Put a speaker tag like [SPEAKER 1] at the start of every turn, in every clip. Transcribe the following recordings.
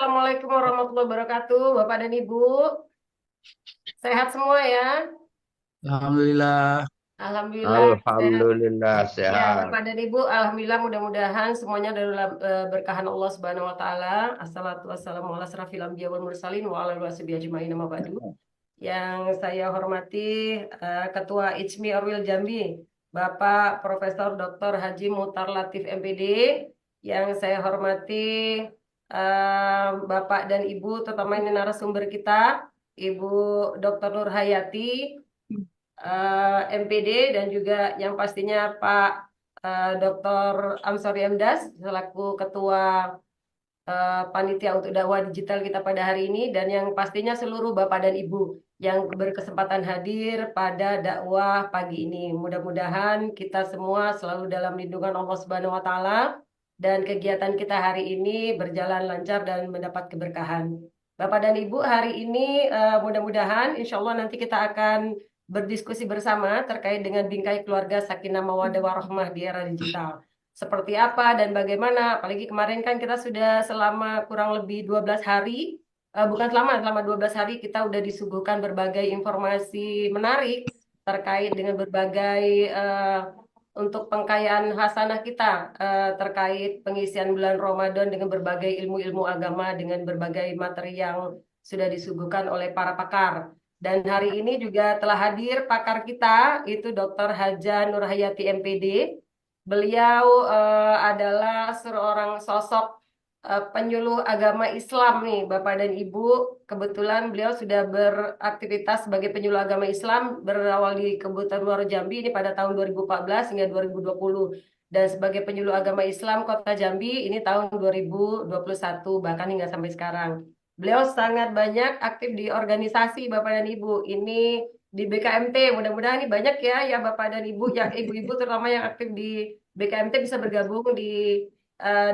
[SPEAKER 1] Assalamualaikum warahmatullahi wabarakatuh, Bapak dan Ibu. Sehat semua ya?
[SPEAKER 2] Alhamdulillah.
[SPEAKER 1] Alhamdulillah sehat.
[SPEAKER 2] Alhamdulillah
[SPEAKER 1] Ya,
[SPEAKER 2] sehat.
[SPEAKER 1] Bapak dan Ibu, alhamdulillah mudah-mudahan semuanya dalam berkahan Allah Subhanahu wa taala. Assalatu wassalamu ala asrafil anbiya wal mursalin wa ala alihi washabihi ajmain amma ba'du. Yang saya hormati Ketua ICMI Orwil Jambi, Bapak Profesor Dr. Haji Mutar Latif MPD. Yang saya hormati Bapak dan Ibu, terutama ini narasumber kita, Ibu Dr. Nur Hayati, MPD, dan juga yang pastinya Pak Dr. Amsori Emdas selaku Ketua panitia untuk dakwah digital kita pada hari ini, dan yang pastinya seluruh Bapak dan Ibu yang berkesempatan hadir pada dakwah pagi ini. Mudah-mudahan kita semua selalu dalam lindungan Allah Subhanahu wa taala dan kegiatan kita hari ini berjalan lancar dan mendapat keberkahan. Bapak dan Ibu, hari ini mudah-mudahan insya Allah nanti kita akan berdiskusi bersama terkait dengan bingkai keluarga Sakinah Mawaddah Warahmah di era digital, seperti apa dan bagaimana. Apalagi kemarin kan kita sudah selama kurang lebih 12 hari, bukan selama 12 hari kita udah disuguhkan berbagai informasi menarik terkait dengan berbagai untuk pengkayaan hasanah kita terkait pengisian bulan Ramadan dengan berbagai ilmu-ilmu agama dengan berbagai materi yang sudah disuguhkan oleh para pakar. Dan hari ini juga telah hadir pakar kita, itu Dr. Haja Nurhayati MPD. Beliau adalah seorang sosok penyuluh agama Islam nih, Bapak dan Ibu. Kebetulan beliau sudah beraktivitas sebagai penyuluh agama Islam berawal di Kabupaten Muaro Jambi ini pada tahun 2014 hingga 2020. Dan sebagai penyuluh agama Islam Kota Jambi ini tahun 2021 bahkan hingga sampai sekarang. Beliau sangat banyak aktif di organisasi Bapak dan Ibu. Ini di BKMT, mudah-mudahan ini banyak ya Bapak dan Ibu, ya ibu-ibu terutama yang aktif di BKMT bisa bergabung di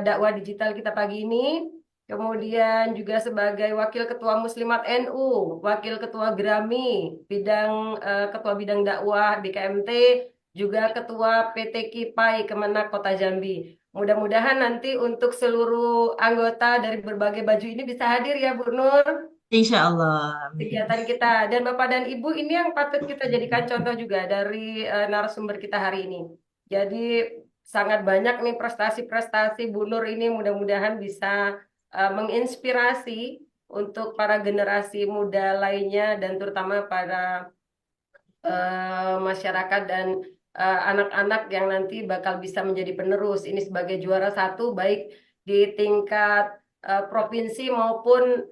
[SPEAKER 1] dakwah digital kita pagi ini. Kemudian juga sebagai Wakil Ketua Muslimat NU, Wakil Ketua Grami, Ketua Bidang Dakwah BKMT, juga Ketua PT KIPAI Kemenak Kota Jambi. Mudah-mudahan nanti untuk seluruh anggota dari berbagai baju ini bisa hadir ya Bu Nur
[SPEAKER 2] Insya Allah. Amin.
[SPEAKER 1] kegiatan kita. Dan Bapak dan Ibu ini yang patut kita jadikan contoh juga dari narasumber kita hari ini. Jadi sangat banyak nih prestasi-prestasi Bu Nur ini, mudah-mudahan bisa menginspirasi untuk para generasi muda lainnya dan terutama para masyarakat dan anak-anak yang nanti bakal bisa menjadi penerus ini sebagai juara satu baik di tingkat provinsi maupun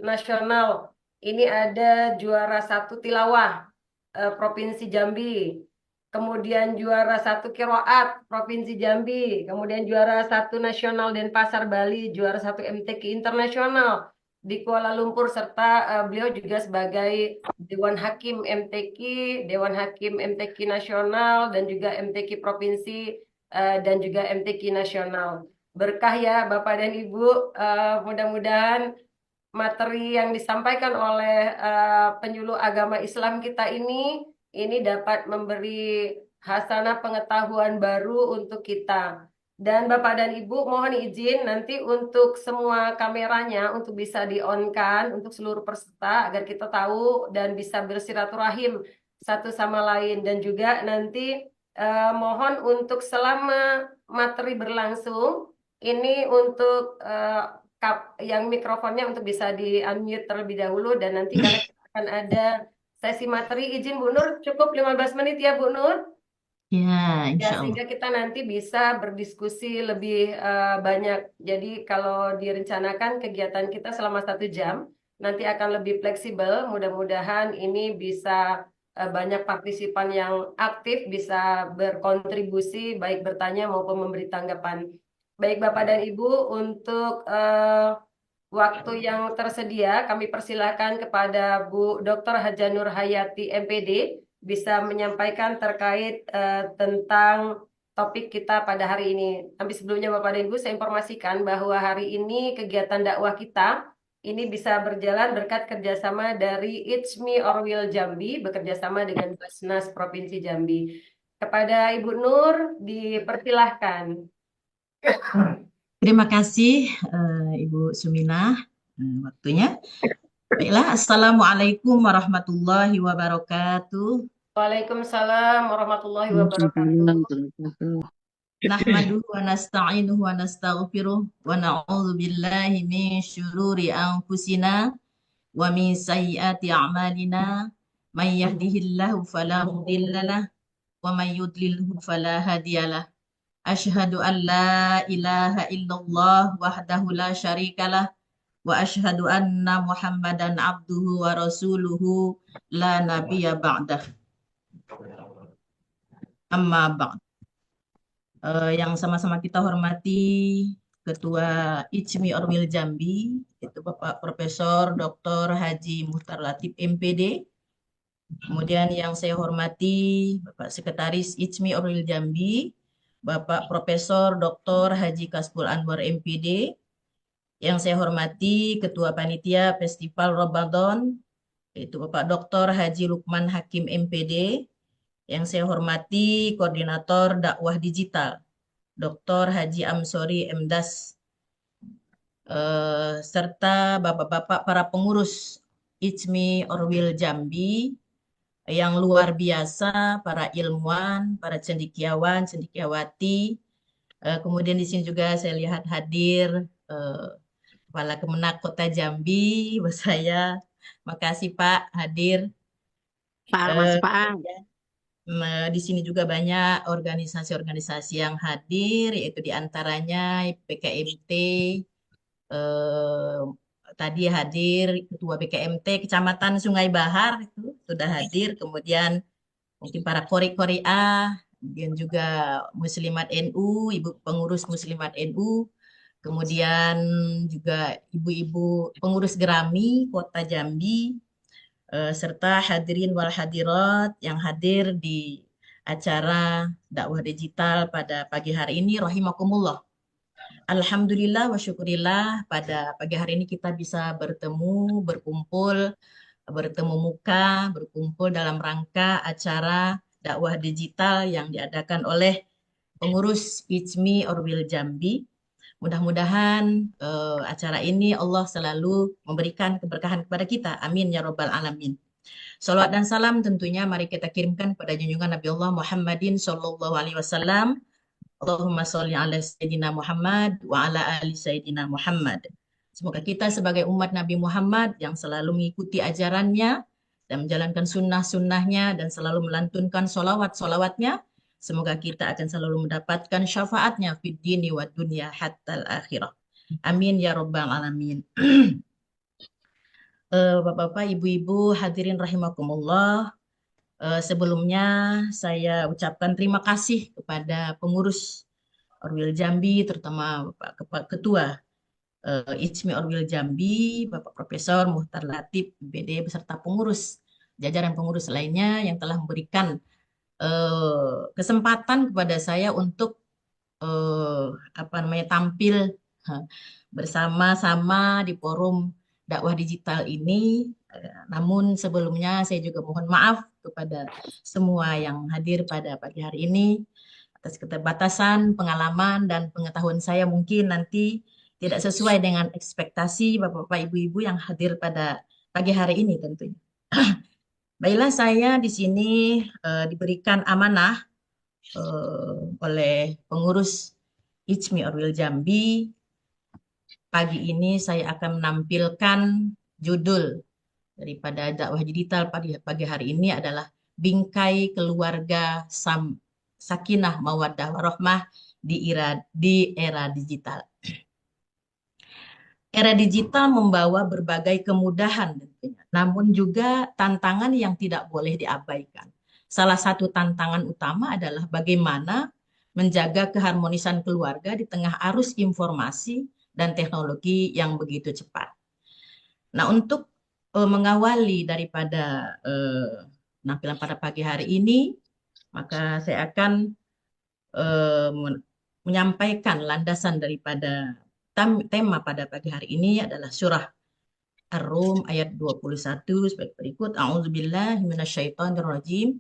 [SPEAKER 1] nasional. Ini ada juara satu tilawah Provinsi Jambi, kemudian juara satu kiroat Provinsi Jambi, kemudian juara satu nasional Denpasar Bali, juara satu MTQ internasional di Kuala Lumpur, serta beliau juga sebagai Dewan Hakim MTQ, Dewan Hakim MTQ Nasional, dan juga MTQ Provinsi, dan juga MTQ Nasional. Berkah ya Bapak dan Ibu, mudah-mudahan materi yang disampaikan oleh penyuluh agama Islam kita ini dapat memberi hasanah pengetahuan baru untuk kita. Dan Bapak dan Ibu mohon izin nanti untuk semua kameranya untuk bisa di-on-kan untuk seluruh peserta agar kita tahu dan bisa bersilaturahim satu sama lain. Dan juga nanti mohon untuk selama materi berlangsung ini untuk yang mikrofonnya untuk bisa di-unmute terlebih dahulu, dan nanti karena kita akan ada sesi materi, izin Bu Nur cukup 15 menit ya Bu Nur.
[SPEAKER 2] Ya,
[SPEAKER 1] Ya,
[SPEAKER 2] insya Allah.
[SPEAKER 1] sehingga kita nanti bisa berdiskusi lebih banyak. Jadi kalau direncanakan kegiatan kita selama 1 jam, nanti akan lebih fleksibel. Mudah-mudahan ini bisa banyak partisipan yang aktif, bisa berkontribusi, baik bertanya maupun memberi tanggapan. Baik Bapak dan Ibu, untuk waktu yang tersedia, kami persilahkan kepada Bu Dr. Haja Nur Hayati MPD bisa menyampaikan terkait tentang topik kita pada hari ini. Tapi sebelumnya Bapak dan Ibu, saya informasikan bahwa hari ini kegiatan dakwah kita ini bisa berjalan berkat kerjasama dari ITSMI Orwil Jambi bekerjasama dengan Basnas Provinsi Jambi. Kepada Ibu Nur, dipersilahkan.
[SPEAKER 2] Terima kasih Ibu Suminah waktunya. Baiklah, Assalamualaikum warahmatullahi wabarakatuh.
[SPEAKER 1] Waalaikumsalam warahmatullahi wabarakatuh.
[SPEAKER 3] Waalaikumsalam.
[SPEAKER 2] Nahmaduhu wa nasta'inuhu wa nastaghfiruh wa na'udzu billahi min syururi anfusina wa min sayyiati a'malina. May yahdihillahu fala mudhillalah wa may yudlilhu fala hadiyalah. Asyhadu an la ilaha illallah wahdahu la syarikalah wa asyhadu anna Muhammadan abduhu wa rasuluhu la nabiyya ba'dah. Amma ba'd. Yang sama-sama kita hormati Ketua ICMI Orwil Jambi, itu Bapak Profesor Dr. Haji Muhtar Latif MPD. Kemudian yang saya hormati Bapak Sekretaris ICMI Orwil Jambi, Bapak Profesor Dr. Haji Kasbul Anwar MPD. Yang saya hormati Ketua Panitia Festival Ramadan, yaitu Bapak Dr. Haji Lukman Hakim MPD. Yang saya hormati Koordinator Dakwah Digital, Dr. Haji Amsori Mdas, serta bapak-bapak para pengurus ICMI Orwil Jambi yang luar biasa, para ilmuwan, para cendekiawan, cendekiawati. Kemudian di sini juga saya lihat hadir Kepala Kemenak Kota Jambi, bos saya. Makasih Pak hadir.
[SPEAKER 3] Pak,
[SPEAKER 2] Eh,
[SPEAKER 3] Mas Pak.
[SPEAKER 2] Di sini juga banyak organisasi-organisasi yang hadir, yaitu diantaranya PKMT, eh, tadi hadir Ketua BKMT Kecamatan Sungai Bahar itu sudah hadir, kemudian mungkin para kori-kori A, kemudian juga Muslimat NU, Ibu pengurus Muslimat NU, kemudian juga ibu-ibu pengurus Gerami Kota Jambi, serta hadirin wal hadirat yang hadir di acara dakwah digital pada pagi hari ini, rahimakumullah. Alhamdulillah wa syukurillah pada pagi hari ini kita bisa bertemu, bertemu muka, berkumpul dalam rangka acara dakwah digital yang diadakan oleh pengurus ICMI Orwil Jambi. Mudah-mudahan acara ini Allah selalu memberikan keberkahan kepada kita. Amin ya Rabbal Alamin. Salawat dan salam tentunya mari kita kirimkan pada junjungan Nabi Allah Muhammadin Sallallahu Alaihi Wasallam. Allahumma sholli ala Sayyidina Muhammad wa ala ali Sayyidina Muhammad. Semoga kita sebagai umat Nabi Muhammad yang selalu mengikuti ajarannya dan menjalankan sunnah-sunnahnya dan selalu melantunkan solawat-solawatnya, semoga kita akan selalu mendapatkan syafaatnya fid dini wa dunya hatta akhirah. Amin ya Rabbal Alamin. Bapak-bapak, ibu-ibu, hadirin rahimakumullah. Sebelumnya saya ucapkan terima kasih kepada pengurus Orwil Jambi, terutama Bapak Ketua ICMI Orwil Jambi, Bapak Profesor Muhtar Latif BD beserta pengurus, jajaran pengurus lainnya yang telah memberikan kesempatan kepada saya untuk tampil bersama-sama di forum dakwah digital ini. Namun sebelumnya saya juga mohon maaf kepada semua yang hadir pada pagi hari ini atas keterbatasan pengalaman dan pengetahuan saya mungkin nanti tidak sesuai dengan ekspektasi Bapak-bapak Ibu-ibu yang hadir pada pagi hari ini tentunya. Baiklah, saya di sini diberikan amanah oleh pengurus ICMI Orwil Jambi. Pagi ini saya akan menampilkan judul daripada dakwah digital pagi hari ini adalah Bingkai Keluarga Sakinah Mawaddah Warahmah di era digital. Era digital membawa berbagai kemudahan tentunya, namun juga tantangan yang tidak boleh diabaikan. Salah satu tantangan utama adalah bagaimana menjaga keharmonisan keluarga di tengah arus informasi dan teknologi yang begitu cepat. Nah, untuk mengawali daripada penampilan pada pagi hari ini, maka saya akan menyampaikan landasan daripada tema pada pagi hari ini adalah surah Ar-Rum ayat 21 sebagai berikut. A'udzubillahi minasyaitonirrajim.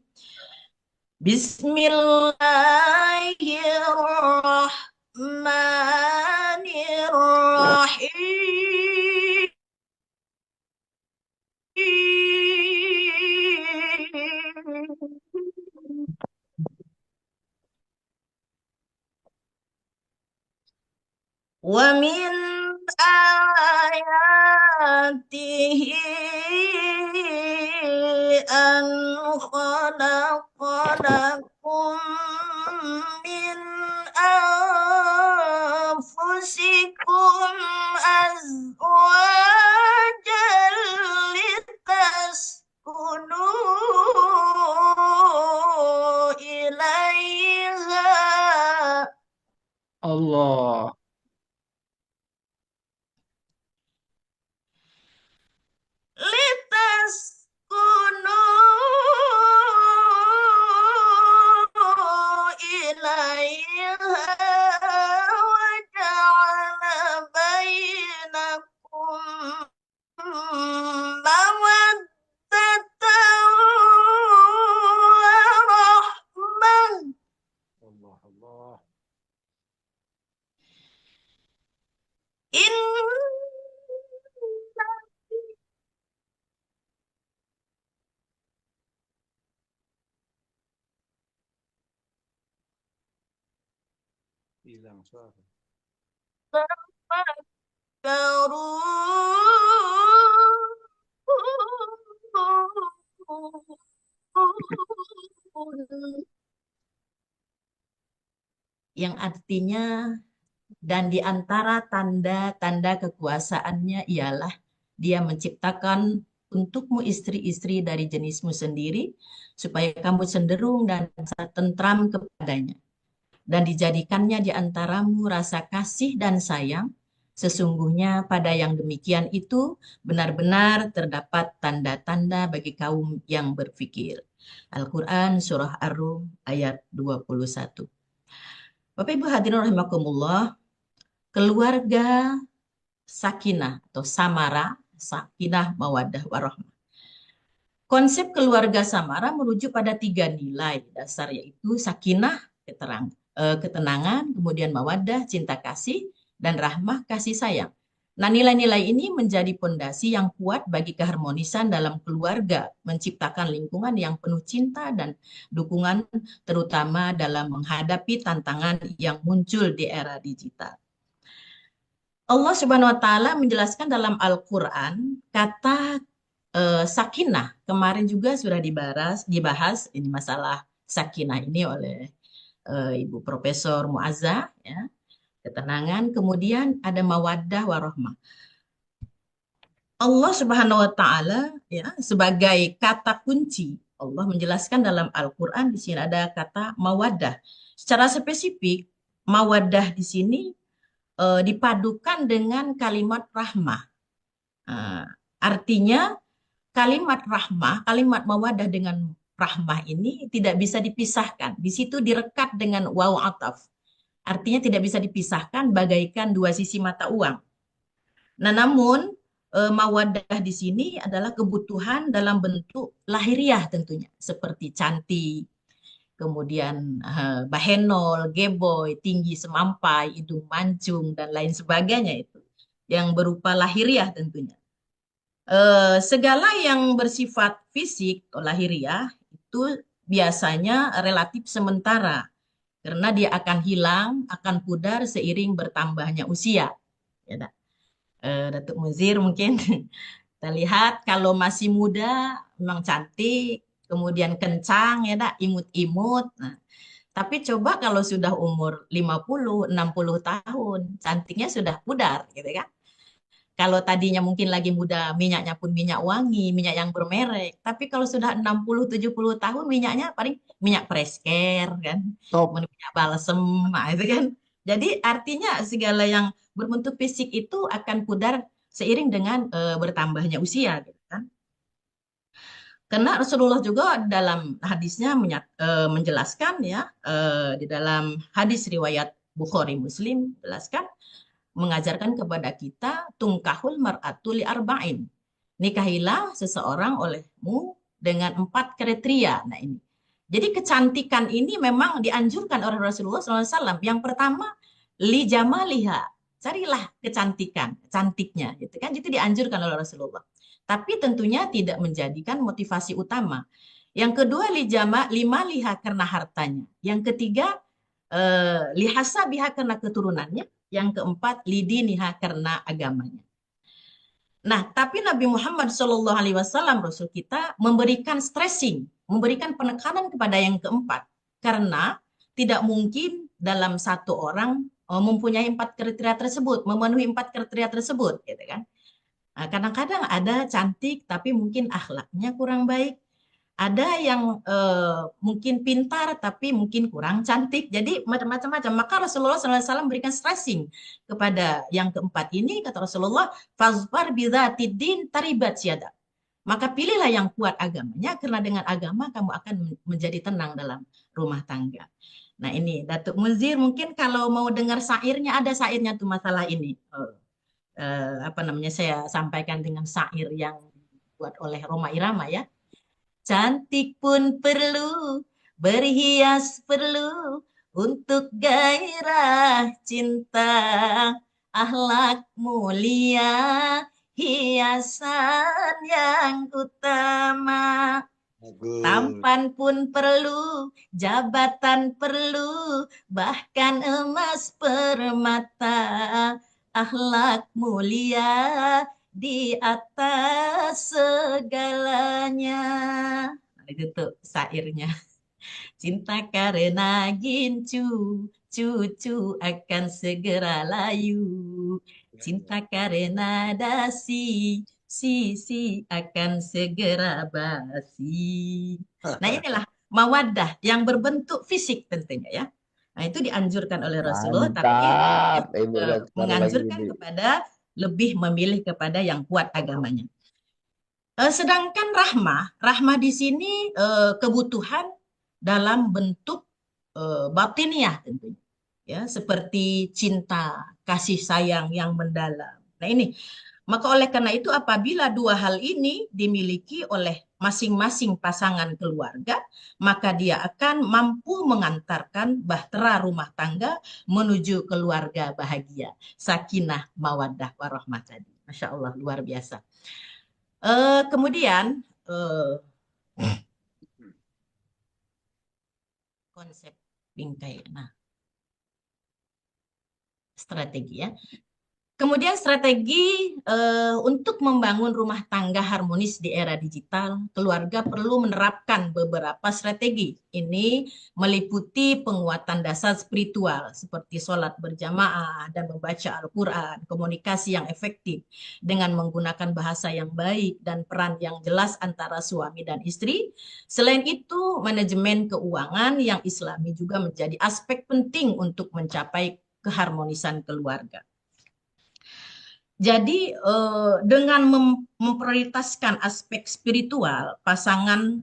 [SPEAKER 2] Bismillahirrahmanirrahim. Bismillahirrahmanirrahim. ومن آياته أن خلق لكم من أنفسكم أزواجا لتسكنوا إليها
[SPEAKER 3] Allah.
[SPEAKER 2] إليها وجعل بينكم مودة ورحمة
[SPEAKER 3] Allah, Allah.
[SPEAKER 2] إن
[SPEAKER 3] Hilang suara.
[SPEAKER 2] تذكرون yang artinya dan di antara tanda-tanda kekuasaannya ialah dia menciptakan untukmu istri-istri dari jenismu sendiri supaya kamu cenderung dan tentram kepadanya dan dijadikannya di antaramu rasa kasih dan sayang. Sesungguhnya pada yang demikian itu benar-benar terdapat tanda-tanda bagi kaum yang berfikir. Al-Quran Surah Ar-Rum ayat 21. Bapak Ibu hadirin rahimakumullah, keluarga sakinah atau samara, sakinah mawaddah warahmah. Konsep keluarga samara merujuk pada 3 nilai dasar yaitu sakinah, ketenangan, kemudian mawaddah, cinta kasih, dan rahmah, kasih sayang. Nah, nilai-nilai ini menjadi pondasi yang kuat bagi keharmonisan dalam keluarga, menciptakan lingkungan yang penuh cinta dan dukungan, terutama dalam menghadapi tantangan yang muncul di era digital. Allah Subhanahu wa Ta'ala menjelaskan dalam Al-Quran kata sakinah. Kemarin juga sudah dibahas ini masalah sakinah ini oleh Ibu Profesor Muazzah, ya, ketenangan, kemudian ada mawaddah warahmah. Allah Subhanahu wa Ta'ala ya sebagai kata kunci. Allah menjelaskan dalam Al-Qur'an di sini ada kata mawaddah. Secara spesifik, mawaddah di sini dipadukan dengan kalimat rahmah. Artinya kalimat rahmah, kalimat mawaddah dengan rahmah ini tidak bisa dipisahkan. Di situ direkat dengan waw ataf. Artinya tidak bisa dipisahkan bagaikan dua sisi mata uang. Nah, namun mawaddah di sini adalah kebutuhan dalam bentuk lahiriah tentunya, seperti cantik, kemudian bahenol, geboy, tinggi semampai, hidung mancung, dan lain sebagainya itu, yang berupa lahiriah tentunya. Segala yang bersifat fisik atau lahiriah itu biasanya relatif sementara, karena dia akan hilang, akan pudar seiring bertambahnya usia. Ya, Datuk Muzir mungkin kita lihat kalau masih muda memang cantik, kemudian kencang ya imut-imut. Nah, tapi coba kalau sudah umur 50, 60 tahun, cantiknya sudah pudar gitu kan. Kalau tadinya mungkin lagi muda, minyaknya pun minyak wangi, minyak yang bermerek. Tapi kalau sudah 60, 70 tahun, minyaknya paling minyak presker kan.
[SPEAKER 3] Top.
[SPEAKER 2] Minyak balsem, nah, itu kan. Jadi artinya segala yang berbentuk fisik itu akan pudar seiring dengan bertambahnya usia gitu kan. Karena Rasulullah juga dalam hadisnya menjelaskan ya, di dalam hadis riwayat Bukhari Muslim jelaskan mengajarkan kepada kita tungkahul mar'atu li arba'in. Nikahilah seseorang olehmu dengan 4 kriteria. Nah ini. Jadi kecantikan ini memang dianjurkan oleh Rasulullah SAW. Yang pertama li jamaliha, carilah kecantikan, cantiknya, gitu kan? Itu dianjurkan oleh Rasulullah. Tapi tentunya tidak menjadikan motivasi utama. Yang kedua, lima liha karena hartanya. Yang ketiga, lihasabiha karena keturunannya. Yang keempat, lidiniha karena agamanya. Nah, tapi Nabi Muhammad Shallallahu Alaihi Wasallam Rasul kita memberikan stressing, memberikan penekanan kepada yang keempat, karena tidak mungkin dalam satu orang mempunyai empat kriteria tersebut, memenuhi empat kriteria tersebut, gitu kan? Nah, kadang-kadang ada cantik tapi mungkin akhlaknya kurang baik, ada yang mungkin pintar tapi mungkin kurang cantik. Jadi macam-macam. Maka Rasulullah SAW berikan stressing kepada yang keempat ini. Kata Rasulullah, fazfar bidzatiddin taribat syada. Maka pilihlah yang kuat agamanya, karena dengan agama kamu akan menjadi tenang dalam rumah tangga. Nah ini Datuk Muzir, mungkin kalau mau dengar syairnya, ada syairnya tuh masalah ini. Apa namanya, saya sampaikan dengan syair yang dibuat oleh Roma Irama ya. Cantik pun perlu, berhias perlu, untuk gairah cinta. Akhlak mulia, hiasan yang utama.
[SPEAKER 4] Bagus.
[SPEAKER 2] Tampan pun perlu, jabatan perlu, bahkan emas permata. Akhlak mulia di atas segalanya. Nah, itu tuh syairnya. Cinta karena gincu, cucu akan segera layu. Cinta karena dasi, sisi akan segera basi. Nah inilah mawaddah yang berbentuk fisik tentunya ya. Nah itu dianjurkan oleh Rasulullah, tapi
[SPEAKER 4] Mantap. Ibu Dokter lagi
[SPEAKER 2] menganjurkan
[SPEAKER 4] ini.
[SPEAKER 2] kepada lebih memilih kepada yang kuat agamanya. Sedangkan rahmah di sini kebutuhan dalam bentuk batiniah tentunya. Ya, seperti cinta, kasih sayang yang mendalam. Nah ini, maka oleh karena itu apabila dua hal ini dimiliki oleh masing-masing pasangan keluarga, maka dia akan mampu mengantarkan bahtera rumah tangga menuju keluarga bahagia. Sakinah, mawaddah, warahmah tadi. Masya Allah, luar biasa. Kemudian, konsep bingkai. Nah, strategi ya. Kemudian strategi untuk membangun rumah tangga harmonis di era digital, keluarga perlu menerapkan beberapa strategi. Ini meliputi penguatan dasar spiritual seperti sholat berjamaah dan membaca Al-Quran, komunikasi yang efektif dengan menggunakan bahasa yang baik dan peran yang jelas antara suami dan istri. Selain itu, manajemen keuangan yang Islami juga menjadi aspek penting untuk mencapai keharmonisan keluarga. Jadi dengan memprioritaskan aspek spiritual, pasangan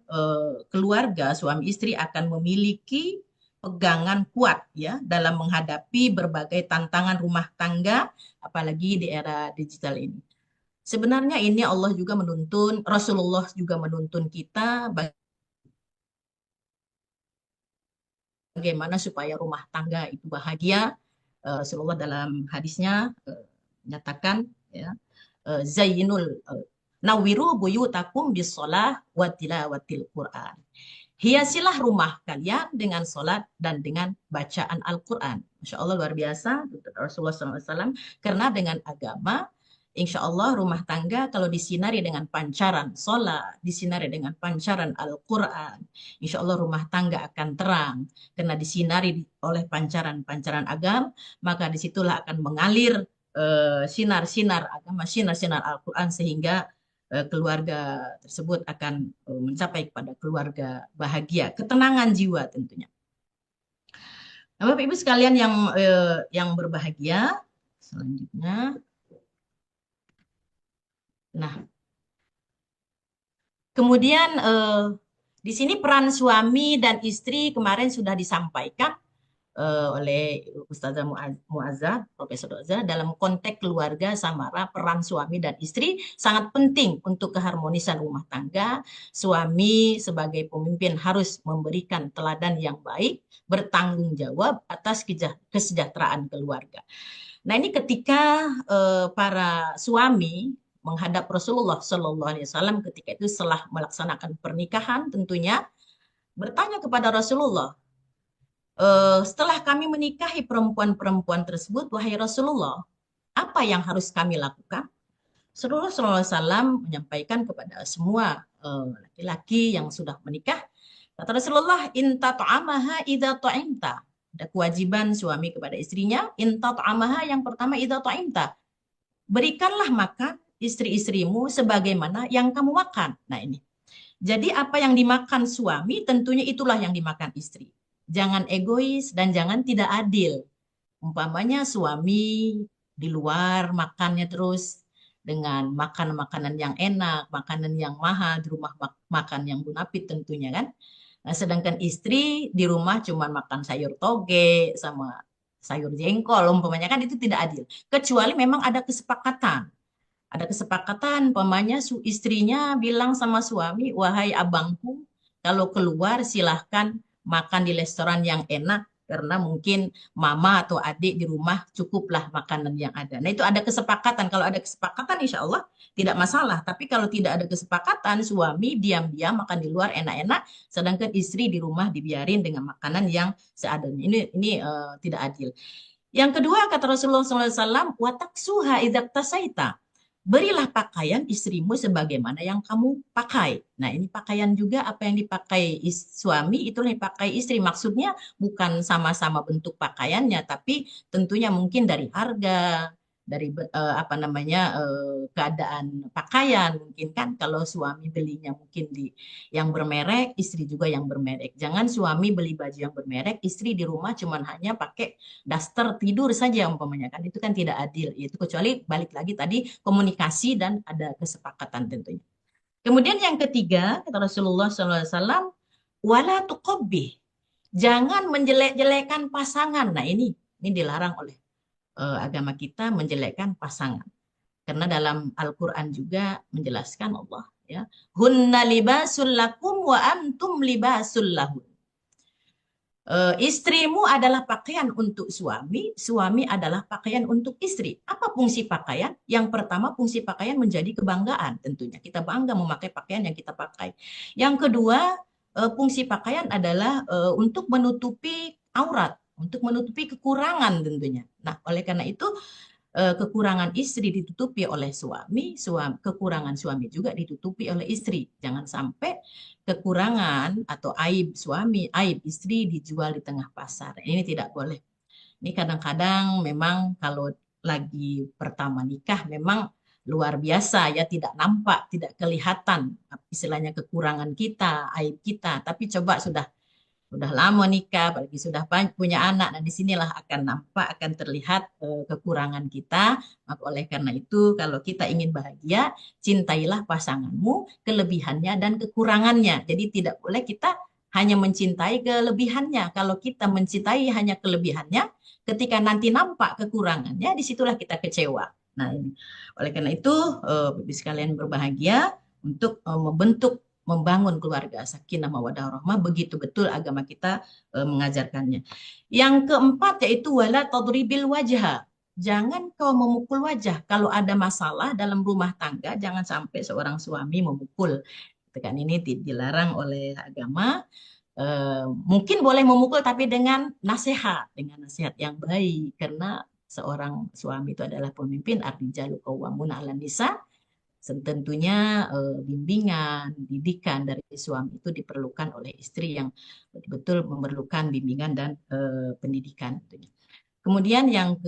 [SPEAKER 2] keluarga suami istri akan memiliki pegangan kuat ya dalam menghadapi berbagai tantangan rumah tangga, apalagi di era digital ini. Sebenarnya ini Allah juga menuntun, Rasulullah juga menuntun kita bagaimana supaya rumah tangga itu bahagia. Rasulullah dalam hadisnya menyatakan ya, zayyinul nawiru buyutakum bisolah wa tilawatil Quran. Hiasilah rumah kalian dengan solat dan dengan bacaan Al-Quran. Masya Allah luar biasa Rasulullah SAW. Karena dengan agama, insya Allah rumah tangga kalau disinari dengan pancaran solat, disinari dengan pancaran Al-Quran, insya Allah rumah tangga akan terang. Karena disinari oleh pancaran-pancaran agama, maka disitulah akan mengalir sinar-sinar agama, sinar-sinar Al-Quran, sehingga keluarga tersebut akan mencapai kepada keluarga bahagia, ketenangan jiwa tentunya. Nah, Bapak Ibu sekalian yang berbahagia, selanjutnya. Nah, kemudian di sini peran suami dan istri kemarin sudah disampaikan. oleh Ustazah Muazzah, Profesor Muazzah, dalam konteks keluarga samara peran suami dan istri sangat penting untuk keharmonisan rumah tangga. Suami sebagai pemimpin harus memberikan teladan yang baik, bertanggung jawab atas kesejahteraan keluarga. Nah, ini ketika para suami menghadap Rasulullah Shallallahu Alaihi Wasallam ketika itu setelah melaksanakan pernikahan tentunya bertanya kepada Rasulullah, setelah kami menikahi perempuan-perempuan tersebut, wahai Rasulullah, apa yang harus kami lakukan? Rasulullah SAW menyampaikan kepada semua laki-laki yang sudah menikah, kata Rasulullah, inta ta'amaha idza ta'imta. Ada kewajiban suami kepada istrinya, inta ta'amaha yang pertama idza ta'imta. Berikanlah makan istri-istrimu sebagaimana yang kamu makan. Nah ini. Jadi apa yang dimakan suami tentunya itulah yang dimakan istri. Jangan egois dan jangan tidak adil. Umpamanya suami di luar makannya terus dengan makan makanan yang enak, makanan yang mahal, di rumah makan yang bunapit tentunya kan. Nah, sedangkan istri di rumah cuma makan sayur toge sama sayur jengkol, umpamanya kan itu tidak adil. Kecuali memang ada kesepakatan. Ada kesepakatan, umpamanya istrinya bilang sama suami, wahai abangku, kalau keluar silahkan makan di restoran yang enak, karena mungkin mama atau adik di rumah cukuplah makanan yang ada. Nah itu ada kesepakatan. Kalau ada kesepakatan insya Allah tidak masalah. Tapi kalau tidak ada kesepakatan, suami diam-diam makan di luar enak-enak, sedangkan istri di rumah dibiarin dengan makanan yang seadanya. Ini tidak adil. Yang kedua kata Rasulullah SAW, wataksuha idzak tasaita. Berilah pakaian istrimu sebagaimana yang kamu pakai. Nah, ini pakaian juga apa yang dipakai suami, itulah yang dipakai istri. Maksudnya bukan sama-sama bentuk pakaiannya, tapi tentunya mungkin dari harga, dari keadaan pakaian mungkin kan. Kalau suami belinya mungkin di yang bermerek, istri juga yang bermerek. Jangan suami beli baju yang bermerek, istri di rumah cuman hanya pakai daster tidur saja umpamanya kan, itu kan tidak adil. Itu kecuali balik lagi tadi komunikasi dan ada kesepakatan tentunya. Kemudian yang ketiga kata Rasulullah SAW, wala tuqabbih, jangan menjelek-jelekan pasangan. Nah ini dilarang oleh agama kita menjelekkan pasangan. Karena dalam Al-Quran juga menjelaskan Allah ya, hunna libasul lakum wa antum libasul lahun. Istrimu adalah pakaian untuk suami, suami adalah pakaian untuk istri. Apa fungsi pakaian? Yang pertama, fungsi pakaian menjadi kebanggaan tentunya. Kita bangga memakai pakaian yang kita pakai. Yang kedua, fungsi pakaian adalah untuk menutupi aurat, untuk menutupi kekurangan tentunya. Nah, oleh karena itu, kekurangan istri ditutupi oleh suami, kekurangan suami juga ditutupi oleh istri. Jangan sampai kekurangan atau aib suami, aib istri dijual di tengah pasar. Ini tidak boleh. Ini kadang-kadang memang kalau lagi pertama nikah memang luar biasa ya, tidak nampak, tidak kelihatan istilahnya kekurangan kita, aib kita. Tapi coba sudah lama nikah, apalagi sudah punya anak, dan disinilah akan nampak, akan terlihat kekurangan kita. Maka oleh karena itu, kalau kita ingin bahagia, cintailah pasanganmu, kelebihannya dan kekurangannya. Jadi tidak boleh kita hanya mencintai kelebihannya. Kalau kita mencintai hanya kelebihannya, ketika nanti nampak kekurangannya, disitulah kita kecewa. Nah, ini. Oleh karena itu, sekalian berbahagia untuk membangun keluarga sakinah mawaddah warahmah, begitu betul agama kita mengajarkannya. Yang keempat yaitu wala tadribil wajha. Jangan kau memukul wajah. Kalau ada masalah dalam rumah tangga, jangan sampai seorang suami memukul. Kan ini dilarang oleh agama. Mungkin boleh memukul tapi dengan nasihat yang baik, karena seorang suami itu adalah pemimpin, ar-rijalu qawwamuna 'alan nisa. Tentunya bimbingan, didikan dari suami itu diperlukan oleh istri yang betul-betul memerlukan bimbingan dan pendidikan. Kemudian yang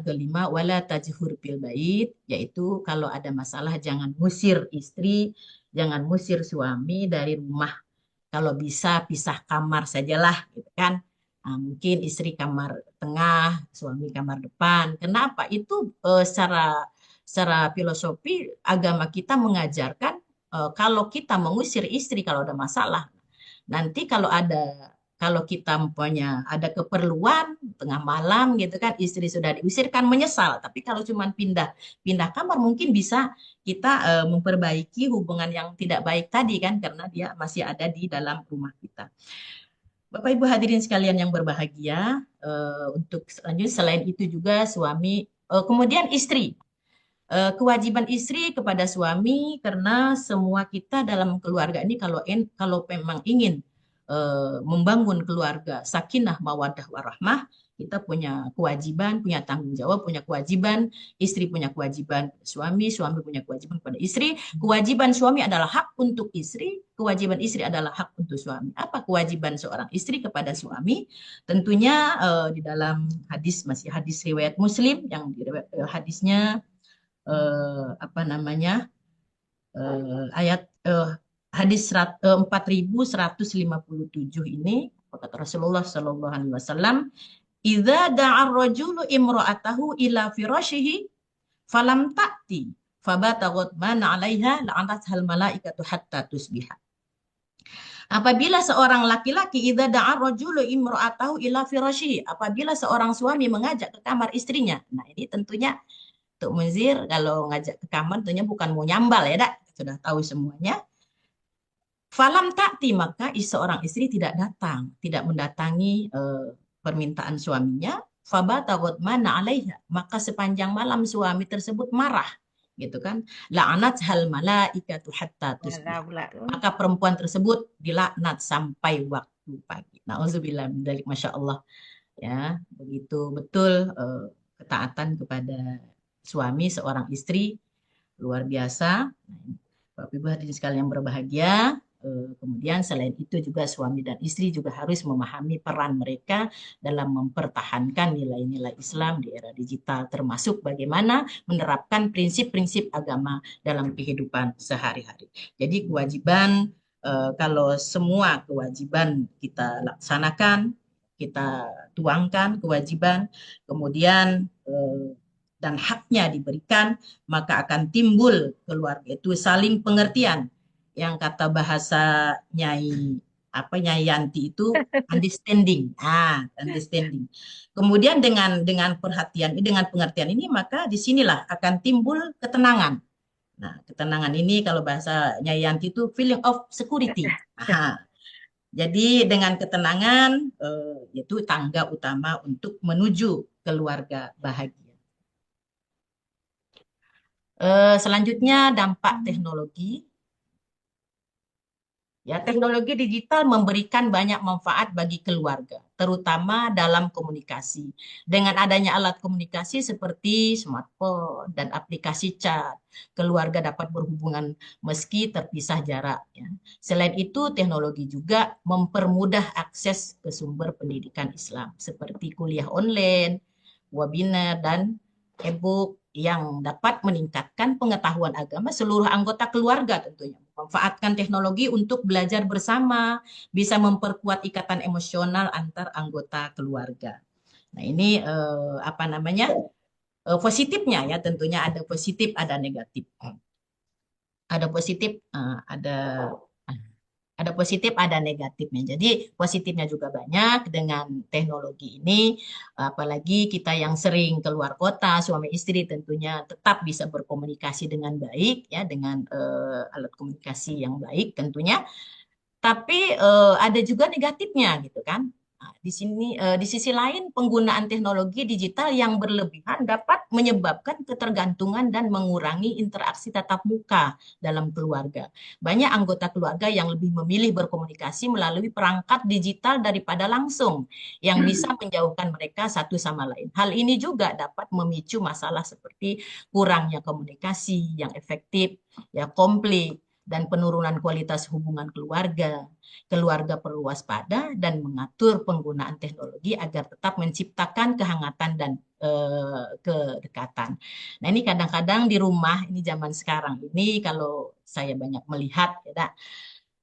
[SPEAKER 2] kelima, wala tajhur bil bait, yaitu kalau ada masalah jangan musir istri, jangan musir suami dari rumah. Kalau bisa pisah kamar sajalah, gitu kan. Nah, mungkin istri kamar tengah, suami kamar depan. Kenapa? Itu secara filosofi agama kita mengajarkan kalau kita mengusir istri kalau ada masalah, nanti kalau ada kalau kita umpamanya ada keperluan tengah malam gitu kan, istri sudah diusir kan menyesal. Tapi kalau cuma pindah pindah kamar mungkin bisa kita memperbaiki hubungan yang tidak baik tadi kan, karena dia masih ada di dalam rumah kita. Bapak Ibu hadirin sekalian yang berbahagia, untuk selanjutnya selain itu juga suami, kemudian istri. Kewajiban istri kepada suami, karena semua kita dalam keluarga ini kalau memang ingin membangun keluarga sakinah mawaddah warahmah, kita punya kewajiban, punya tanggung jawab, punya kewajiban, istri punya kewajiban suami, suami punya kewajiban pada istri. Kewajiban suami adalah hak untuk istri, kewajiban istri adalah hak untuk suami. Apa kewajiban seorang istri kepada suami? Tentunya di dalam hadis, masih hadis riwayat Muslim yang hadisnya apa namanya, ayat hadis 4157 ini, kata Rasulullah Shallallahu Alaihi Wasallam, "Idza da'a ar-rajulu imra'atahu ila firashihi falam ta'ti fabata ghadban 'alaiha la'anathal malaikatu hatta tusbiha." Apabila seorang laki-laki, idza da'a ar-rajulu imra'atahu ila firashihi, apabila seorang suami mengajak ke kamar istrinya. Nah, ini tentunya untuk Munzir, kalau ngajak ke kamar tentunya bukan mau nyambal ya, Dak. Sudah tahu semuanya. Falam takti, maka seorang istri tidak datang, tidak mendatangi permintaan suaminya. Fabata ghadmana 'alaiha, maka sepanjang malam suami tersebut marah, gitu kan. La'anat hal malaikatu hatta tusbih. Maka perempuan tersebut dilaknat sampai waktu pagi. Nauzubillah min dzalik, masya Allah. Ya, begitu betul ketaatan kepada suami seorang istri luar biasa. Bapak Ibu hadirin sekalian yang berbahagia, kemudian selain itu juga suami dan istri juga harus memahami peran mereka dalam mempertahankan nilai-nilai Islam di era digital, termasuk bagaimana menerapkan prinsip-prinsip agama dalam kehidupan sehari-hari. Jadi kewajiban, kalau semua kewajiban kita laksanakan, kita tuangkan kewajiban, kemudian dan haknya diberikan, maka akan timbul keluarga itu saling pengertian. Yang kata bahasa Nyai Yanti itu understanding. Understanding. Kemudian dengan perhatian, dengan pengertian ini, maka disinilah akan timbul ketenangan. Nah, ketenangan ini kalau bahasa Nyai Yanti itu feeling of security. Jadi dengan ketenangan itu tangga utama untuk menuju keluarga bahagia. Selanjutnya dampak teknologi. Ya, teknologi digital memberikan banyak manfaat bagi keluarga, terutama dalam komunikasi. Dengan adanya alat komunikasi seperti smartphone dan aplikasi chat, keluarga dapat berhubungan meski terpisah jarak. Ya. Selain itu, teknologi juga mempermudah akses ke sumber pendidikan Islam, seperti kuliah online, webinar, dan e-book yang dapat meningkatkan pengetahuan agama seluruh anggota keluarga tentunya. Memanfaatkan teknologi untuk belajar bersama, bisa memperkuat ikatan emosional antar anggota keluarga. Nah, ini positifnya ya, tentunya ada positif, ada negatif. Ada positif, ada positif, ada negatifnya. Jadi positifnya juga banyak dengan teknologi ini, apalagi kita yang sering keluar kota, suami istri tentunya tetap bisa berkomunikasi dengan baik, ya, dengan alat komunikasi yang baik tentunya. Tapi ada juga negatifnya, gitu kan. Nah, di sini di sisi lain penggunaan teknologi digital yang berlebihan dapat menyebabkan ketergantungan dan mengurangi interaksi tatap muka dalam keluarga. Banyak anggota keluarga yang lebih memilih berkomunikasi melalui perangkat digital daripada langsung, yang bisa menjauhkan mereka satu sama lain. Hal ini juga dapat memicu masalah seperti kurangnya komunikasi yang efektif, ya, konflik, dan penurunan kualitas hubungan keluarga. Keluarga perlu waspada dan mengatur penggunaan teknologi agar tetap menciptakan kehangatan dan kedekatan. Nah, ini kadang-kadang di rumah, ini zaman sekarang ini kalau saya banyak melihat, ya,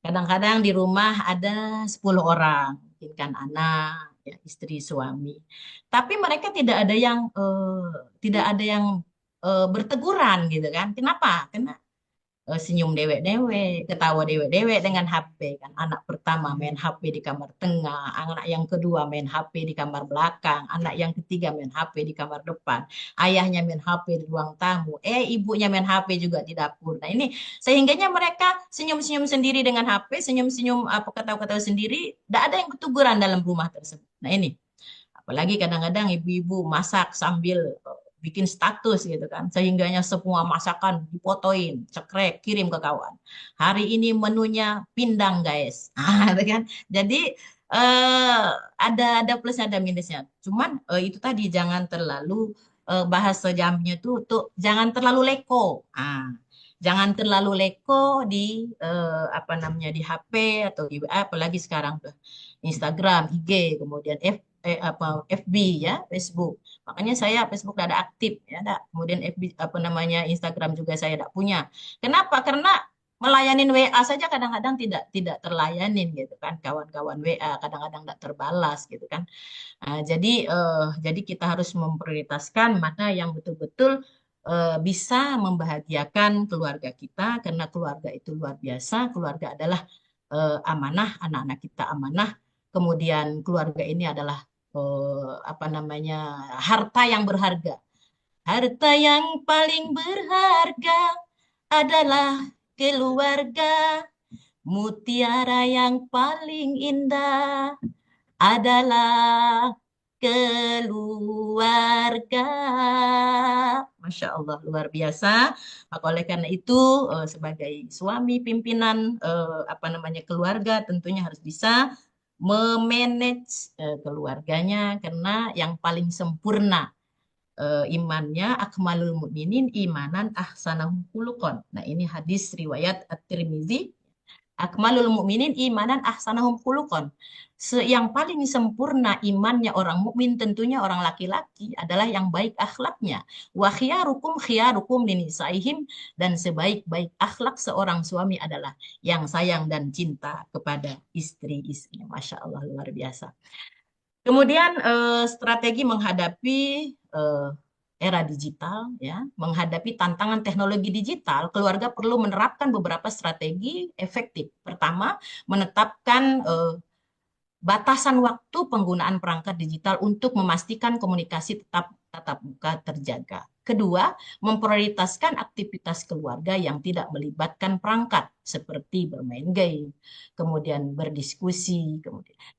[SPEAKER 2] kadang-kadang di rumah ada 10 orang, mungkin kan anak, ya, istri, suami. Tapi mereka tidak ada yang berteguran, gitu kan. Kenapa? Karena senyum dewek-dewek, ketawa dewek-dewek dengan HP kan. Anak pertama main HP di kamar tengah, anak yang kedua main HP di kamar belakang, anak yang ketiga main HP di kamar depan, ayahnya main HP di ruang tamu, ibunya main HP juga di dapur. Nah ini sehingganya mereka senyum-senyum sendiri dengan HP, senyum-senyum apa ketawa-ketawa sendiri, tidak ada yang ketuguran dalam rumah tersebut. Nah ini apalagi kadang-kadang ibu-ibu masak sambil bikin status gitu kan. Sehingganya semua masakan dipotoin, cekrek, kirim ke kawan. Hari ini menunya pindang guys. Gitu kan. Jadi ada plusnya ada minusnya. Cuman itu tadi jangan terlalu bahasa jamnya tuh jangan terlalu leko. Jangan terlalu leko di apa namanya di HP atau di WA, apalagi sekarang tuh Instagram, IG, kemudian FB ya, Facebook. Makanya saya Facebook tidak ada aktif ya, ada. Kemudian FB apa namanya Instagram juga saya tidak punya. Kenapa? Karena melayanin WA saja kadang-kadang tidak terlayanin gitu kan. Kawan-kawan WA kadang-kadang tidak terbalas gitu kan. Nah, jadi kita harus memprioritaskan mana yang betul-betul bisa membahagiakan keluarga kita karena keluarga itu luar biasa. Keluarga adalah amanah, anak-anak kita amanah. Kemudian keluarga ini adalah apa namanya harta yang berharga. Harta yang paling berharga adalah keluarga. Mutiara yang paling indah adalah keluarga. Masya Allah, luar biasa. Maka oleh karena itu, sebagai suami pimpinan apa namanya keluarga, tentunya harus bisa memanage keluarganya karena yang paling sempurna imannya akmalul mukminin imanan ahsanahum khuluqan. Nah, ini hadis riwayat At-Tirmizi. Akmalul mukminin imanan ahsanahum khuluqan. Yang paling sempurna imannya orang mukmin tentunya orang laki-laki adalah yang baik akhlaknya. Wa khiyarukum linisaihim, dan sebaik-baik akhlak seorang suami adalah yang sayang dan cinta kepada istri-istrinya. Masya Allah, luar biasa. Kemudian strategi menghadapi eh, era digital, ya, menghadapi tantangan teknologi digital, keluarga perlu menerapkan beberapa strategi efektif. Pertama, menetapkan batasan waktu penggunaan perangkat digital untuk memastikan komunikasi tetap tatap muka terjaga. Kedua, memprioritaskan aktivitas keluarga yang tidak melibatkan perangkat, seperti bermain game, kemudian berdiskusi.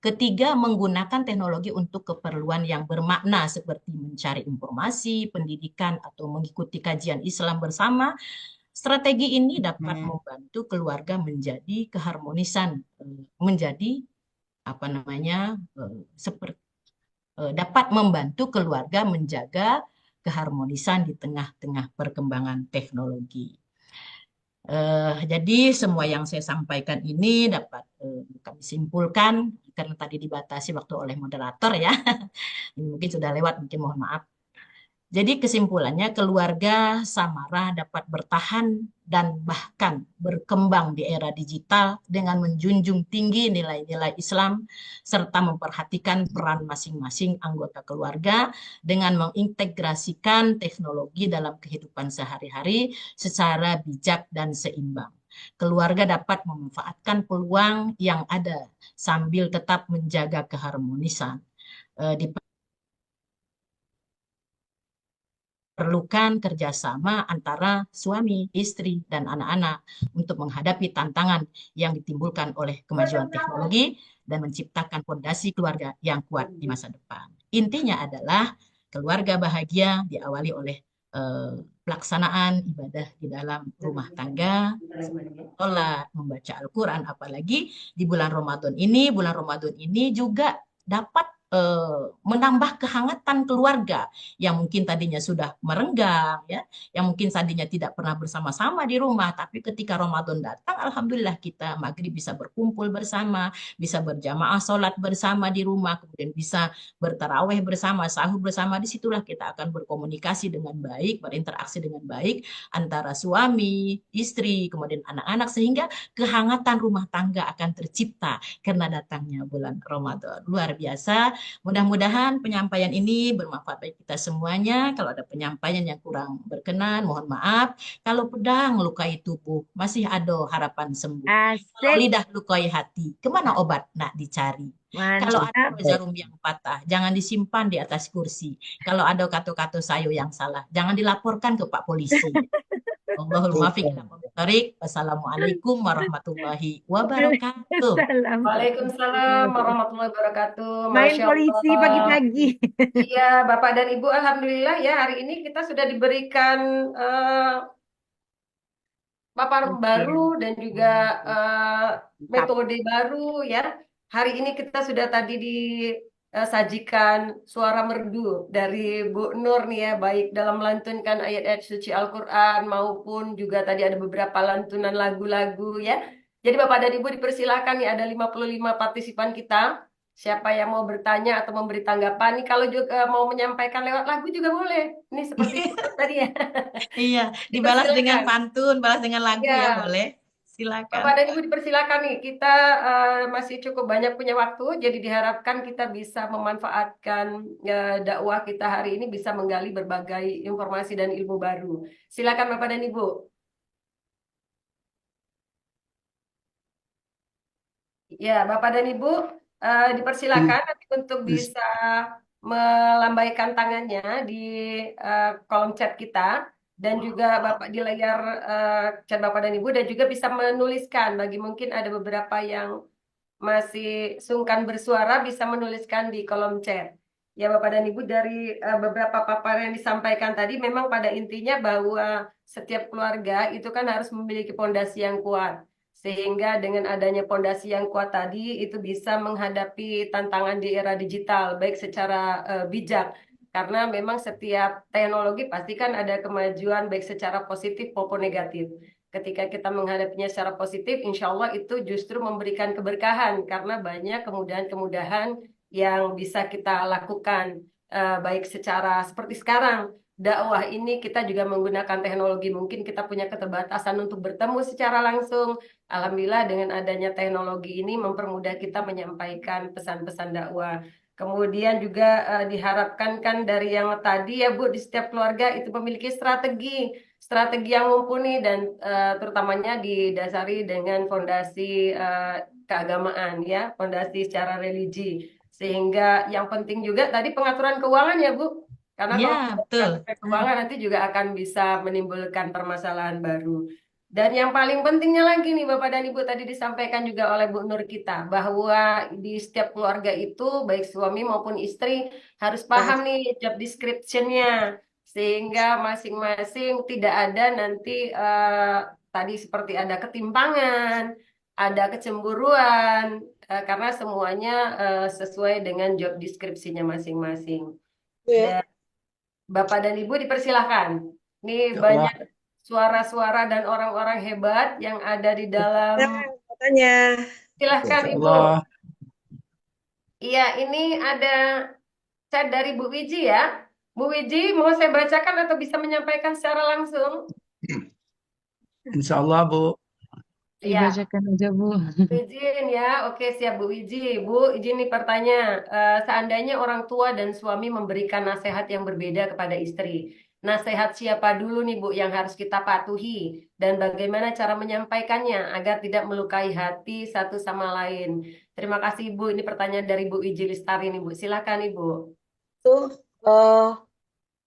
[SPEAKER 2] Ketiga, menggunakan teknologi untuk keperluan yang bermakna, seperti mencari informasi, pendidikan, atau mengikuti kajian Islam bersama. Strategi ini dapat membantu keluarga menjadi keharmonisan, menjadi apa namanya seperti dapat membantu keluarga menjaga keharmonisan di tengah-tengah perkembangan teknologi. Jadi semua yang saya sampaikan ini dapat kami simpulkan karena tadi dibatasi waktu oleh moderator ya. Ini mungkin sudah lewat, mungkin mohon maaf. Jadi kesimpulannya keluarga Samara dapat bertahan dan bahkan berkembang di era digital dengan menjunjung tinggi nilai-nilai Islam serta memperhatikan peran masing-masing anggota keluarga dengan mengintegrasikan teknologi dalam kehidupan sehari-hari secara bijak dan seimbang. Keluarga dapat memanfaatkan peluang yang ada sambil tetap menjaga keharmonisan. Diperlukan kerjasama antara suami, istri, dan anak-anak untuk menghadapi tantangan yang ditimbulkan oleh kemajuan teknologi dan menciptakan fondasi keluarga yang kuat di masa depan. Intinya adalah keluarga bahagia diawali oleh pelaksanaan ibadah di dalam rumah tangga, sholat, membaca Al-Quran, apalagi di bulan Ramadan ini. Bulan Ramadan ini juga dapat menambah kehangatan keluarga yang mungkin tadinya sudah merenggang, ya, yang mungkin tadinya tidak pernah bersama-sama di rumah, tapi ketika Ramadan datang, alhamdulillah kita maghrib bisa berkumpul bersama, bisa berjamaah sholat bersama di rumah, kemudian bisa bertaraweh bersama, sahur bersama. Disitulah kita akan berkomunikasi dengan baik, berinteraksi dengan baik antara suami, istri, kemudian anak-anak, sehingga kehangatan rumah tangga akan tercipta karena datangnya bulan Ramadan. Luar biasa. mudah-mudahan penyampaian ini bermanfaat bagi kita semuanya. Kalau ada penyampaian yang kurang berkenan, mohon maaf. Kalau pedang melukai tubuh, masih ada harapan sembuh. Kalau
[SPEAKER 5] Asik,
[SPEAKER 2] lidah lukai hati, kemana obat nak dicari? Kalau ada
[SPEAKER 5] mantap.
[SPEAKER 2] jarum yang patah, jangan disimpan di atas kursi. Kalau ada kata-kata saya yang salah, jangan dilaporkan ke Pak Polisi. Allahul muwaffiq ila aqwamit thoriq. Wassalamualaikum warahmatullahi wabarakatuh.
[SPEAKER 5] Salam.
[SPEAKER 1] Waalaikumsalam warahmatullahi wabarakatuh.
[SPEAKER 5] Main
[SPEAKER 1] Masya
[SPEAKER 5] polisi
[SPEAKER 1] Allah.
[SPEAKER 5] pagi-pagi.
[SPEAKER 1] Iya, Bapak dan Ibu, alhamdulillah ya hari ini kita sudah diberikan paparan baru dan juga metode baru ya. Hari ini kita sudah tadi disajikan suara merdu dari Bu Nur nih ya, baik dalam melantunkan ayat-ayat suci Al-Quran maupun juga tadi ada beberapa lantunan lagu-lagu ya. Jadi Bapak dan Ibu dipersilakan nih, ada 55 partisipan kita. Siapa yang mau bertanya atau memberi tanggapan nih, kalau juga mau menyampaikan lewat lagu juga boleh. Ini seperti tadi ya.
[SPEAKER 2] Iya, dibalas dengan
[SPEAKER 1] Dipersilakan.
[SPEAKER 2] pantun, balas dengan lagu ya
[SPEAKER 1] Ya,
[SPEAKER 2] boleh. Silakan.
[SPEAKER 1] Bapak dan Ibu dipersilakan nih. Kita masih cukup banyak punya waktu, jadi diharapkan kita bisa memanfaatkan dakwah kita hari ini bisa menggali berbagai informasi dan ilmu baru. Silakan Bapak dan Ibu. Ya, Bapak dan Ibu dipersilakan nanti untuk bisa melambaikan tangannya di kolom chat kita dan juga Bapak di layar chat Bapak dan Ibu dan juga bisa menuliskan bagi mungkin ada beberapa yang masih sungkan bersuara bisa menuliskan di kolom chat. Ya Bapak dan Ibu dari beberapa paparan yang disampaikan tadi memang pada intinya bahwa setiap keluarga itu kan harus memiliki pondasi yang kuat. Sehingga dengan adanya pondasi yang kuat tadi itu bisa menghadapi tantangan di era digital baik secara bijak karena memang setiap teknologi pasti kan ada kemajuan baik secara positif maupun negatif. Ketika kita menghadapinya secara positif, insya Allah itu justru memberikan keberkahan karena banyak kemudahan-kemudahan yang bisa kita lakukan baik secara seperti sekarang. Dakwah ini kita juga menggunakan teknologi, mungkin kita punya keterbatasan untuk bertemu secara langsung. Alhamdulillah dengan adanya teknologi ini mempermudah kita menyampaikan pesan-pesan dakwah. Kemudian juga diharapkan kan dari yang tadi ya Bu, di setiap keluarga itu memiliki strategi yang mumpuni dan terutamanya didasari dengan fondasi keagamaan ya, fondasi secara religi. Sehingga yang penting juga tadi pengaturan keuangan ya Bu, karena
[SPEAKER 2] Ya,
[SPEAKER 1] kalau tidak
[SPEAKER 2] betul.
[SPEAKER 1] mengatur keuangan nanti juga akan bisa menimbulkan permasalahan baru. Dan yang paling pentingnya lagi nih Bapak dan Ibu tadi disampaikan juga oleh Bu Nur kita bahwa di setiap keluarga itu baik suami maupun istri harus paham nih job description-nya sehingga masing-masing tidak ada nanti tadi seperti ada ketimpangan, ada kecemburuan karena semuanya sesuai dengan job description-nya masing-masing. Dan Bapak dan Ibu dipersilahkan. Ini
[SPEAKER 3] Ya Allah.
[SPEAKER 1] banyak suara-suara dan orang-orang hebat yang ada di dalam.
[SPEAKER 5] Katanya.
[SPEAKER 1] Silahkan
[SPEAKER 3] Ya
[SPEAKER 1] Ibu.
[SPEAKER 3] Allah.
[SPEAKER 1] Iya, ini ada chat dari Bu Wiji ya. Bu Wiji, mau saya bacakan atau bisa menyampaikan secara langsung?
[SPEAKER 3] Insya Allah, Bu.
[SPEAKER 1] Iya,
[SPEAKER 6] Dibacakan aja, Bu.
[SPEAKER 1] izin ya. Oke, siap Bu Wiji. Bu, izin nih pertanyaan. Seandainya orang tua dan suami memberikan nasihat yang berbeda kepada istri, nasihat siapa dulu nih Bu yang harus kita patuhi dan bagaimana cara menyampaikannya agar tidak melukai hati satu sama lain? Terima kasih Ibu. Ini pertanyaan dari Bu Wiji Lestari nih Bu. Silakan Ibu.
[SPEAKER 7] Itu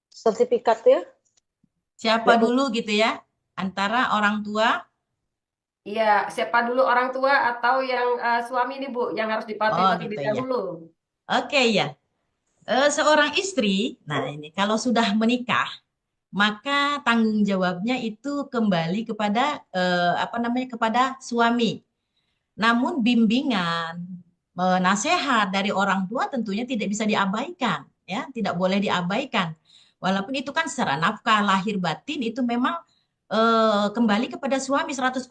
[SPEAKER 7] sertifikat ya.
[SPEAKER 2] Siapa dulu gitu ya? Antara orang tua,
[SPEAKER 1] Iya, siapa dulu orang tua atau yang suami nih Bu yang harus dipatuhi
[SPEAKER 2] oh
[SPEAKER 1] terlebih
[SPEAKER 2] gitu ya.
[SPEAKER 1] dahulu?
[SPEAKER 2] Oke ya. Seorang istri, nah ini kalau sudah menikah, maka tanggung jawabnya itu kembali kepada apa namanya kepada suami. Namun bimbingan, nasihat dari orang tua tentunya tidak bisa diabaikan, ya, tidak boleh diabaikan. Walaupun itu kan secara nafkah lahir batin itu memang kembali kepada suami 100%.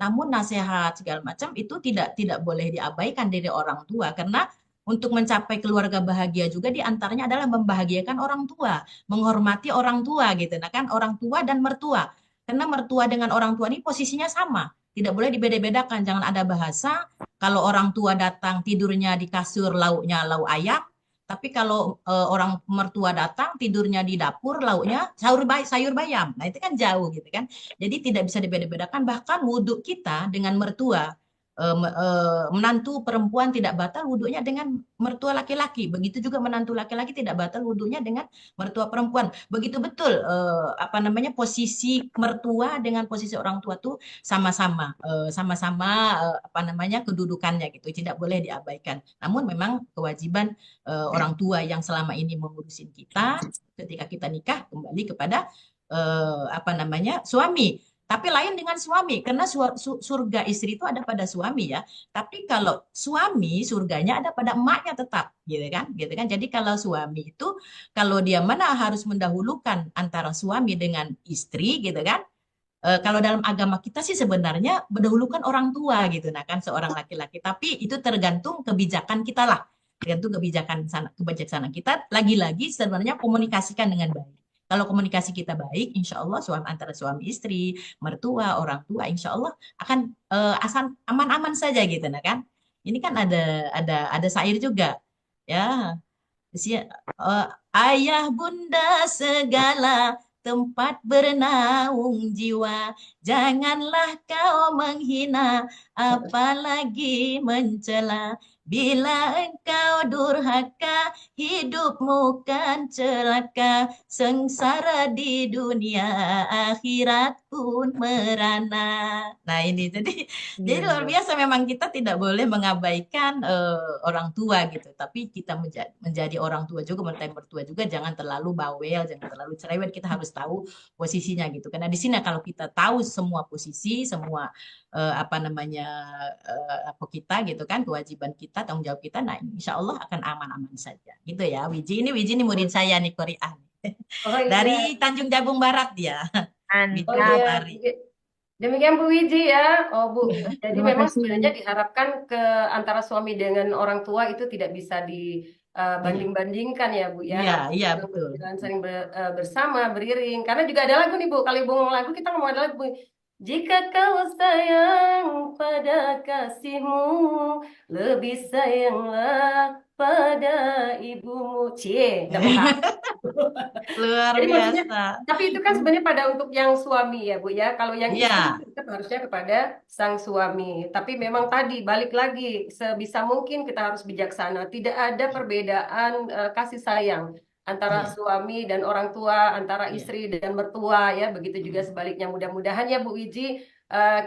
[SPEAKER 2] Namun nasihat segala macam itu tidak boleh diabaikan dari orang tua karena untuk mencapai keluarga bahagia juga diantaranya adalah membahagiakan orang tua, menghormati orang tua gitu. Nah kan orang tua dan mertua. Karena mertua dengan orang tua ini posisinya sama. tidak boleh dibeda-bedakan. Jangan ada bahasa kalau orang tua datang tidurnya di kasur lauknya lauk ayam, tapi kalau orang mertua datang tidurnya di dapur lauknya sayur bayam. Nah, itu kan jauh gitu kan. Jadi tidak bisa dibeda-bedakan. Bahkan wudhu kita dengan mertua menantu perempuan tidak batal wudhunya dengan mertua laki-laki. Begitu juga menantu laki-laki tidak batal wudhunya dengan mertua perempuan. Begitu betul apa namanya posisi mertua dengan posisi orang tua tuh sama-sama apa namanya kedudukannya gitu. Tidak boleh diabaikan. Namun memang kewajiban orang tua yang selama ini mengurusin kita ketika kita nikah kembali kepada apa namanya suami. Tapi lain dengan suami, karena surga istri itu ada pada suami ya. Tapi kalau suami, surganya ada pada emaknya tetap, gitu kan? Gitu kan? Jadi kalau suami itu, kalau dia mana harus mendahulukan antara suami dengan istri, gitu kan? Kalau dalam agama kita sih sebenarnya mendahulukan orang tua gitu, nah kan seorang laki-laki. Tapi itu tergantung kebijakan kita lah, tergantung kebijaksanaan kita. Lagi-lagi sebenarnya komunikasikan dengan baik. Kalau komunikasi kita baik, insya Allah antara suami istri, mertua, orang tua, insya Allah akan aman-aman saja gitu, nah kan. Ini kan ada syair juga, ya. Ayah bunda segala tempat bernaung jiwa, janganlah kau menghina, apalagi mencela. Bila engkau durhaka, hidupmu kan celaka, sengsara di dunia, akhirat pun merana. Nah ini jadi luar biasa, memang kita tidak boleh mengabaikan orang tua gitu, tapi kita menjadi orang tua juga, mertua juga jangan terlalu bawel, jangan terlalu cerewet. Kita harus tahu posisinya gitu. Karena di sini kalau kita tahu semua posisi, semua apa namanya apa kita gitu kan, kewajiban kita, tanggung jawab kita, nah insya Allah akan aman-aman saja gitu ya. Wiji ini murid saya nih, Korea
[SPEAKER 1] Oh iya.
[SPEAKER 2] dari Tanjung Jabung Barat ya. Wiji
[SPEAKER 1] Oh iya.
[SPEAKER 2] Lestari.
[SPEAKER 1] Demikian Bu Wiji ya. Oh Bu, jadi
[SPEAKER 3] Terima
[SPEAKER 1] memang
[SPEAKER 3] kasih.
[SPEAKER 1] sebenarnya diharapkan ke antara suami dengan orang tua itu tidak bisa dibanding-bandingkan ya Bu ya.
[SPEAKER 2] Iya,
[SPEAKER 1] Harus
[SPEAKER 2] iya
[SPEAKER 1] saling
[SPEAKER 2] betul.
[SPEAKER 1] berjalan, saling bersama, beriring. Karena juga ada lagu nih Bu. Kalau Ibu ngomong lagu, kita ngomong ada lagu. Jika kau sayang pada kasihmu, lebih sayanglah pada ibumu. Cie, nggak paham.
[SPEAKER 2] Luar
[SPEAKER 1] Jadi maksudnya,
[SPEAKER 2] biasa.
[SPEAKER 1] tapi itu kan sebenarnya pada untuk yang suami ya Bu ya. Kalau yang istri
[SPEAKER 2] Iya,
[SPEAKER 1] tetap harusnya kepada sang suami. Tapi memang tadi balik lagi sebisa mungkin kita harus bijaksana. Tidak ada perbedaan kasih sayang antara
[SPEAKER 2] iya,
[SPEAKER 1] suami dan orang tua, antara
[SPEAKER 2] iya,
[SPEAKER 1] istri dan mertua ya. Begitu juga sebaliknya. Mudah-mudahan ya Bu Wiji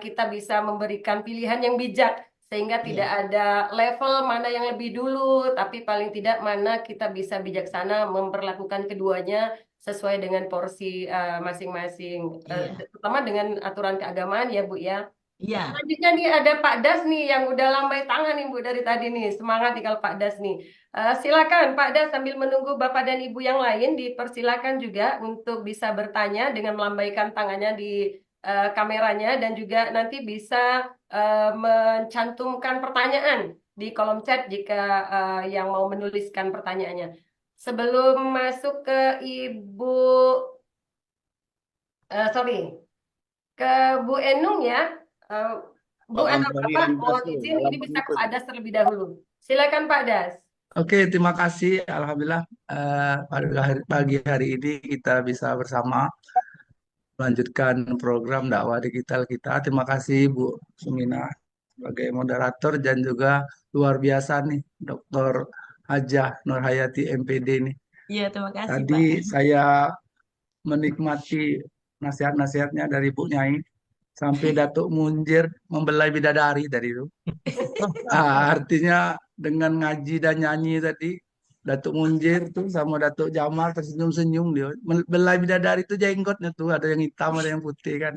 [SPEAKER 1] kita bisa memberikan pilihan yang bijak sehingga tidak
[SPEAKER 2] iya,
[SPEAKER 1] ada level mana yang lebih dulu, tapi paling tidak mana kita bisa bijaksana memperlakukan keduanya sesuai dengan porsi masing-masing,
[SPEAKER 2] iya,
[SPEAKER 1] terutama dengan aturan keagamaan ya Bu ya.
[SPEAKER 2] iya.
[SPEAKER 1] Selanjutnya nih ada Pak Das nih yang udah lambai tangan nih Bu dari tadi nih. Semangat nih kalau Pak Das nih. Silakan Pak Das sambil menunggu Bapak dan Ibu yang lain dipersilakan juga untuk bisa bertanya dengan melambaikan tangannya di kameranya dan juga nanti bisa mencantumkan pertanyaan di kolom chat jika yang mau menuliskan pertanyaannya. Sebelum masuk ke Ibu, sorry, ke Bu Enung ya. Eh, Bu
[SPEAKER 4] Pak
[SPEAKER 1] atau
[SPEAKER 4] Ansori
[SPEAKER 1] Bapak
[SPEAKER 4] Amdas
[SPEAKER 1] mohon
[SPEAKER 4] tuh,
[SPEAKER 1] izin ini
[SPEAKER 4] halaman
[SPEAKER 1] bisa ke
[SPEAKER 4] itu.
[SPEAKER 1] Pak Das terlebih dahulu. Silakan Pak Das.
[SPEAKER 3] Oke, terima kasih. Alhamdulillah pada pagi hari ini kita bisa bersama melanjutkan program dakwah digital kita. Terima kasih Bu Sumina sebagai moderator dan juga luar biasa nih Dr. Hajah Nurhayati MPD nih.
[SPEAKER 2] Iya, terima kasih
[SPEAKER 3] Tadi
[SPEAKER 2] Pak.
[SPEAKER 3] saya menikmati nasihat-nasihatnya dari Bu Nyai sampai Datuk Munjir membelai bidadari tadi itu. Artinya dengan ngaji dan nyanyi tadi Datuk Munjir tuh sama Datuk Jamal tersenyum-senyum dia. Belai bidadari itu jenggotnya tuh ada yang hitam ada yang putih kan.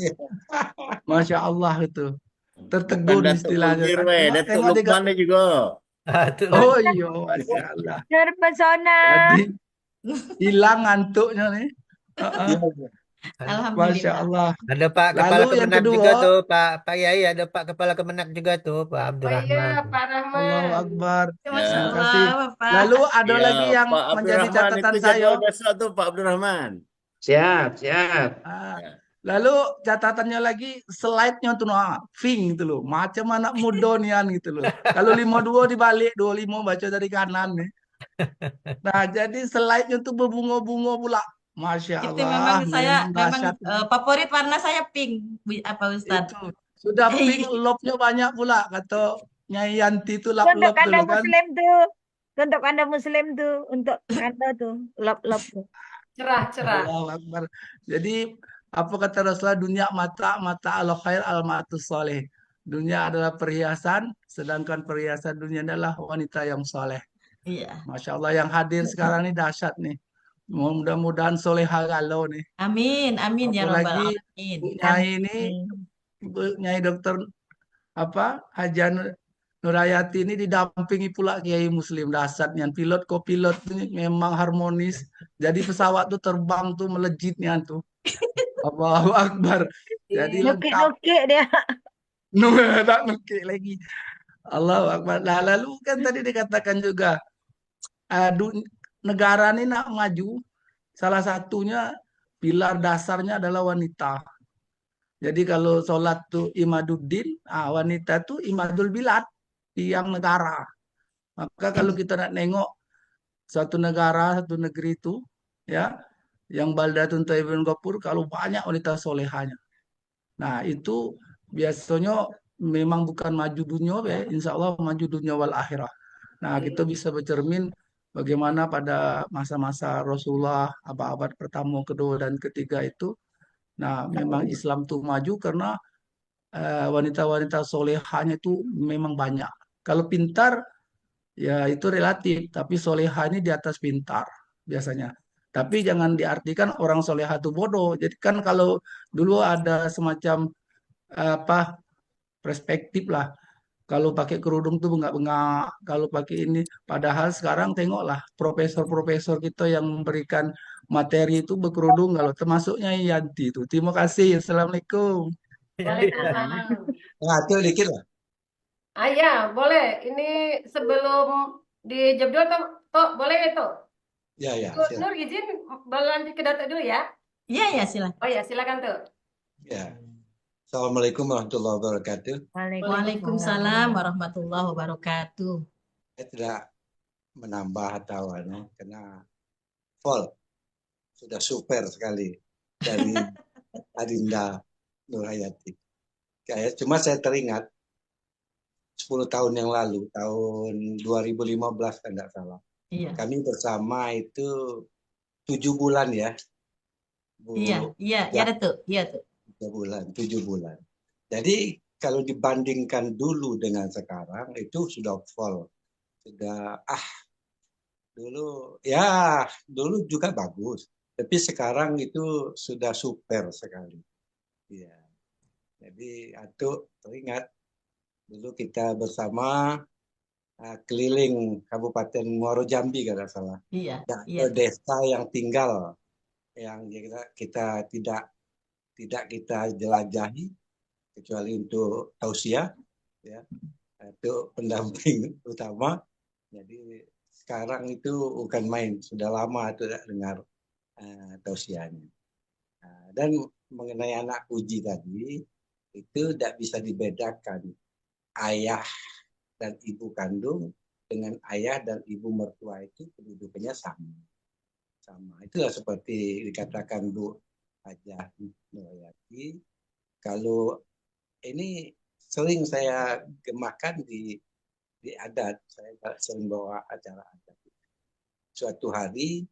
[SPEAKER 3] Masya Allah itu.
[SPEAKER 4] Bukan
[SPEAKER 3] Tertegun
[SPEAKER 4] Datuk
[SPEAKER 3] istilahnya
[SPEAKER 4] Munzir,
[SPEAKER 3] kan.
[SPEAKER 4] weh.
[SPEAKER 3] Tengok,
[SPEAKER 4] Datuk
[SPEAKER 3] tengok juga.
[SPEAKER 4] Lukman juga.
[SPEAKER 3] Oh iya, Masya Allah.
[SPEAKER 5] Terpesona.
[SPEAKER 3] Jadi hilang ngantuknya nih. Heeh.
[SPEAKER 4] Iya.
[SPEAKER 3] Masya
[SPEAKER 2] Alhamdulillah.
[SPEAKER 3] Allah.
[SPEAKER 6] Ada Pak Kepala
[SPEAKER 3] Lalu yang
[SPEAKER 6] Kemenak juga
[SPEAKER 3] kedua,
[SPEAKER 6] tuh, Pak Yai, ada Pak Kepala Kemenak juga tuh, Pak
[SPEAKER 1] Oh iya
[SPEAKER 6] Abdurrahman.
[SPEAKER 1] Pak
[SPEAKER 3] Allahu
[SPEAKER 1] Rahman.
[SPEAKER 3] Akbar.
[SPEAKER 2] Ya, Masya
[SPEAKER 4] Ya,
[SPEAKER 3] Terima kasih.
[SPEAKER 2] Allah, Bapak.
[SPEAKER 3] Lalu ada
[SPEAKER 4] ya,
[SPEAKER 3] lagi yang
[SPEAKER 4] Pak
[SPEAKER 3] menjadi
[SPEAKER 4] Abdurrahman
[SPEAKER 3] catatan
[SPEAKER 4] itu
[SPEAKER 3] saya.
[SPEAKER 4] jadwal besok tuh Pak Abdurrahman.
[SPEAKER 5] Siap, siap.
[SPEAKER 3] Ah,
[SPEAKER 4] Ya.
[SPEAKER 3] Lalu catatannya lagi slide-nya tuh Ving gitu loh. Macam anak muda nian gitu loh. Kalau 52 dibalik 25 baca dari kanan nih. Nah, jadi slide-nya tuh berbunga-bunga pula. Masya
[SPEAKER 2] Itu
[SPEAKER 3] Allah,
[SPEAKER 2] memang saya
[SPEAKER 3] memang
[SPEAKER 2] memang
[SPEAKER 3] dahsyat.
[SPEAKER 2] favorit warna saya pink, apa Ustadz?
[SPEAKER 3] Itu sudah pink, love-nya banyak pula kata Nyai Yanti itu
[SPEAKER 5] Untuk
[SPEAKER 3] lap-lap
[SPEAKER 5] Anda
[SPEAKER 3] dulu kan.
[SPEAKER 5] Muslim tuh, untuk Anda Muslim tuh, untuk Anda tuh, lop-lop tuh.
[SPEAKER 1] Cerah-cerah.
[SPEAKER 3] Allahu Akbar. Jadi apa kata Rasulullah, dunia mata, mata al khair al matus soleh. Dunia adalah perhiasan, sedangkan perhiasan dunia adalah wanita yang soleh.
[SPEAKER 2] Iya.
[SPEAKER 3] Masya Allah, yang hadir sekarang ini dahsyat nih. Mudah-mudahan soleha galau nih.
[SPEAKER 2] Amin, amin ya Rabbal
[SPEAKER 3] Apalagi
[SPEAKER 2] Alamin.
[SPEAKER 3] Bu Nyai ini,
[SPEAKER 2] Amin.
[SPEAKER 3] Bu Nyai Dokter apa Haja Nurayati ini didampingi pula Kiai Muslim, dahsyatnya pilot kopilot ini memang harmonis. Jadi pesawat tuh terbang tuh melejitnya tuh. Allahu Akbar. Jadi
[SPEAKER 1] Iya.
[SPEAKER 3] lengkap.
[SPEAKER 5] Nukik-nukik dia.
[SPEAKER 3] Tak nukik lagi. Allahu Akbar. Nah, lalu kan tadi dikatakan juga negara ini nak maju, salah satunya pilar dasarnya adalah wanita. Jadi kalau sholat tuh imaduddin, wanita tuh imadul bilad, tiang negara. Maka kalau kita nak nengok satu negara, satu negeri itu, ya, yang baldatun thayyibun ghafur, kalau banyak wanita solehanya. Nah, itu biasanya memang bukan maju dunia, ya, insya Allah maju dunia wal akhirah. Nah, kita bisa bercermin bagaimana pada masa-masa Rasulullah, abad-abad pertama, kedua, dan ketiga itu. Nah, memang Islam tuh maju karena wanita-wanita solehanya itu memang banyak. Kalau pintar, ya itu relatif, tapi soleha ini di atas pintar biasanya. Tapi jangan diartikan orang soleha itu bodoh. Jadi kan kalau dulu ada semacam apa perspektif lah. Kalau pakai kerudung tuh bengak-bengak, kalau pakai ini. Padahal sekarang tengoklah profesor-profesor kita yang memberikan materi itu berkerudung, kalau termasuknya Yanti itu. Terima kasih. Assalamualaikum.
[SPEAKER 1] Waalaikumsalam.
[SPEAKER 4] Ngaco dikit lah.
[SPEAKER 1] Ya, boleh. Ini sebelum dijawab tuh, tuh boleh itu.
[SPEAKER 4] Ya, ya,
[SPEAKER 1] Nur
[SPEAKER 4] silakan.
[SPEAKER 1] Nur, izin berlanjut ke Datuk dulu ya.
[SPEAKER 2] Iya ya silakan.
[SPEAKER 1] Oh ya, silakan tuh.
[SPEAKER 4] Ya. Assalamualaikum warahmatullahi wabarakatuh.
[SPEAKER 2] Waalaikumsalam warahmatullahi wabarakatuh.
[SPEAKER 4] Saya tidak menambah atau karena full sudah super sekali dari Adinda Nurhayati. Cuma saya teringat 10 tahun yang lalu, tahun 2015 kan tidak salah.
[SPEAKER 2] Iya.
[SPEAKER 4] Kami bersama itu 7 bulan ya, Bu.
[SPEAKER 2] Iya, Datuk. Iya tuh.
[SPEAKER 4] 7 bulan. Jadi kalau dibandingkan dulu dengan sekarang itu sudah full. Sudah dulu juga bagus. Tapi sekarang itu sudah super sekali. Ya. Jadi Atuk teringat dulu kita bersama keliling Kabupaten Muaro Jambi kalau tidak salah.
[SPEAKER 2] Iya.
[SPEAKER 4] Ke desa yang tinggal yang kita tidak kita jelajahi kecuali untuk tausiah, ya, itu pendamping utama. Jadi sekarang itu bukan main, sudah lama tidak dengar tausiahnya. Dan mengenai anak uji tadi itu tidak bisa dibedakan ayah dan ibu kandung dengan ayah dan ibu mertua itu kedudukannya sama. Itulah seperti dikatakan Bu Hajah Nurhayati. Kalau ini sering saya gemakan di adat, saya sering bawa acara adat. Suatu hari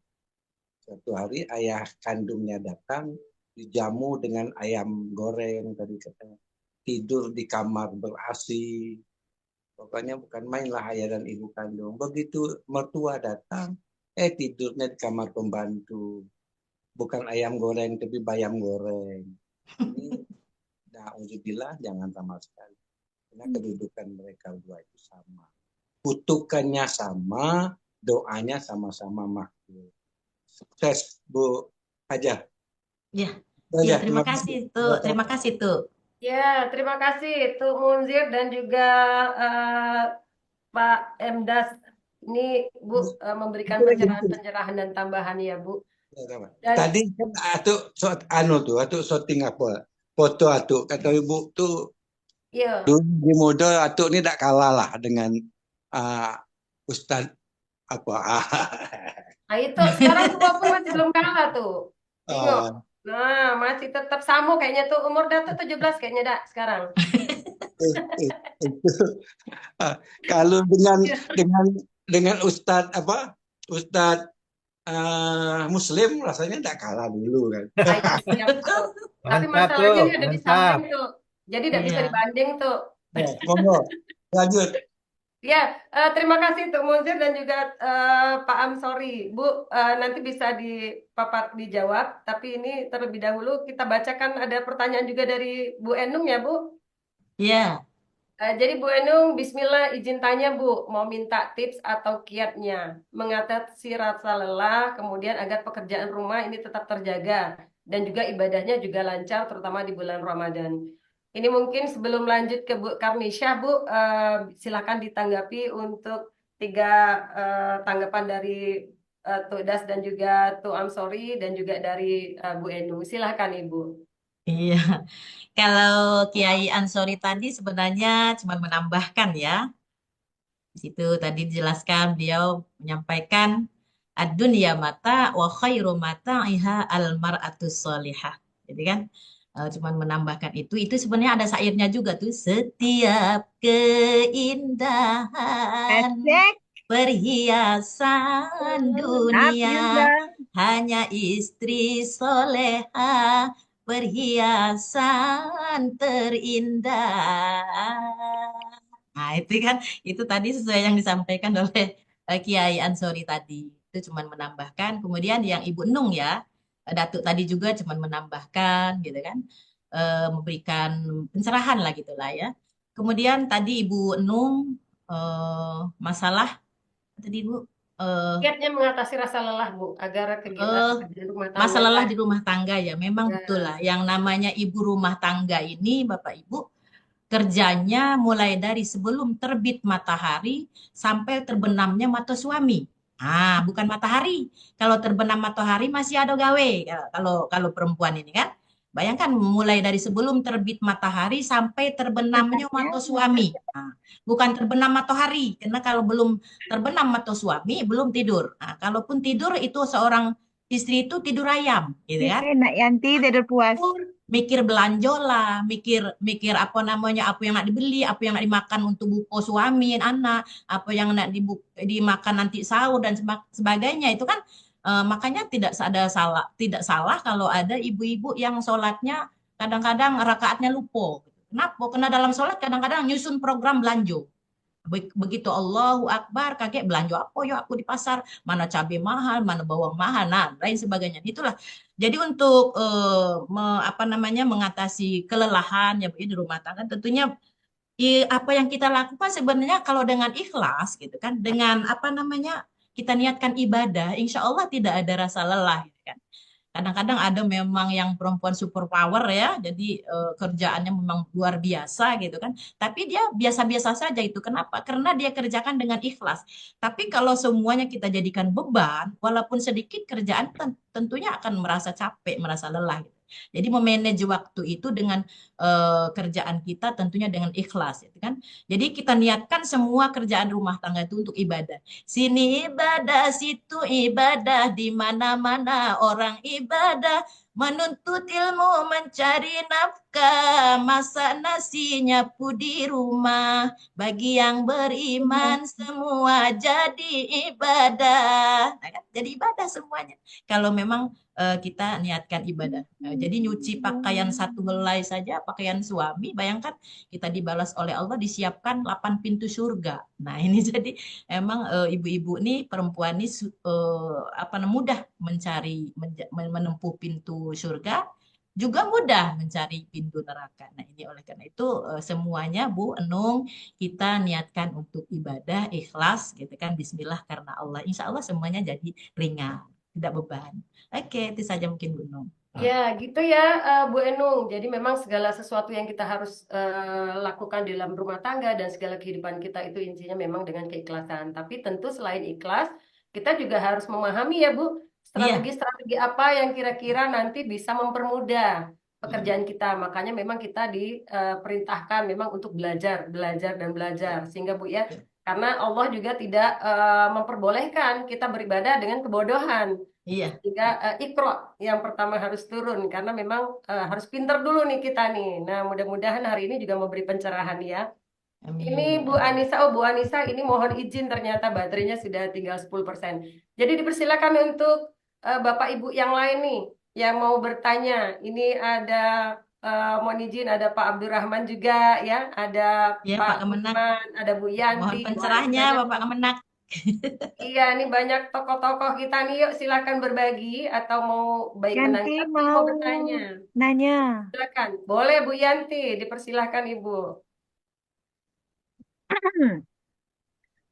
[SPEAKER 4] ayah kandungnya datang, dijamu dengan ayam goreng tadi katanya, tidur di kamar ber-AC. Pokoknya bukan main lah ayah dan ibu kandung. Begitu mertua datang, tidurnya di kamar pembantu. Bukan ayam goreng, tapi bayam goreng. Ini, na'udzubillah, jangan sama sekali. Karena kedudukan mereka berdua itu sama. Kutukannya sama, doanya sama-sama makbul. Sukses, Bu Hajah.
[SPEAKER 2] Ya, terima kasih tuh. Terima kasih tuh.
[SPEAKER 1] Ya, terima kasih Tuh Munzir dan juga Pak Emdas. Ini Bu memberikan pencerahan-pencerahan dan tambahan ya Bu. Dan
[SPEAKER 4] Tadi kan atuk syuting apa? Foto atuk kata ibu tuh
[SPEAKER 1] iya,
[SPEAKER 4] dulu di modal atuk ni tak kalah lah dengan ah, Ustaz apa.
[SPEAKER 1] nah itu sekarang tua pun masih belum kalah tuh. Tengok.
[SPEAKER 4] Ah,
[SPEAKER 1] Nah, masih tetap sama kayaknya tuh umur Datuk 17 kayaknya dak sekarang.
[SPEAKER 4] itu kalau dengan Ustaz apa Ustaz Muslim rasanya tak kalah dulu kan.
[SPEAKER 1] Ah, iya, siap tuh. Tapi
[SPEAKER 6] Mantap tuh,
[SPEAKER 1] masalahnya ini ada di
[SPEAKER 6] mantap.
[SPEAKER 1] samping tuh. Jadi tidak bisa
[SPEAKER 2] Iya.
[SPEAKER 1] dibanding tuh.
[SPEAKER 4] Monggo lanjut.
[SPEAKER 1] Ya, terima kasih untuk Munzir dan juga Pak Amsori. Bu, nanti bisa dijawab, tapi ini terlebih dahulu kita bacakan ada pertanyaan juga dari Bu Enung ya, Bu.
[SPEAKER 2] Iya.
[SPEAKER 1] Jadi Bu Enung, Bismillah izin tanya Bu, mau minta tips atau kiatnya mengatasi rasa lelah, kemudian agar pekerjaan rumah ini tetap terjaga dan juga ibadahnya juga lancar, terutama di bulan Ramadan. Ini mungkin sebelum lanjut ke Bu Karnisyah, Bu, silakan ditanggapi untuk tiga tanggapan dari Tuh Das dan juga Tuh Amsori dan juga dari Bu Enung. Silakan Ibu.
[SPEAKER 2] Iya. Kalau Kiai Ansori tadi sebenarnya cuma menambahkan ya. Di situ tadi dijelaskan beliau menyampaikan ad-dunya mata wa khairu mata'iha al-mar'atus sholihah. Jadi kan cuman menambahkan itu sebenarnya ada syairnya juga tuh. Setiap keindahan
[SPEAKER 5] Asik.
[SPEAKER 2] perhiasan
[SPEAKER 5] Maaf
[SPEAKER 2] dunia
[SPEAKER 5] juga.
[SPEAKER 2] hanya istri soleha perhiasan terindah. Nah, itu kan itu tadi sesuai yang disampaikan oleh Kiai Ansori tadi. Itu cuman menambahkan. Kemudian yang Ibu Nung ya, Datuk tadi juga cuman menambahkan gitu kan. Memberikan pencerahan lah gitulah ya. Kemudian tadi Ibu Nung masalah tadi Ibu eh,
[SPEAKER 1] Kiatnya mengatasi rasa lelah, Bu, agar kegiatan
[SPEAKER 2] eh,
[SPEAKER 1] pekerjaan rumah
[SPEAKER 2] masa
[SPEAKER 1] tangga
[SPEAKER 2] lelah
[SPEAKER 1] tadi.
[SPEAKER 2] di rumah tangga ya. Memang betul
[SPEAKER 1] Ya.
[SPEAKER 2] lah. Yang namanya ibu rumah tangga ini, Bapak Ibu, kerjanya mulai dari sebelum terbit matahari sampai terbenamnya mata suami. Ah, bukan matahari. Kalau terbenam matahari masih ada gawe. Kalau kalau perempuan ini kan, bayangkan mulai dari sebelum terbit matahari sampai terbenamnya
[SPEAKER 5] Makanya
[SPEAKER 2] mata suami. Ah, bukan terbenam matahari, karena kalau belum terbenam mata suami belum tidur. Ah, kalaupun tidur itu seorang istri itu tidur ayam, gitu kan?
[SPEAKER 5] Nak Yanti tidur puas.
[SPEAKER 2] Mikir belanja lah, mikir mikir apa namanya, apa yang nak dibeli, apa yang nak dimakan untuk buko suami, anak, apa yang nak dimakan nanti sahur dan sebagainya itu kan makanya tidak salah kalau ada ibu-ibu yang sholatnya kadang-kadang rakaatnya lupa. Kenapa? Karena dalam sholat kadang-kadang nyusun program belanja. Begitu Allahu Akbar, kaget belanja apa ya aku di pasar, mana cabai mahal, mana bawang mahal, nah lain sebagainya. Itulah. Jadi untuk apa namanya mengatasi kelelahan ya Bu, di rumah tangga tentunya apa yang kita lakukan sebenarnya kalau dengan ikhlas gitu kan, dengan apa namanya kita niatkan ibadah, insya Allah tidak ada rasa lelah gitu kan. Kadang-kadang ada memang yang perempuan super power ya, jadi kerjaannya memang luar biasa gitu kan. Tapi dia biasa-biasa saja itu. Kenapa? Karena dia kerjakan dengan ikhlas. Tapi kalau semuanya kita jadikan beban, walaupun sedikit kerjaan tentunya akan merasa capek, merasa lelah gitu. Jadi memanage waktu itu dengan kerjaan kita tentunya dengan ikhlas gitu kan. Jadi kita niatkan semua kerjaan rumah tangga itu untuk ibadah. Sini ibadah, situ ibadah, di mana-mana orang ibadah, menuntut ilmu, mencari nafkah, masak nasi nyapu di rumah. Bagi yang beriman semua jadi ibadah. Nah, kan? Jadi ibadah semuanya. Kalau memang kita niatkan ibadah. Jadi nyuci pakaian satu helai saja, pakaian suami, bayangkan kita dibalas oleh Allah disiapkan 8 pintu surga. Nah, ini jadi emang ibu-ibu nih perempuan nih apa mudah menempuh pintu surga juga mudah mencari pintu neraka. Nah, ini oleh karena itu semuanya Bu Enung kita niatkan untuk ibadah ikhlas gitu kan bismillah karena Allah. Insya Allah semuanya jadi ringan, tidak beban. Oke, itu saja mungkin Bu Enung.
[SPEAKER 1] Ya, gitu ya, Bu Enung. Jadi memang segala sesuatu yang kita harus lakukan di dalam rumah tangga dan segala kehidupan kita itu intinya memang dengan keikhlasan. Tapi tentu selain ikhlas, kita juga harus memahami ya, Bu,
[SPEAKER 2] Iya,
[SPEAKER 1] strategi-strategi apa yang kira-kira nanti bisa mempermudah pekerjaan kita. Makanya memang kita diperintahkan memang untuk belajar, belajar dan belajar. Sehingga Bu ya, karena Allah juga tidak memperbolehkan kita beribadah dengan kebodohan.
[SPEAKER 2] iya.
[SPEAKER 1] Sehingga Iqra yang pertama harus turun karena memang harus pinter dulu nih kita nih. Nah, mudah-mudahan hari ini juga memberi pencerahan ya. Ini
[SPEAKER 2] Amin.
[SPEAKER 1] Bu
[SPEAKER 2] Amin.
[SPEAKER 1] Anissa, oh Bu Anissa ini mohon izin ternyata baterainya sudah tinggal 10%. Jadi dipersilakan untuk Bapak Ibu yang lain nih yang mau bertanya. Ini ada mohon izin ada Pak Abdurrahman juga ya, ada
[SPEAKER 2] Ya,
[SPEAKER 1] Pak
[SPEAKER 2] Pak Kemenak.
[SPEAKER 1] Budiman, ada Bu Yanti.
[SPEAKER 2] Mohon
[SPEAKER 1] Wah, ini
[SPEAKER 2] pencerahnya,
[SPEAKER 1] banyak.
[SPEAKER 2] Bapak Kemenak.
[SPEAKER 1] Iya, ini banyak tokoh-tokoh kita nih. Yuk silakan berbagi atau mau baik
[SPEAKER 5] Yanti
[SPEAKER 1] menanggapi mau
[SPEAKER 5] mau
[SPEAKER 1] bertanya.
[SPEAKER 5] nanya.
[SPEAKER 1] Silakan. Boleh Bu Yanti, dipersilahkan Ibu.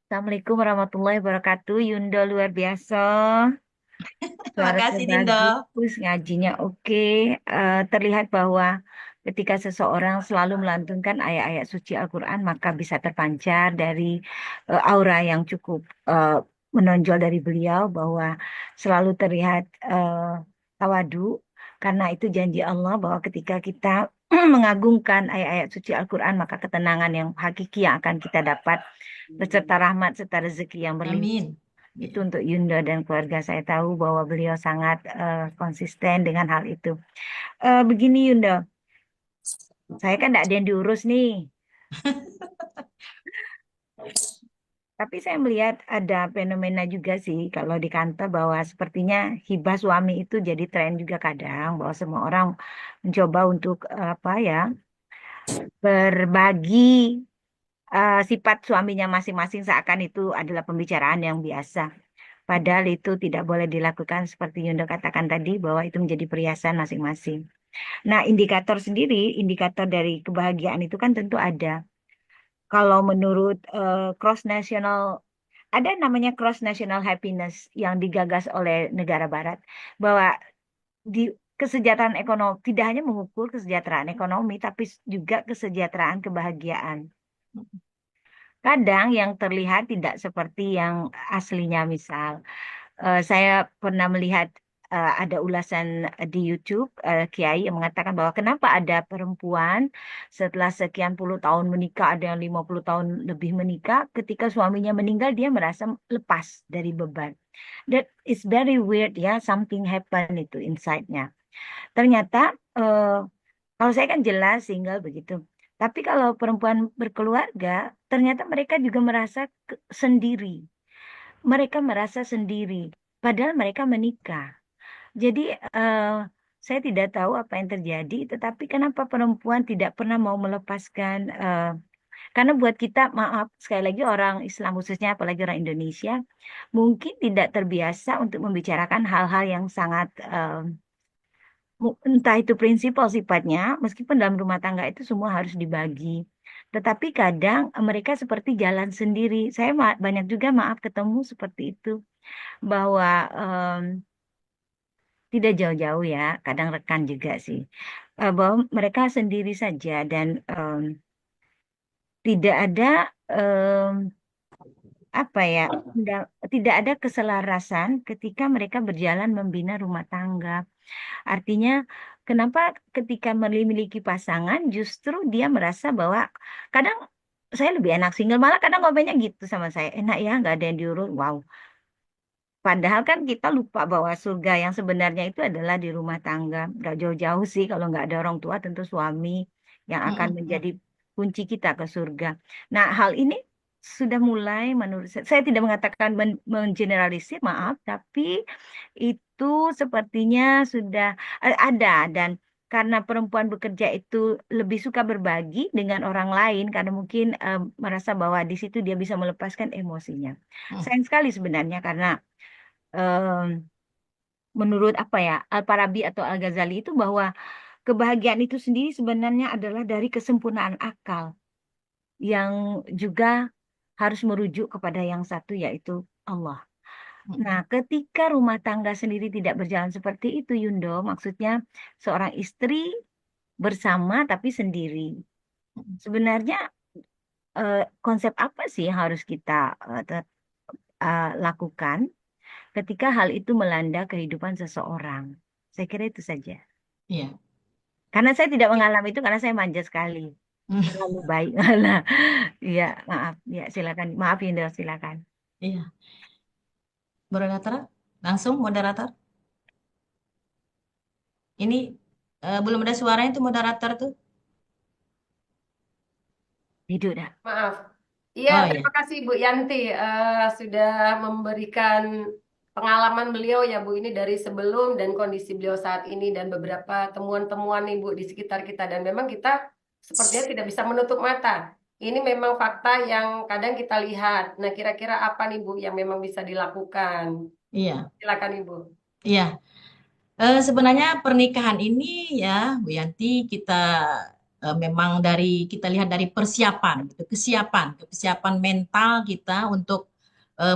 [SPEAKER 5] Assalamualaikum warahmatullahi wabarakatuh. Yundo luar biasa.
[SPEAKER 2] Terima
[SPEAKER 5] Suaranya
[SPEAKER 2] kasih, Dindo.
[SPEAKER 5] bagus, ngajinya oke. Terlihat bahwa ketika seseorang selalu melantunkan ayat-ayat suci Al-Quran, maka bisa terpancar dari aura yang cukup menonjol dari beliau, bahwa selalu terlihat tawadu, karena itu janji Allah bahwa ketika kita mengagungkan ayat-ayat suci Al-Quran, maka ketenangan yang hakiki yang akan kita dapat, beserta rahmat serta rezeki yang berlimpah.
[SPEAKER 2] Amin.
[SPEAKER 5] Itu untuk Yunda dan keluarga. Saya tahu bahwa beliau sangat konsisten dengan hal itu. Begini Yunda, saya kan tidak ada yang diurus nih. Tapi saya melihat ada fenomena juga sih kalau di kantor, bahwa sepertinya hibah suami itu jadi tren juga kadang, bahwa semua orang mencoba untuk apa ya, berbagi sifat suaminya masing-masing, seakan itu adalah pembicaraan yang biasa. Padahal itu tidak boleh dilakukan seperti Yunda katakan tadi, bahwa itu menjadi perhiasan masing-masing. Nah, indikator sendiri, indikator dari kebahagiaan itu kan tentu ada. Kalau menurut cross national, ada namanya cross national happiness yang digagas oleh negara barat, bahwa di kesejahteraan ekonomi tidak hanya mengukur kesejahteraan ekonomi, tapi juga kesejahteraan kebahagiaan. Kadang yang terlihat tidak seperti yang aslinya. Misal, saya pernah melihat ada ulasan di YouTube Kiai yang mengatakan bahwa kenapa ada perempuan setelah sekian puluh tahun menikah, ada yang 50 tahun lebih menikah, ketika suaminya meninggal dia merasa lepas dari beban. That is very weird ya, something happen itu inside-nya. Ternyata kalau saya kan jelas single begitu. Tapi kalau perempuan berkeluarga, ternyata mereka juga merasa sendiri. Mereka merasa sendiri, padahal mereka menikah. Jadi saya tidak tahu apa yang terjadi, tetapi kenapa perempuan tidak pernah mau melepaskan, karena buat kita, maaf, sekali lagi orang Islam khususnya, apalagi orang Indonesia, mungkin tidak terbiasa untuk membicarakan hal-hal yang sangat, entah itu prinsipal sifatnya, meskipun dalam rumah tangga itu semua harus dibagi. Tetapi kadang mereka seperti jalan sendiri. Saya banyak juga, maaf, ketemu seperti itu, bahwa tidak jauh-jauh ya, kadang rekan juga sih, bahwa mereka sendiri saja dan tidak ada apa ya, tidak ada keselarasan ketika mereka berjalan membina rumah tangga. Artinya, kenapa ketika memiliki pasangan justru dia merasa bahwa kadang saya lebih enak single, malah kadang ngobrolnya gitu sama saya, enak ya nggak ada yang diurus. Wow. Padahal kan kita lupa bahwa surga yang sebenarnya itu adalah di rumah tangga. Gak jauh-jauh sih, kalau nggak ada orang tua tentu suami yang akan menjadi kunci kita ke surga. Nah, hal ini sudah mulai, menurut saya tidak mengatakan mengeneralisir, maaf, tapi itu sepertinya sudah ada. Dan karena perempuan bekerja itu lebih suka berbagi dengan orang lain, karena mungkin merasa bahwa di situ dia bisa melepaskan emosinya. Sayang sekali sebenarnya, karena menurut apa ya, Al-Farabi atau Al-Ghazali itu, bahwa kebahagiaan itu sendiri sebenarnya adalah dari kesempurnaan akal yang juga harus merujuk kepada yang satu, yaitu Allah. Nah, ketika rumah tangga sendiri tidak berjalan seperti itu, Yundo, maksudnya seorang istri bersama tapi sendiri. Sebenarnya konsep apa sih yang harus kita lakukan? ketika hal itu melanda kehidupan seseorang. Saya kira itu saja.
[SPEAKER 2] Iya.
[SPEAKER 5] Karena saya tidak mengalami itu karena saya manja sekali. Terlalu baik. Nah, iya, maaf. Ya, silakan. Maaf Yunda, silakan.
[SPEAKER 2] Iya. Moderator, langsung moderator. Ini belum ada suaranya tuh moderator tuh.
[SPEAKER 5] Hidup dah.
[SPEAKER 1] Maaf. Iya,
[SPEAKER 2] Oh
[SPEAKER 1] terima
[SPEAKER 2] ya.
[SPEAKER 1] kasih Bu Yanti sudah memberikan pengalaman beliau ya Bu ini dari sebelum dan kondisi beliau saat ini dan beberapa temuan-temuan nih Bu di sekitar kita dan memang kita sepertinya tidak bisa menutup mata. Ini memang fakta yang kadang kita lihat. Nah, kira-kira apa nih Bu yang memang bisa dilakukan?
[SPEAKER 2] Iya.
[SPEAKER 1] Silakan Ibu.
[SPEAKER 2] Iya. Sebenarnya pernikahan ini ya, Bu Yanti, kita memang kita lihat dari persiapan, gitu, kesiapan mental kita untuk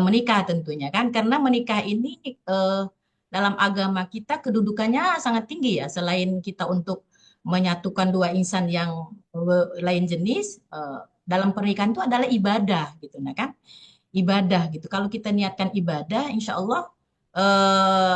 [SPEAKER 2] menikah tentunya kan, karena menikah ini eh, dalam agama kita kedudukannya sangat tinggi ya, selain kita untuk menyatukan dua insan yang lain jenis, dalam pernikahan itu adalah ibadah gitu, nah kan, ibadah gitu. Kalau kita niatkan ibadah, insya Allah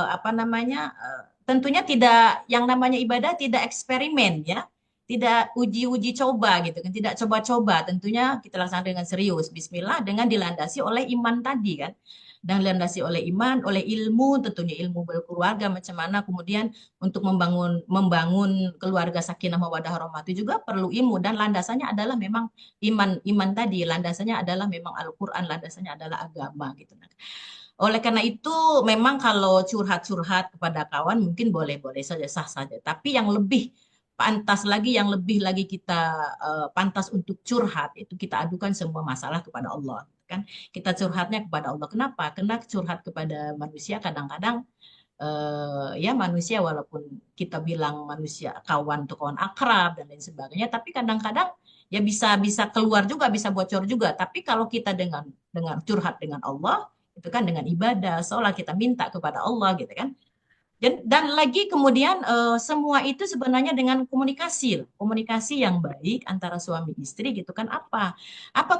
[SPEAKER 2] apa namanya tentunya tidak yang namanya ibadah tidak eksperimen ya, tidak uji-uji coba gitu kan, tidak coba-coba. Tentunya kita laksanakan dengan serius, Bismillah, dengan dilandasi oleh iman tadi kan, dan dilandasi oleh iman, oleh ilmu, tentunya ilmu berkeluarga macam mana, kemudian untuk membangun membangun keluarga sakinah mawaddah warahmah itu juga perlu ilmu dan landasannya adalah memang iman tadi, landasannya adalah memang Al-Quran, landasannya adalah agama gitu. Nah, oleh karena itu, memang kalau curhat-curhat kepada kawan mungkin boleh-boleh saja, sah saja. Tapi yang lebih pantas lagi, yang lebih lagi kita pantas untuk curhat, itu kita adukan semua masalah kepada Allah. Kan? Kita curhatnya kepada Allah. Kenapa? Karena curhat kepada manusia kadang-kadang ya manusia walaupun kita bilang manusia kawan atau kawan akrab dan lain sebagainya, tapi kadang-kadang ya bisa bisa keluar juga, bisa bocor juga. Tapi kalau kita dengan curhat dengan Allah, itu kan dengan ibadah, seolah kita minta kepada Allah gitu kan. Dan lagi kemudian semua itu sebenarnya dengan komunikasi yang baik antara suami istri gitu kan, apa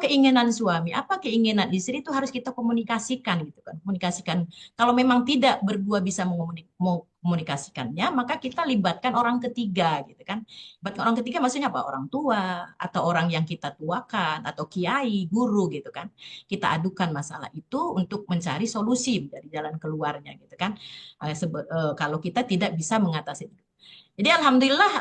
[SPEAKER 2] keinginan suami, apa keinginan istri itu harus kita komunikasikan gitu kan, komunikasikan. Kalau memang tidak berdua bisa mengkomunikasikannya, maka kita libatkan orang ketiga gitu kan. Libatkan orang ketiga maksudnya apa? Orang tua atau orang yang kita tuakan atau kiai, guru gitu kan. Kita adukan masalah itu untuk mencari solusi dari jalan keluarnya gitu kan. Kalau kita tidak bisa mengatasi itu. Jadi alhamdulillah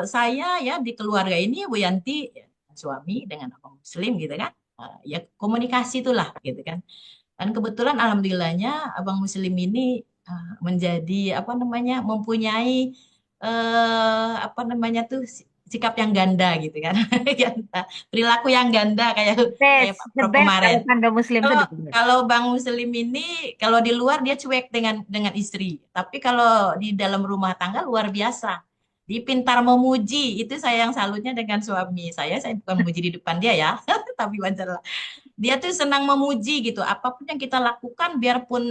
[SPEAKER 2] saya ya di keluarga ini Bu Yanti ya, suami dengan abang Muslim gitu kan, ya komunikasi itulah gitu kan. Dan kebetulan alhamdulillahnya abang Muslim ini menjadi apa namanya mempunyai apa namanya tuh sikap yang ganda gitu kan, ganda, perilaku yang ganda kayak kayak Pak
[SPEAKER 5] The
[SPEAKER 2] Prof
[SPEAKER 5] best
[SPEAKER 2] kemarin.
[SPEAKER 5] kalau tanda Muslim itu
[SPEAKER 2] Kalau
[SPEAKER 5] the best.
[SPEAKER 2] kalau Bang Muslim ini kalau di luar dia cuek dengan istri, tapi kalau di dalam rumah tangga luar biasa. Dia pintar memuji, itu saya yang salutnya dengan suami saya. Saya bukan memuji di depan dia ya, tapi wajar dia tuh senang memuji gitu. Apapun yang kita lakukan, biarpun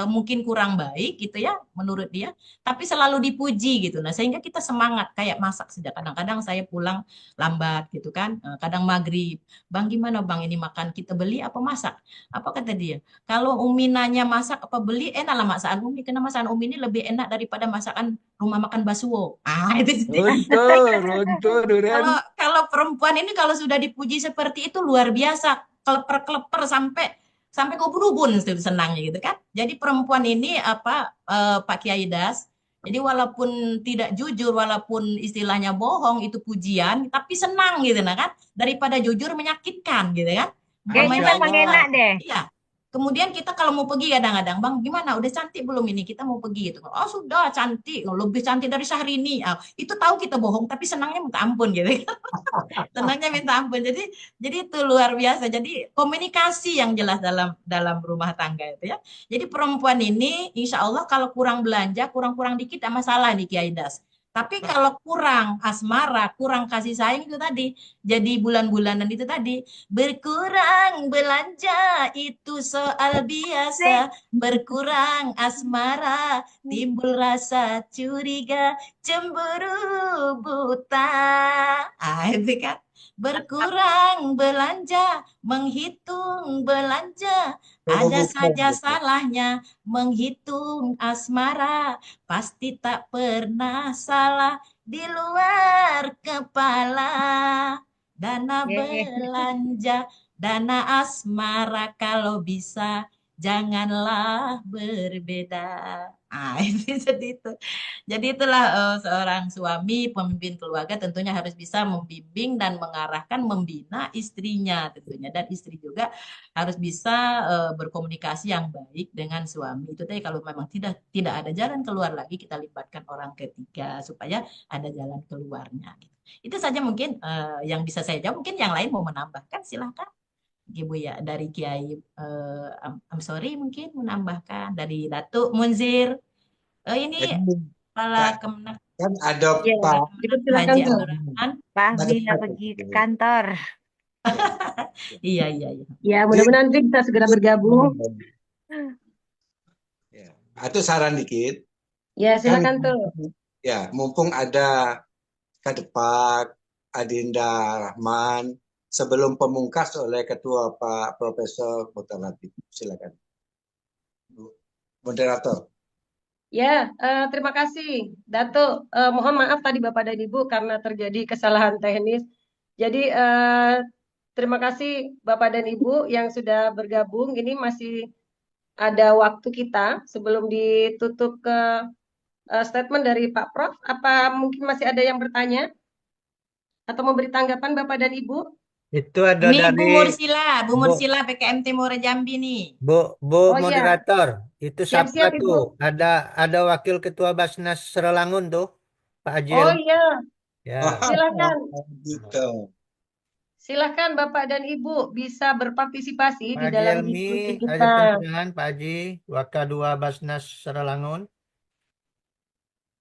[SPEAKER 2] mungkin kurang baik gitu ya, menurut dia, tapi selalu dipuji gitu. Nah, sehingga kita semangat kayak masak sejak kadang-kadang saya pulang lambat gitu kan, kadang maghrib. Bang gimana bang ini makan kita beli apa masak? Apa kata dia? Kalau Umi nanya masak apa beli, enak lah masakan Umi. Karena masakan Umi ini lebih enak daripada masakan rumah makan Basuwo. Ah itu.
[SPEAKER 3] Runtuh, Duren.
[SPEAKER 2] Kalau kalau perempuan ini kalau sudah dipuji seperti itu luar biasa, keleper-keleper sampai sampai ke ubun-ubun senangnya gitu kan. Jadi perempuan ini apa Pak Kiai Das, jadi walaupun tidak jujur, walaupun istilahnya bohong itu pujian, tapi senang gitu nah kan, daripada jujur menyakitkan gitu kan.
[SPEAKER 5] Kayaknya
[SPEAKER 3] Masya
[SPEAKER 2] Umpamanya
[SPEAKER 5] memang
[SPEAKER 3] Allah.
[SPEAKER 5] enak deh.
[SPEAKER 2] iya. Kemudian kita kalau mau pergi kadang-kadang, Bang, gimana? Udah cantik belum ini? Kita mau pergi gitu. Oh, sudah cantik. Lebih cantik dari Syahrini. Ah, itu tahu kita bohong, tapi senangnya minta ampun gitu. Senangnya minta ampun. Jadi itu luar biasa. Jadi komunikasi yang jelas dalam dalam rumah tangga itu ya. Jadi perempuan ini insya Allah kalau kurang belanja, kurang-kurang dikit tidak masalah nih Kiai Das. Tapi kalau kurang asmara, kurang kasih sayang itu tadi, jadi bulan-bulanan itu tadi, berkurang belanja itu soal biasa, berkurang asmara, timbul rasa curiga, cemburu buta. Ah, itu kan. berkurang belanja, menghitung belanja. Ada saja salahnya menghitung asmara, pasti tak pernah salah di luar kepala. Dana belanja, dana asmara kalau bisa janganlah berbeda. Ah, itu jadi itu. Jadi itulah seorang suami pemimpin keluarga tentunya harus bisa membimbing dan mengarahkan, membina istrinya tentunya, dan istri juga harus bisa berkomunikasi yang baik dengan suami. Itu tadi kalau memang tidak ada jalan keluar lagi, kita libatkan orang ketiga supaya ada jalan keluarnya. Gitu. Itu saja mungkin yang bisa saya jawab. Mungkin yang lain mau menambahkan, silahkan. Ibu ya, dari Kiai Amsori mungkin menambahkan, dari Datuk Munzir. Ini
[SPEAKER 4] Jadi,
[SPEAKER 2] Kepala Kemenak
[SPEAKER 4] kan ada
[SPEAKER 1] Ya,
[SPEAKER 4] Pak
[SPEAKER 1] Ibu silakan
[SPEAKER 2] Haji
[SPEAKER 1] tuh.
[SPEAKER 2] Abdurrahman.
[SPEAKER 5] Pak
[SPEAKER 4] ada
[SPEAKER 5] bisa
[SPEAKER 4] Pak
[SPEAKER 5] pergi ke kantor.
[SPEAKER 2] Iya, iya, iya.
[SPEAKER 1] Ya, mudah-mudahan nanti bisa segera bergabung.
[SPEAKER 4] Ya. Itu saran dikit.
[SPEAKER 1] Ya,
[SPEAKER 4] Kan
[SPEAKER 1] silakan tuh.
[SPEAKER 4] ya, mumpung ada Kadepak, Adinda Rahman, sebelum pemungkas oleh Ketua Pak Profesor Muhtar Latif. Silakan. Bu Moderator.
[SPEAKER 1] Ya, terima kasih, Datuk. Mohon maaf tadi Bapak dan Ibu karena terjadi kesalahan teknis. Jadi, terima kasih Bapak dan Ibu yang sudah bergabung. Ini masih ada waktu kita sebelum ditutup ke statement dari Pak Prof. Apa mungkin masih ada yang bertanya atau memberi tanggapan Bapak dan Ibu?
[SPEAKER 6] Itu ada
[SPEAKER 2] Ini
[SPEAKER 6] dari
[SPEAKER 2] Bu
[SPEAKER 6] Bu,
[SPEAKER 2] Mursila PKMT Muara Jambi nih.
[SPEAKER 6] Bu
[SPEAKER 1] Oh iya,
[SPEAKER 6] moderator. Itu siapa
[SPEAKER 1] siap-siap Ibu.
[SPEAKER 6] tuh? Ada Wakil Ketua Basnas Serelangun tuh, Pak Haji
[SPEAKER 1] Oh
[SPEAKER 6] Elmi.
[SPEAKER 1] iya,
[SPEAKER 6] Ya.
[SPEAKER 1] silakan.
[SPEAKER 4] Gitu.
[SPEAKER 1] Silakan Bapak dan Ibu bisa berpartisipasi
[SPEAKER 6] Pak
[SPEAKER 1] di
[SPEAKER 6] Haji
[SPEAKER 1] dalam
[SPEAKER 6] Elmi,
[SPEAKER 1] diskusi
[SPEAKER 6] ada
[SPEAKER 1] kita.
[SPEAKER 6] pencerahan Pak Haji, Waka 2 Basnas Serelangun.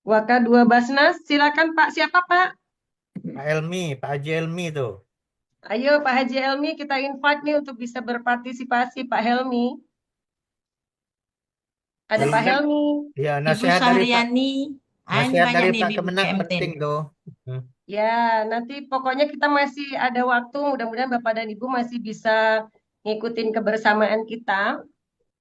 [SPEAKER 1] Waka 2 Basnas, silakan Pak. Siapa Pak?
[SPEAKER 6] Pak Elmi, Pak Haji Elmi tuh.
[SPEAKER 1] Ayo Pak Haji Helmi, kita invite nih untuk bisa berpartisipasi Pak Helmi. Ada Pak Helmi.
[SPEAKER 6] Ya,
[SPEAKER 2] Ibu
[SPEAKER 6] nasihat dari Pak
[SPEAKER 2] Sahriani. Ah, ini
[SPEAKER 6] nasihat
[SPEAKER 2] banyak
[SPEAKER 6] dari
[SPEAKER 2] nih
[SPEAKER 6] Pak
[SPEAKER 2] Ibu
[SPEAKER 6] Kemenak
[SPEAKER 2] PKMT.
[SPEAKER 6] penting tuh.
[SPEAKER 1] Ya, nanti pokoknya kita masih ada waktu. Mudah-mudahan Bapak dan Ibu masih bisa ngikutin kebersamaan kita.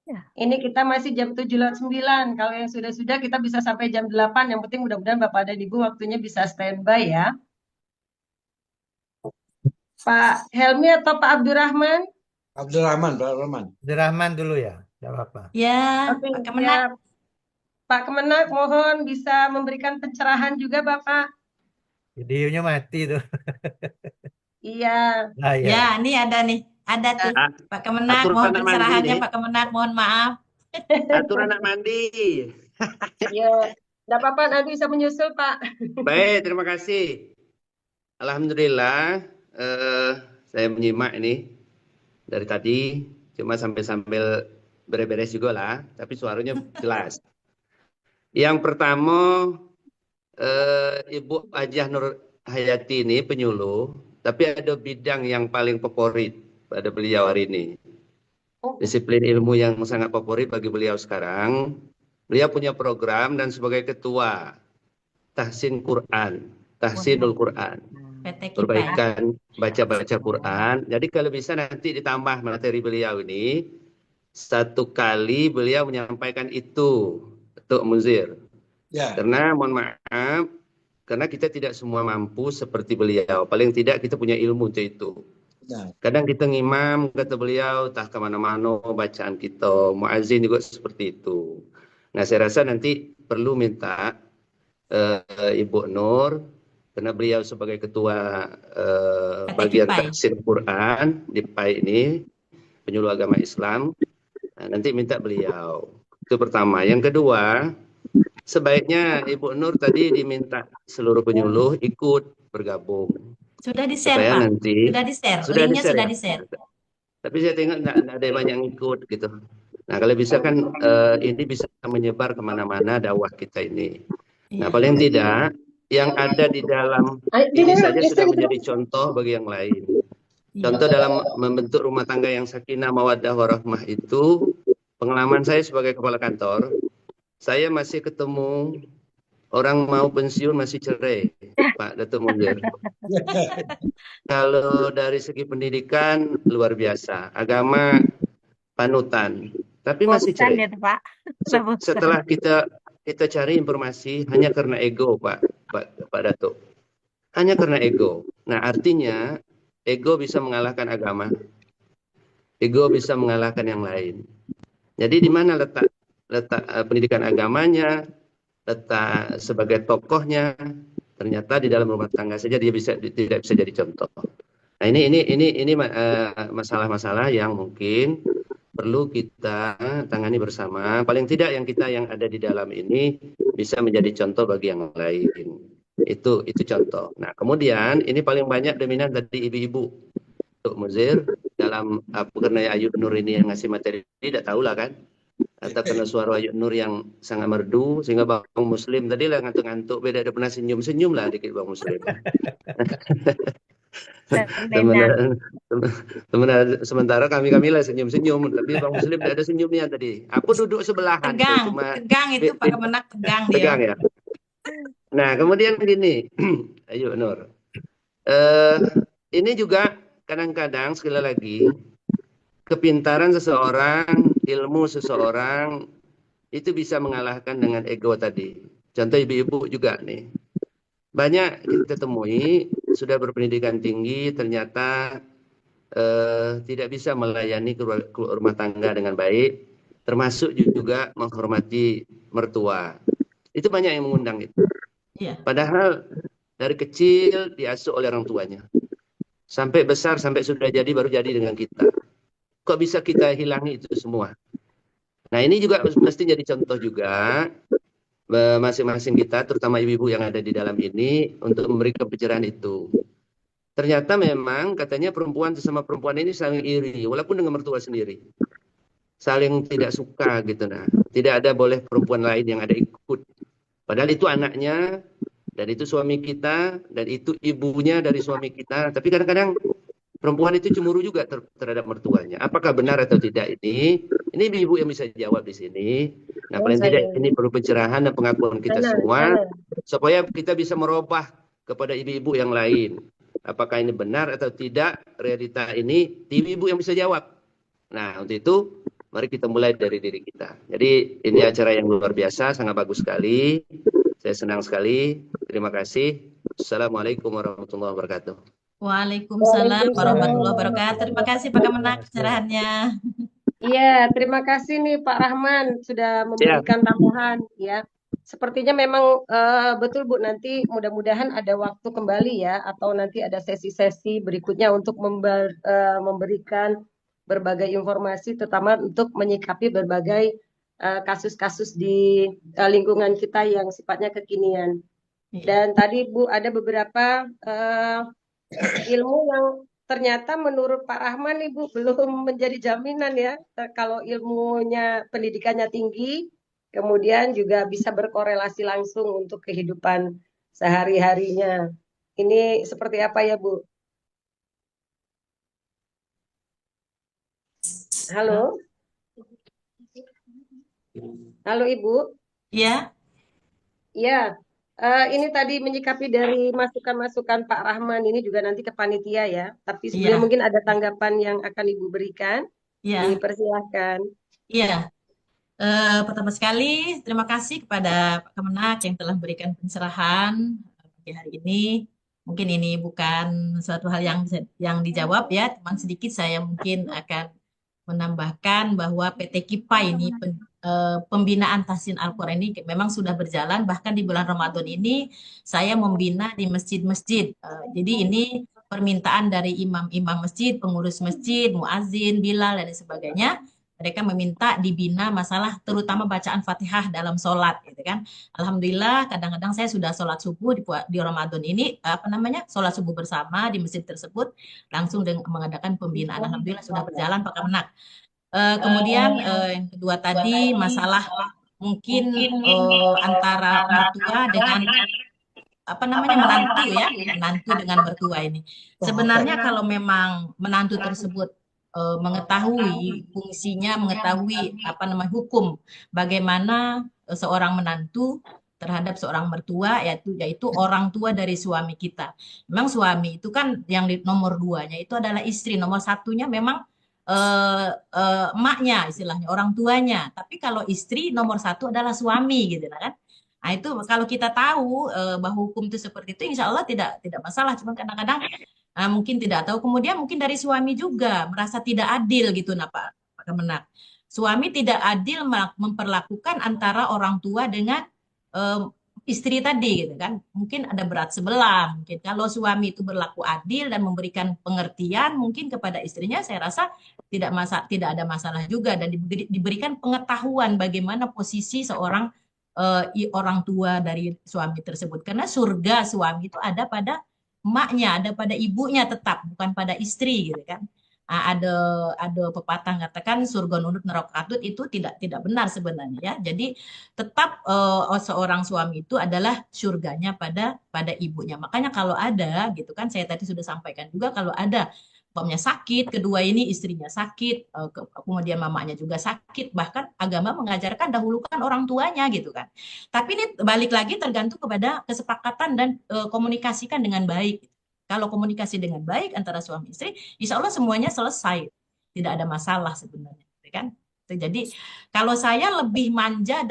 [SPEAKER 5] Ya.
[SPEAKER 1] Ini kita masih jam 7:09. Kalau yang sudah-sudah kita bisa sampai jam 8. Yang penting mudah-mudahan Bapak dan Ibu waktunya bisa standby ya. Pak Helmi atau Pak Abdurrahman?
[SPEAKER 4] Abdurrahman, Pak Rahman.
[SPEAKER 6] Abdurrahman dulu ya, tidak apa-apa.
[SPEAKER 2] Ya,
[SPEAKER 1] Oke,
[SPEAKER 2] Pak Kemenak.
[SPEAKER 1] siap. Pak Kemenak mohon bisa memberikan pencerahan juga Bapak.
[SPEAKER 6] Videonya mati tuh.
[SPEAKER 1] Iya.
[SPEAKER 6] Nah, ya.
[SPEAKER 2] Ya, ini ada nih. Ada tuh. Pak Kemenak,
[SPEAKER 7] Aturan
[SPEAKER 2] mohon
[SPEAKER 7] anak mandi
[SPEAKER 2] pencerahannya
[SPEAKER 7] nih.
[SPEAKER 2] Pak Kemenak, mohon maaf.
[SPEAKER 7] Aturan anak mandi.
[SPEAKER 1] Ya, enggak apa-apa nanti bisa menyusul Pak.
[SPEAKER 7] Baik, terima kasih. Alhamdulillah, saya menyimak ini dari tadi, cuma sambil beres-beres juga lah, tapi suaranya jelas. Yang pertama, Ibu Hajah Nur Hayati ini penyuluh, tapi ada bidang yang paling favorit pada beliau hari ini. Disiplin ilmu yang sangat favorit bagi beliau sekarang. Beliau punya program dan sebagai ketua Tahsin Quran, Tahsinul Quran,
[SPEAKER 2] PT KIPAI.
[SPEAKER 7] perbaikan baca-baca Quran. Jadi kalau bisa nanti ditambah materi beliau ini, satu kali beliau menyampaikan itu, Tuk Munzir.
[SPEAKER 4] Ya.
[SPEAKER 7] Karena mohon maaf, karena kita tidak semua mampu seperti beliau. Paling tidak kita punya ilmu untuk itu.
[SPEAKER 4] Nah,
[SPEAKER 7] Kadang kita ngimam, kata beliau, tak kemana-mana bacaan kita. Muazzin juga seperti itu. Nah, saya rasa nanti perlu minta Ibu Nur, karena beliau sebagai ketua bagian
[SPEAKER 2] KIPAI.
[SPEAKER 7] tafsir Quran di PAI ini, penyuluh agama Islam, nah, nanti minta beliau. Itu pertama. Yang kedua, sebaiknya Ibu Nur tadi diminta seluruh penyuluh ikut bergabung.
[SPEAKER 2] Sudah di-share,
[SPEAKER 7] Supaya
[SPEAKER 2] Pak.
[SPEAKER 7] nanti
[SPEAKER 2] Sudah di-share.
[SPEAKER 7] sudah
[SPEAKER 2] Linknya
[SPEAKER 7] di-share
[SPEAKER 2] sudah
[SPEAKER 7] ya?
[SPEAKER 2] di-share.
[SPEAKER 7] Tapi saya tengok nggak ada banyak yang ikut gitu. Nah, kalau bisa kan ini bisa menyebar kemana-mana dakwah kita ini. Nah,
[SPEAKER 2] Iya.
[SPEAKER 7] paling tidak yang ada di dalam ini saja sudah menjadi contoh bagi yang lain.
[SPEAKER 2] Iya.
[SPEAKER 7] Contoh dalam membentuk rumah tangga yang sakinah, mawaddah, warahmah itu, pengalaman saya sebagai kepala kantor, saya masih ketemu orang mau pensiun masih cerai. Pak Datuk Munzir. Kalau dari segi pendidikan luar biasa, agama panutan, tapi masih
[SPEAKER 5] Bosan
[SPEAKER 7] cerai.
[SPEAKER 5] ya tuh, Pak. Udah bosan.
[SPEAKER 7] Setelah kita cari informasi hanya karena ego, Pak Datuk. Hanya karena ego. Nah, artinya ego bisa mengalahkan agama. Ego bisa mengalahkan yang lain. Jadi di mana letak pendidikan agamanya, letak sebagai tokohnya, ternyata di dalam rumah tangga saja dia tidak bisa jadi contoh. Nah, ini masalah-masalah yang mungkin perlu kita tangani bersama. Paling tidak yang ada di dalam ini bisa menjadi contoh bagi yang lain. Itu contoh. Nah, kemudian ini paling banyak dominan dari ibu-ibu. Untuk Muzir dalam karena Ayu Nur ini yang ngasih materi, tidak tahulah kan? Atau karena suara Ayu Nur yang sangat merdu sehingga Bang Muslim tadi lah ngantuk-ngantuk, beda ada pernah senyum-senyum lah dikit Bang Muslim. Sementara kami lah senyum-senyum, tapi Bang Muslim tidak ada senyumnya tadi. Aku duduk sebelahan,
[SPEAKER 2] tegang itu Pak Kemenak, tegang dia.
[SPEAKER 7] Tegang ya. Nah, kemudian gini, Ayu Nur, ini juga kadang-kadang sekali lagi kepintaran seseorang, ilmu seseorang itu bisa mengalahkan dengan ego tadi. Contoh ibu-ibu juga nih. Banyak kita temui sudah berpendidikan tinggi ternyata tidak bisa melayani rumah tangga dengan baik, termasuk juga menghormati mertua. Itu banyak yang mengundang itu. Padahal dari kecil diasuh oleh orang tuanya. Sampai besar, sampai sudah jadi, baru jadi dengan kita. Kok bisa kita hilangi itu semua? Nah, ini juga mesti jadi contoh juga masing-masing kita, terutama ibu-ibu yang ada di dalam ini, untuk memberikan pencerahan itu. Ternyata memang katanya perempuan sesama perempuan ini saling iri, walaupun dengan mertua sendiri. Saling tidak suka gitu. Nah, tidak ada boleh perempuan lain yang ada ikut. Padahal itu anaknya, dan itu suami kita, dan itu ibunya dari suami kita. Tapi kadang-kadang perempuan itu cemburu juga terhadap mertuanya. Apakah benar atau tidak ini? Ini ibu yang bisa jawab di sini. Nah, paling tidak ini perlu pencerahan dan pengakuan kita semua, supaya kita bisa merubah kepada ibu-ibu yang lain. Apakah ini benar atau tidak? Realita ini ibu-ibu yang bisa jawab. Nah, untuk itu mari kita mulai dari diri kita. Jadi ini acara yang luar biasa, sangat bagus sekali. Saya senang sekali. Terima kasih. Assalamualaikum warahmatullahi wabarakatuh.
[SPEAKER 2] Waalaikumsalam warahmatullahi wabarakatuh. Terima kasih Pak Kemenak pencerahannya.
[SPEAKER 1] Iya, terima kasih nih Pak Rahman sudah memberikan tambahan ya. Sepertinya memang betul Bu, nanti mudah-mudahan ada waktu kembali ya, atau nanti ada sesi-sesi berikutnya untuk memberikan berbagai informasi, terutama untuk menyikapi berbagai kasus-kasus di lingkungan kita yang sifatnya kekinian. Dan tadi Bu ada beberapa ilmu yang ternyata menurut Pak Rahman Ibu belum menjadi jaminan ya. Kalau ilmunya pendidikannya tinggi, kemudian juga bisa berkorelasi langsung untuk kehidupan sehari-harinya. Ini seperti apa ya Bu? Halo? Halo Ibu?
[SPEAKER 2] Iya.
[SPEAKER 1] Iya. Ini tadi menyikapi dari masukan-masukan Pak Rahman ini juga nanti ke panitia ya. Tapi sebelumnya mungkin ada tanggapan yang akan Ibu berikan. Dipersilahkan.
[SPEAKER 2] Iya. Pertama sekali terima kasih kepada Pak Kemenak yang telah memberikan pencerahan pagi hari ini. Mungkin ini bukan suatu hal yang dijawab ya, teman sedikit saya mungkin akan menambahkan bahwa PT KIPA ini pembinaan tahsin Al-Quran ini memang sudah berjalan, bahkan di bulan Ramadan ini saya membina di masjid-masjid. Jadi ini permintaan dari imam-imam masjid, pengurus masjid, muazin, bilal dan sebagainya. Mereka meminta dibina masalah terutama bacaan Fatihah dalam sholat, gitu kan. Alhamdulillah, kadang-kadang saya sudah sholat subuh di Ramadan ini, sholat subuh bersama di masjid tersebut, langsung mengadakan pembinaan. Alhamdulillah sudah berjalan Pak Kemenak. Kemudian yang kedua tadi masalah mungkin antara mertua dengan menantu ya, menantu dengan mertua ini. Sebenarnya kalau memang menantu tersebut mengetahui fungsinya, mengetahui hukum bagaimana seorang menantu terhadap seorang mertua, yaitu orang tua dari suami kita. Memang suami itu kan yang di nomor duanya itu adalah istri, nomor satunya memang emaknya istilahnya, orang tuanya. Tapi kalau istri nomor satu adalah suami gitu kan. Nah itu kalau kita tahu bahwa hukum itu seperti itu, insya Allah tidak masalah. Cuma kadang-kadang mungkin tidak tahu. Kemudian mungkin dari suami juga merasa tidak adil gitu, nah Pak Kemenak. Suami tidak adil memperlakukan antara orang tua dengan eh, istri tadi gitu kan. Mungkin ada berat sebelah. Mungkin kalau suami itu berlaku adil dan memberikan pengertian mungkin kepada istrinya, saya rasa tidak ada masalah juga, dan diberikan pengetahuan bagaimana posisi seorang orang tua dari suami tersebut. Karena surga suami itu ada pada emaknya, ada pada ibunya tetap, bukan pada istri gitu kan. Ada pepatah katakan surga nunduk neraka katut, itu tidak benar sebenarnya ya. Jadi tetap seorang suami itu adalah surganya pada ibunya. Makanya kalau ada gitu kan, saya tadi sudah sampaikan juga, kalau ada umpamanya sakit, kedua ini istrinya sakit, kemudian mamanya juga sakit, bahkan agama mengajarkan dahulukan orang tuanya gitu kan. Tapi ini balik lagi tergantung kepada kesepakatan dan komunikasikan dengan baik. Kalau komunikasi dengan baik antara suami istri, insya Allah semuanya selesai, tidak ada masalah sebenarnya, gitu kan? Jadi kalau saya lebih manja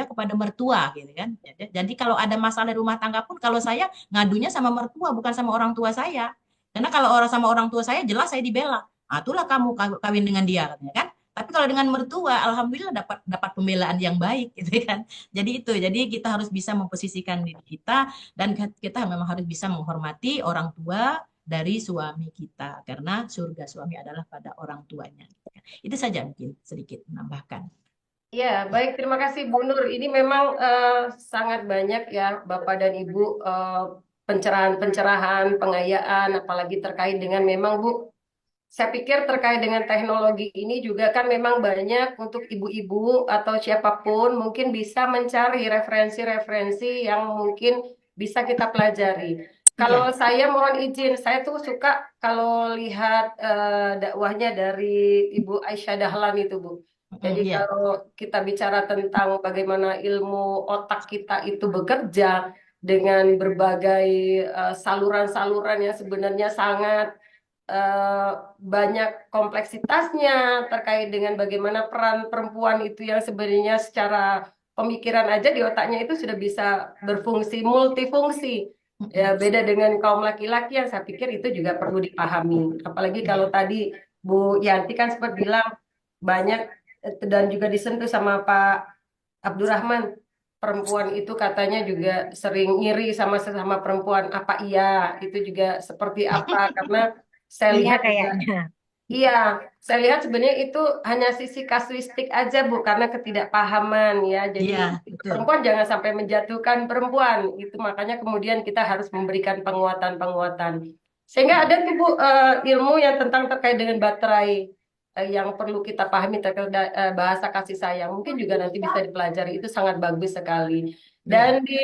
[SPEAKER 2] kepada mertua, gitu kan? Jadi kalau ada masalah rumah tangga pun, kalau saya ngadunya sama mertua, bukan sama orang tua saya. Karena kalau sama orang tua saya jelas saya dibela. Ah, itulah kamu kawin dengan dia, katanya kan? Tapi kalau dengan mertua, alhamdulillah dapat pembelaan yang baik, gitu kan? Jadi kita harus bisa memposisikan diri kita, dan kita memang harus bisa menghormati orang tua dari suami kita, karena surga suami adalah pada orang tuanya. Itu saja mungkin sedikit menambahkan.
[SPEAKER 1] Ya, baik. Terima kasih Bu Nur. Ini memang sangat banyak ya Bapak dan Ibu pencerahan, pengayaan, apalagi terkait dengan memang Bu. Saya pikir terkait dengan teknologi ini juga kan memang banyak untuk ibu-ibu atau siapapun mungkin bisa mencari referensi-referensi yang mungkin bisa kita pelajari. Kalau
[SPEAKER 2] Iya.
[SPEAKER 1] saya mohon izin, saya tuh suka kalau lihat dakwahnya dari Ibu Aisyah Dahlan itu Bu. Jadi
[SPEAKER 2] Iya.
[SPEAKER 1] kalau kita bicara tentang bagaimana ilmu otak kita itu bekerja dengan berbagai saluran-saluran yang sebenarnya sangat eh, banyak kompleksitasnya terkait dengan bagaimana peran perempuan itu yang sebenarnya secara pemikiran aja di otaknya itu sudah bisa berfungsi multifungsi. Ya, beda dengan kaum laki-laki yang saya pikir itu juga perlu dipahami. Apalagi kalau tadi Bu Yanti kan sempat bilang banyak dan juga disentuh sama Pak Abdurrahman, perempuan itu katanya juga sering ngiri sama sesama perempuan. Apa iya itu juga seperti apa? Karena saya
[SPEAKER 5] Iya
[SPEAKER 1] lihat juga,
[SPEAKER 5] kayaknya.
[SPEAKER 1] iya, saya lihat sebenarnya itu hanya sisi kasuistik aja Bu, karena ketidakpahaman ya. Jadi
[SPEAKER 2] Iya, betul.
[SPEAKER 1] perempuan jangan sampai menjatuhkan perempuan. Itu makanya kemudian kita harus memberikan penguatan-penguatan. Sehingga ada tuh Bu ilmu yang terkait dengan baterai yang perlu kita pahami terkait bahasa kasih sayang. Mungkin juga nanti bisa dipelajari. Itu sangat bagus sekali. Dan
[SPEAKER 2] Iya.
[SPEAKER 1] di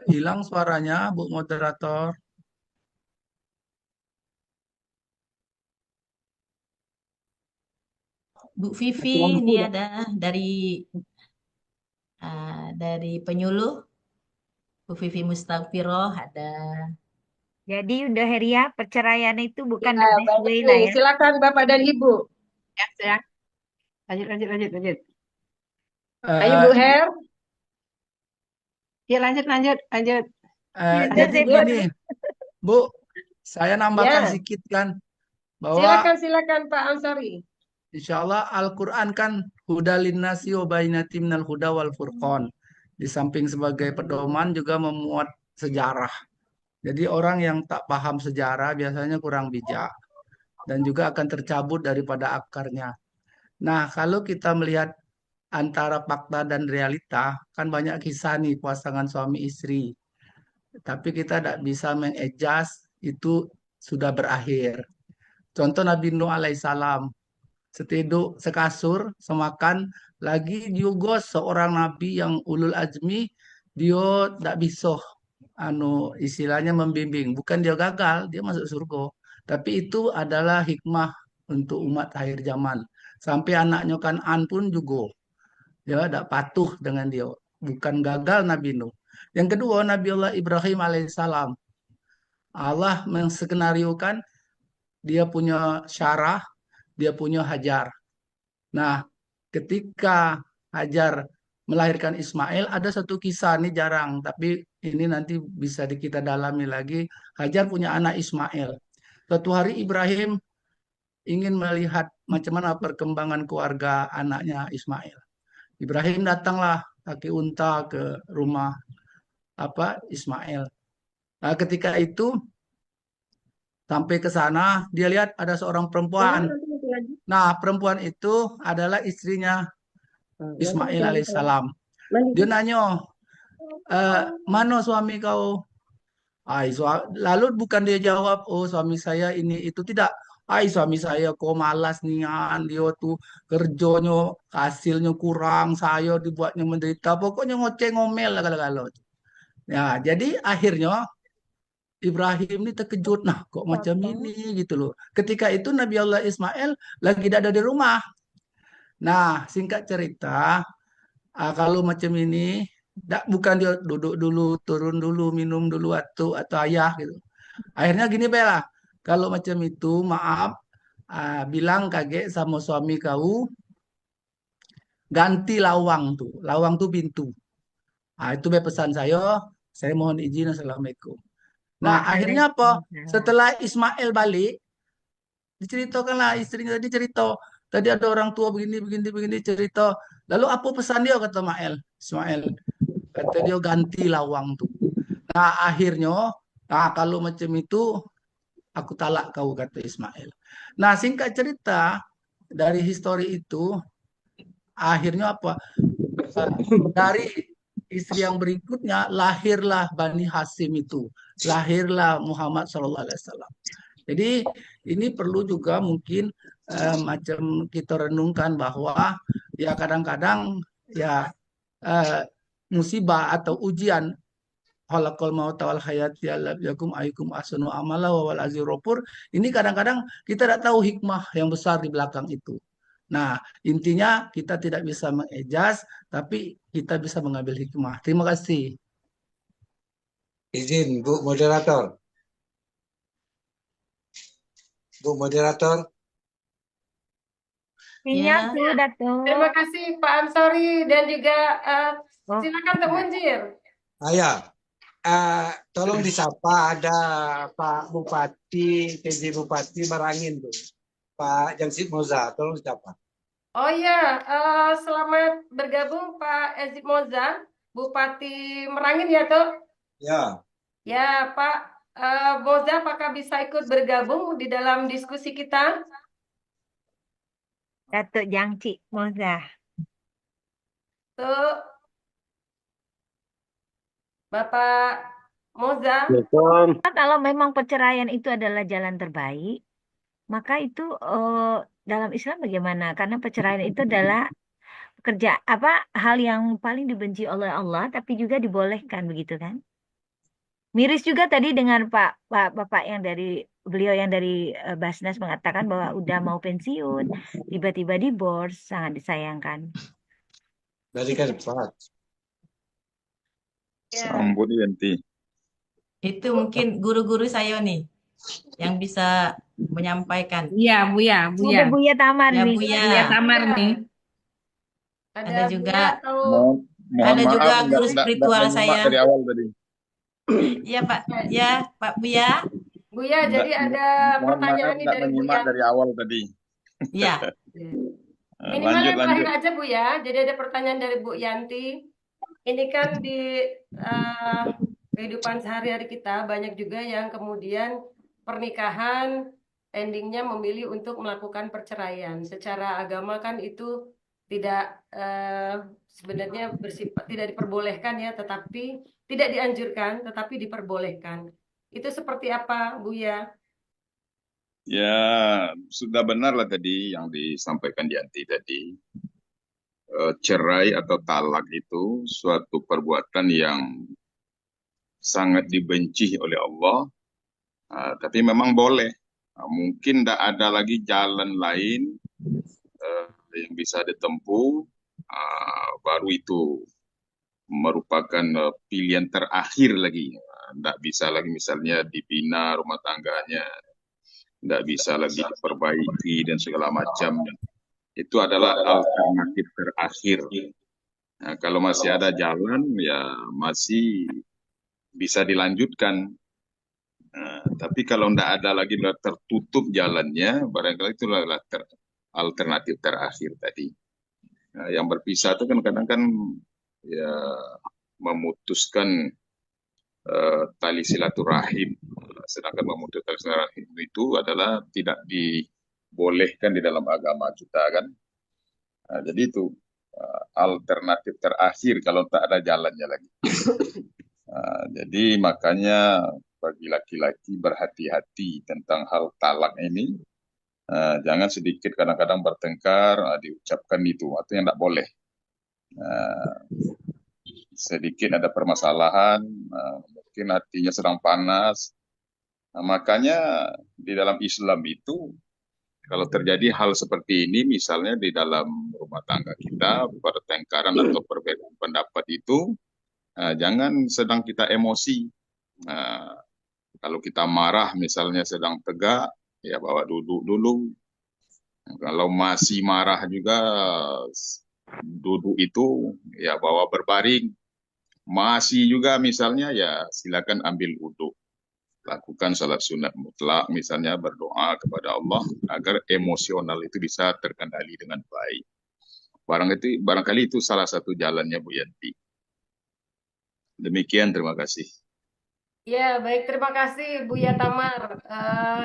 [SPEAKER 3] Hilang suaranya, Bu Moderator.
[SPEAKER 2] Bu Vivi ini ada dari penyuluh, Bu Vivi Mustafiroh ada.
[SPEAKER 5] Jadi udah Heria, perceraian itu bukan
[SPEAKER 1] ya,
[SPEAKER 5] the best
[SPEAKER 1] baik
[SPEAKER 5] way lah
[SPEAKER 1] nih.
[SPEAKER 5] ya.
[SPEAKER 1] Silakan Bapak dan Ibu.
[SPEAKER 8] Ya, sudah. Lanjut.
[SPEAKER 1] Ayo Bu
[SPEAKER 3] Eh,
[SPEAKER 1] Her.
[SPEAKER 8] Ya, lanjut.
[SPEAKER 3] jadi
[SPEAKER 5] Lanjut,
[SPEAKER 3] gini, Bu, saya nambahkan
[SPEAKER 1] Ya,
[SPEAKER 3] sedikit kan, bahwa
[SPEAKER 1] silakan Pak Ansori.
[SPEAKER 3] insya Allah Al-Quran kan hudalin nasi wa bainatim minal huda wal furqan. Di samping sebagai pedoman juga memuat sejarah. Jadi orang yang tak paham sejarah biasanya kurang bijak dan juga akan tercabut daripada akarnya. Nah, kalau kita melihat antara fakta dan realita, kan banyak kisah nih pasangan suami istri. Tapi kita tidak bisa mengadjust itu sudah berakhir. Contoh Nabi Nuh alaihissalam, setidur sekasur, semakan, lagi juga seorang nabi yang ulul azmi, dia tidak bisa istilahnya membimbing. Bukan dia gagal, dia masuk surga. Tapi itu adalah hikmah untuk umat akhir zaman. Sampai anaknya Kan'an pun juga ya tidak patuh dengan dia. Bukan gagal Nabi Nuh. Yang kedua Nabi Allah Ibrahim alaihissalam. Allah menskenariokan dia punya Syarah, dia punya Hajar. Nah, ketika Hajar melahirkan Ismail, ada satu kisah ini jarang, tapi ini nanti bisa kita dalami lagi. Hajar punya anak Ismail. Suatu hari Ibrahim ingin melihat macam mana perkembangan keluarga anaknya Ismail. Ibrahim datanglah kaki unta ke rumah Ismail. Nah, ketika itu sampai ke sana, dia lihat ada seorang perempuan. Nah, perempuan itu adalah istrinya Ismail alaihissalam. Dia nanya, mana suami kau? Lalu bukan dia jawab, oh suami saya ini itu, tidak. Suami saya kok malas nian, dia tuh kerjanya hasilnya kurang, saya dibuatnya menderita, pokoknya ngoceh ngomel lah kalau. Ya, jadi akhirnya Ibrahim ini terkejut, nah kok macam ini gitu loh. Ketika itu Nabi Allah Ismail lagi tidak ada di rumah. Nah, singkat cerita, kalau macam ini, bukan dia duduk dulu, turun dulu, minum dulu atau ayah gitu. Akhirnya gini Bella, kalau macam itu maaf, bilang kakek sama suami kau ganti lawang tuh pintu. Itu pesan saya mohon izin, assalamualaikum. Nah akhirnya apa? Setelah Ismail balik, diceritakanlah istrinya tadi cerita. Tadi ada orang tua begini cerita. Lalu apa pesan dia kata Ismail? Kata dia ganti lawang tuh. Nah akhirnya, kalau macam itu aku talak kau kata Ismail. Nah singkat cerita dari histori itu akhirnya apa? Dari istri yang berikutnya lahirlah Bani Hasim itu, lahirlah Muhammad SAW. Jadi ini perlu juga mungkin macam kita renungkan bahwa ya kadang-kadang ya musibah atau ujian halakal mauta wal hayati yakum ayukum ahsanu amala wa wal azizur ghafur. Ini kadang-kadang kita tidak tahu hikmah yang besar di belakang itu. Nah, intinya kita tidak bisa mengejaz, tapi kita bisa mengambil hikmah. Terima kasih.
[SPEAKER 4] Izin, Bu Moderator. Bu Moderator.
[SPEAKER 5] Minyak tuh, Dato.
[SPEAKER 1] Terima kasih Pak Amsori dan juga silakan Tok Munjir.
[SPEAKER 4] Ya, tolong disapa, ada Pak Bupati, PJ Bupati Merangin tuh, Pak Jamsid Moza, tolong disapa.
[SPEAKER 1] Oh iya, selamat bergabung Pak Ejib Moza, Bupati Merangin ya Tok?
[SPEAKER 4] Ya.
[SPEAKER 1] Ya Pak Moza, apakah bisa ikut bergabung di dalam diskusi kita?
[SPEAKER 5] Datuk Jangcik Moza.
[SPEAKER 1] Tuh, Bapak Moza.
[SPEAKER 5] Kalau memang perceraian itu adalah jalan terbaik, maka itu dalam Islam bagaimana? Karena perceraian itu adalah hal yang paling dibenci oleh Allah, tapi juga dibolehkan begitu kan? Miris juga tadi dengan Bapak beliau yang dari Basnas mengatakan bahwa udah mau pensiun, tiba-tiba divorce, sangat disayangkan.
[SPEAKER 4] Dari kan Pak.
[SPEAKER 9] Sambut Yanti.
[SPEAKER 2] Itu mungkin guru-guru saya nih yang bisa menyampaikan.
[SPEAKER 8] Iya, Buya.
[SPEAKER 5] Ada Buya Tamar
[SPEAKER 2] Ya,
[SPEAKER 5] nih.
[SPEAKER 2] Buya.
[SPEAKER 8] Tamar nih.
[SPEAKER 2] Ada juga
[SPEAKER 9] Mohon
[SPEAKER 2] ada
[SPEAKER 9] maaf,
[SPEAKER 2] juga guru
[SPEAKER 9] nggak
[SPEAKER 2] spiritual
[SPEAKER 9] menyimak
[SPEAKER 2] saya.
[SPEAKER 9] dari awal tadi.
[SPEAKER 2] Iya Pak, ya Pak Buya.
[SPEAKER 1] Buya, jadi ada pertanyaan nih dari Bu
[SPEAKER 9] menyimak
[SPEAKER 1] Yanti.
[SPEAKER 9] dari awal tadi.
[SPEAKER 2] Iya.
[SPEAKER 1] Minimal yang
[SPEAKER 9] Lanjut.
[SPEAKER 1] terakhir aja Bu ya. Jadi ada pertanyaan dari Bu Yanti. Ini kan di kehidupan sehari-hari kita banyak juga yang kemudian pernikahan endingnya memilih untuk melakukan perceraian. Secara agama kan itu tidak sebenarnya bersifat tidak diperbolehkan ya, tetapi tidak dianjurkan, tetapi diperbolehkan. Itu seperti apa, Buya?
[SPEAKER 9] Ya, sudah benarlah tadi yang disampaikan Yanti tadi. Cerai atau talak itu suatu perbuatan yang sangat dibenci oleh Allah, tapi memang boleh. Mungkin tidak ada lagi jalan lain yang bisa ditempuh, baru itu merupakan pilihan terakhir lagi. Tidak bisa lagi misalnya dibina rumah tangganya, tidak bisa lagi diperbaiki dan segala macam. Itu adalah alternatif terakhir. Nah, kalau masih ada jalan, ya masih bisa dilanjutkan. Nah, tapi kalau tidak ada lagi, sudah tertutup jalannya, barangkali itu adalah alternatif terakhir tadi. Nah, yang berpisah itu kan kadang kan ya memutuskan tali silaturahim. Sedangkan memutus tali silaturahim itu adalah tidak dibolehkan di dalam agama kita kan. Nah, jadi itu alternatif terakhir kalau tak ada jalannya lagi. Jadi makanya bagi laki-laki berhati-hati tentang hal talak ini. Jangan sedikit kadang-kadang bertengkar, diucapkan itu, atau yang tidak boleh. Sedikit ada permasalahan, mungkin hatinya sedang panas. Nah, makanya di dalam Islam itu, kalau terjadi hal seperti ini, misalnya di dalam rumah tangga kita, pertengkaran atau perbedaan pendapat itu, jangan sedang kita emosi. Kalau kita marah, misalnya sedang tegak, ya bawa duduk dulu. Kalau masih marah juga, duduk itu ya bawa berbaring. Masih juga misalnya ya silakan ambil wudhu. Lakukan salat sunat mutlak, misalnya berdoa kepada Allah agar emosional itu bisa terkendali dengan baik. Barangkali itu salah satu jalannya Bu Yanti. Demikian, terima kasih.
[SPEAKER 1] Ya, baik. Terima kasih Buya Tamar.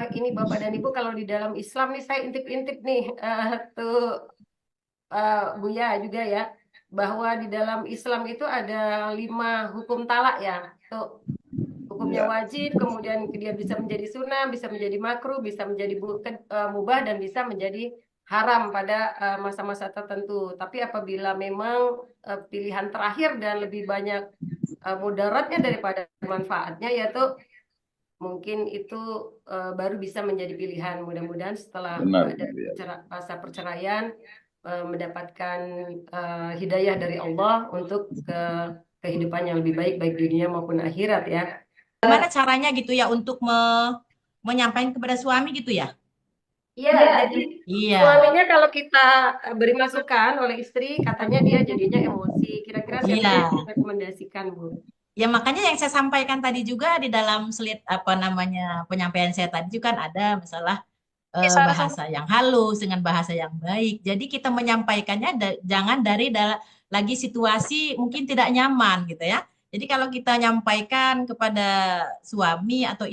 [SPEAKER 1] Ini Bapak dan Ibu, kalau di dalam Islam nih saya intip-intip nih tuh Buya juga ya, bahwa di dalam Islam itu ada 5 hukum talak ya. Tuh, hukumnya wajib, kemudian dia bisa menjadi sunnah, bisa menjadi makruh, bisa menjadi mubah, dan bisa menjadi haram pada masa-masa tertentu. Tapi apabila memang pilihan terakhir dan lebih banyak mudaratnya daripada manfaatnya, yaitu mungkin itu baru bisa menjadi pilihan. Mudah-mudahan setelah ada masa perceraian mendapatkan hidayah dari Allah untuk kehidupan yang lebih baik, baik dunia maupun akhirat ya.
[SPEAKER 2] Gimana caranya gitu ya untuk menyampaikan kepada suami gitu ya?
[SPEAKER 1] Iya, jadi suaminya kalau kita beri masukan oleh istri, katanya dia jadinya emosi. Kira-kira siapa yang direkomendasikan, Bu?
[SPEAKER 2] Ya makanya yang saya sampaikan tadi juga di dalam slide penyampaian saya tadi juga kan ada masalah bahasa yang halus dengan bahasa yang baik. Jadi kita menyampaikannya jangan dari lagi situasi mungkin tidak nyaman gitu ya. Jadi kalau kita nyampaikan kepada suami atau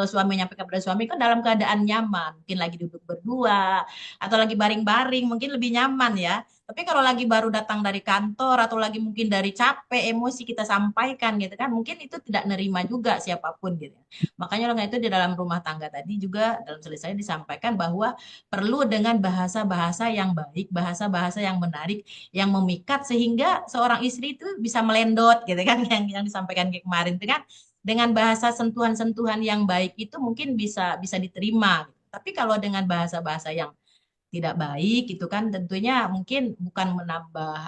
[SPEAKER 2] suami menyampaikan kepada suami kan dalam keadaan nyaman, mungkin lagi duduk berdua atau lagi baring-baring mungkin lebih nyaman ya. Tapi kalau lagi baru datang dari kantor atau lagi mungkin dari capek, emosi kita sampaikan gitu kan, mungkin itu tidak nerima juga siapapun gitu. Makanya oleh itu di dalam rumah tangga tadi juga dalam selesai disampaikan bahwa perlu dengan bahasa-bahasa yang baik, bahasa-bahasa yang menarik, yang memikat sehingga seorang istri itu bisa melendot gitu kan yang disampaikan kemarin itu kan dengan bahasa sentuhan-sentuhan yang baik itu mungkin bisa diterima. Tapi kalau dengan bahasa-bahasa yang tidak baik itu kan tentunya mungkin bukan menambah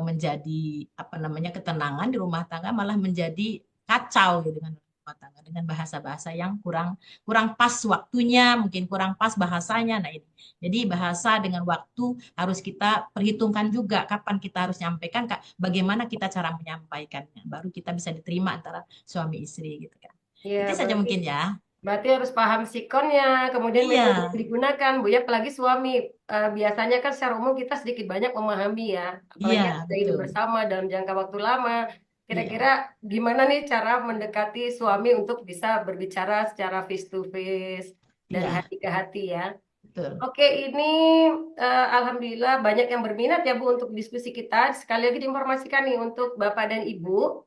[SPEAKER 2] menjadi ketenangan di rumah tangga, malah menjadi kacau gitu dengan rumah tangga dengan bahasa-bahasa yang kurang pas waktunya, mungkin kurang pas bahasanya. Nah ini jadi bahasa dengan waktu harus kita perhitungkan juga kapan kita harus nyampaikan, bagaimana kita cara menyampaikannya, baru kita bisa diterima antara suami istri gitu kan. Itu saja mungkin ya.
[SPEAKER 1] Berarti harus paham sikonnya, kemudian metode yang digunakan, Bu ya, apalagi suami. Biasanya kan secara umum kita sedikit banyak memahami ya, apalagi kita hidup bersama dalam jangka waktu lama. Kira-kira gimana nih cara mendekati suami untuk bisa berbicara secara face to face, dari hati ke hati ya.
[SPEAKER 2] Betul.
[SPEAKER 1] Oke, ini alhamdulillah banyak yang berminat ya Bu untuk diskusi kita. Sekali lagi diinformasikan nih untuk Bapak dan Ibu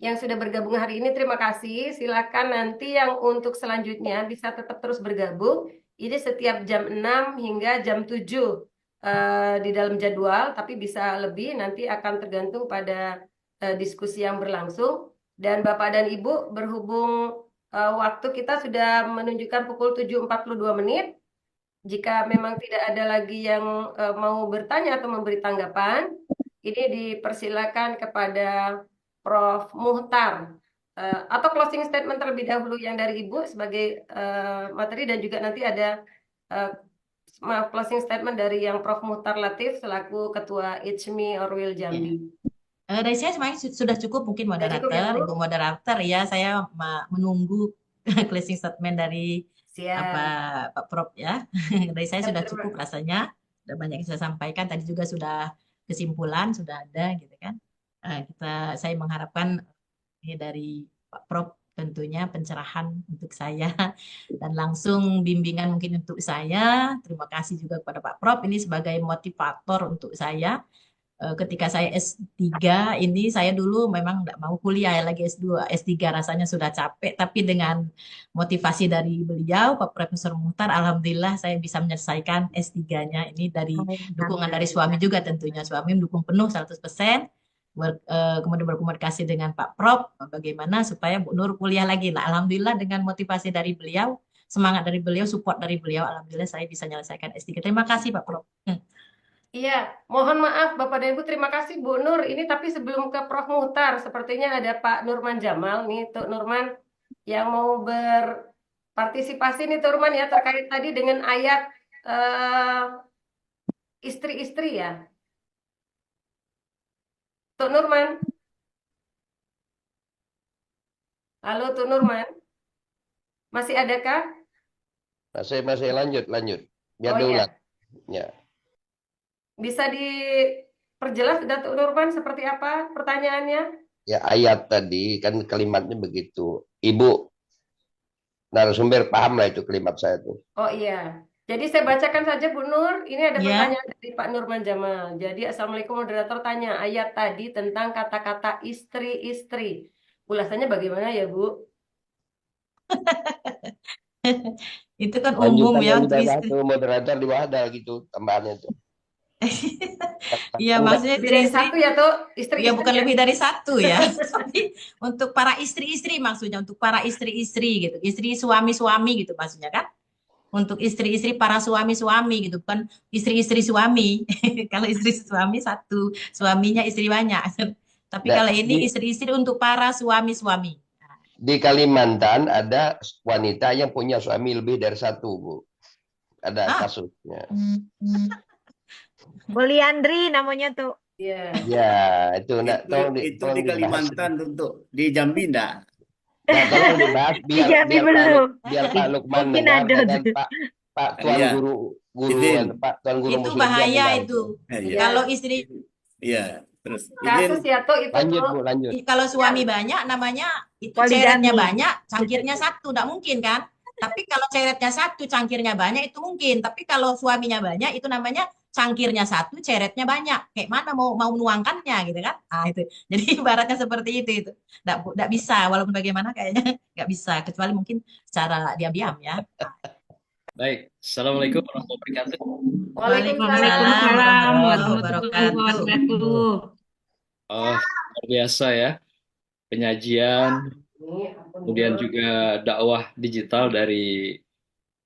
[SPEAKER 1] yang sudah bergabung hari ini, terima kasih. Silakan nanti yang untuk selanjutnya bisa tetap terus bergabung. Ini setiap jam 6 hingga jam 7 di dalam jadwal, tapi bisa lebih, nanti akan tergantung pada diskusi yang berlangsung. Dan Bapak dan Ibu, berhubung waktu kita sudah menunjukkan pukul 7.42 menit, jika memang tidak ada lagi yang mau bertanya atau memberi tanggapan, ini dipersilakan kepada Prof. Muhtar. Atau closing statement terlebih dahulu yang dari Ibu sebagai materi, dan juga nanti ada closing statement dari yang Prof. Muhtar Latif selaku Ketua ICMI Orwil Jambi.
[SPEAKER 2] Dari saya semuanya sudah cukup mungkin
[SPEAKER 1] Sudah cukup ya,
[SPEAKER 2] moderator,
[SPEAKER 1] Bu?
[SPEAKER 2] Ibu moderator ya, saya menunggu closing statement dari
[SPEAKER 1] Siap.
[SPEAKER 2] Pak Prof ya. Dari saya
[SPEAKER 1] Siap,
[SPEAKER 2] sudah
[SPEAKER 1] terima
[SPEAKER 2] cukup rasanya, sudah banyak yang saya sampaikan, tadi juga sudah kesimpulan sudah ada gitu kan. Saya mengharapkan ini dari Pak Prof tentunya pencerahan untuk saya dan langsung bimbingan mungkin untuk saya. Terima kasih juga kepada Pak Prof ini sebagai motivator untuk saya. Ketika saya S3 ini, saya dulu memang nggak mau kuliah ya, lagi S2, S3 rasanya sudah capek, tapi dengan motivasi dari beliau, Pak Profesor Muhtar, alhamdulillah saya bisa menyelesaikan S3-nya ini dari dukungan dari suami juga tentunya. Suami mendukung penuh 100%. Kemudian berkomunikasi dengan Pak Prof, bagaimana supaya Bu Nur kuliah lagi. Nah, alhamdulillah dengan motivasi dari beliau, semangat dari beliau, support dari beliau, alhamdulillah saya bisa menyelesaikan S3. Terima kasih Pak Prof.
[SPEAKER 1] Iya, mohon maaf Bapak dan Ibu, terima kasih Bu Nur. Ini tapi sebelum ke Prof. Muhtar, sepertinya ada Pak Nurman Jamal nih, Tuk Nurman, yang mau berpartisipasi nih Tuk Nurman ya, terkait tadi dengan ayat istri-istri ya. Tuk Nurman. Halo Tuk Nurman. Masih adakah?
[SPEAKER 7] Masih lanjut. Biar
[SPEAKER 1] Oh iya,
[SPEAKER 7] diulang. Ya.
[SPEAKER 1] bisa diperjelas Datuk Nurman seperti apa pertanyaannya?
[SPEAKER 7] Ya, ayat tadi kan kalimatnya begitu. Ibu narasumber paham lah itu kalimat saya tuh.
[SPEAKER 1] Oh iya. Jadi saya bacakan saja Bu Nur. Ini ada
[SPEAKER 2] Ya.
[SPEAKER 1] pertanyaan dari Pak Nurman Jamal. Jadi Assalamualaikum moderator, tanya ayat tadi tentang kata-kata istri-istri. Ulasannya bagaimana ya Bu?
[SPEAKER 2] Itu kan umum ya untuk istri.
[SPEAKER 7] Satu moderator di bawah ada gitu tambahannya tuh.
[SPEAKER 2] Iya, maksudnya
[SPEAKER 1] Lebih dari
[SPEAKER 2] istri-istri.
[SPEAKER 1] satu ya tuh, istri-istri
[SPEAKER 2] Ya bukan
[SPEAKER 1] ya?
[SPEAKER 2] lebih dari satu ya. Tapi untuk para istri-istri maksudnya, untuk para istri-istri gitu. Istri suami-suami gitu maksudnya kan. Untuk istri-istri para suami-suami gitu, bukan istri-istri suami. Kalau istri suami satu, suaminya istri banyak. Tapi
[SPEAKER 7] Nah,
[SPEAKER 2] kalau ini istri-istri untuk para suami-suami.
[SPEAKER 7] Di Kalimantan ada wanita yang punya suami lebih dari satu, Bu. Ada kasusnya.
[SPEAKER 5] Poliandri namanya tuh.
[SPEAKER 1] Iya.
[SPEAKER 7] Ya, itu enggak tahu
[SPEAKER 10] Itu di Kalimantan untuk di Jambi enggak?
[SPEAKER 7] Nah, tolong dibahas
[SPEAKER 5] Di Jambi belum.
[SPEAKER 7] biar Pak Lukman
[SPEAKER 5] Mungkin
[SPEAKER 7] dengar
[SPEAKER 5] ada
[SPEAKER 7] dan
[SPEAKER 5] tuh.
[SPEAKER 7] Pak Tuan
[SPEAKER 10] Iya.
[SPEAKER 7] Guru
[SPEAKER 10] Izin.
[SPEAKER 7] Pak Tuan Guru
[SPEAKER 2] Itu
[SPEAKER 7] Muslim
[SPEAKER 2] bahaya
[SPEAKER 7] dengar
[SPEAKER 2] itu.
[SPEAKER 10] Iya.
[SPEAKER 2] Kalau istri,
[SPEAKER 10] Iya, terus
[SPEAKER 1] Kasus ya tuh itu
[SPEAKER 7] lanjut
[SPEAKER 1] tuh.
[SPEAKER 7] Bu, lanjut.
[SPEAKER 2] kalau suami banyak namanya itu
[SPEAKER 5] Poligami.
[SPEAKER 2] ceretnya banyak, cangkirnya satu, tidak mungkin kan? Tapi kalau ceretnya satu, cangkirnya banyak itu mungkin. Tapi kalau suaminya banyak itu namanya cangkirnya satu, ceretnya banyak. Kayak mana mau menuangkannya gitu kan? Ah itu. Jadi ibaratnya seperti itu. Tidak bisa, walaupun bagaimana kayaknya nggak bisa, kecuali mungkin secara diam-diam ya.
[SPEAKER 11] Baik, Assalamualaikum warahmatullahi wabarakatuh.
[SPEAKER 1] Waalaikumsalam
[SPEAKER 2] warahmatullahi wabarakatuh.
[SPEAKER 11] Oh, luar biasa ya. Penyajian, kemudian juga dakwah digital dari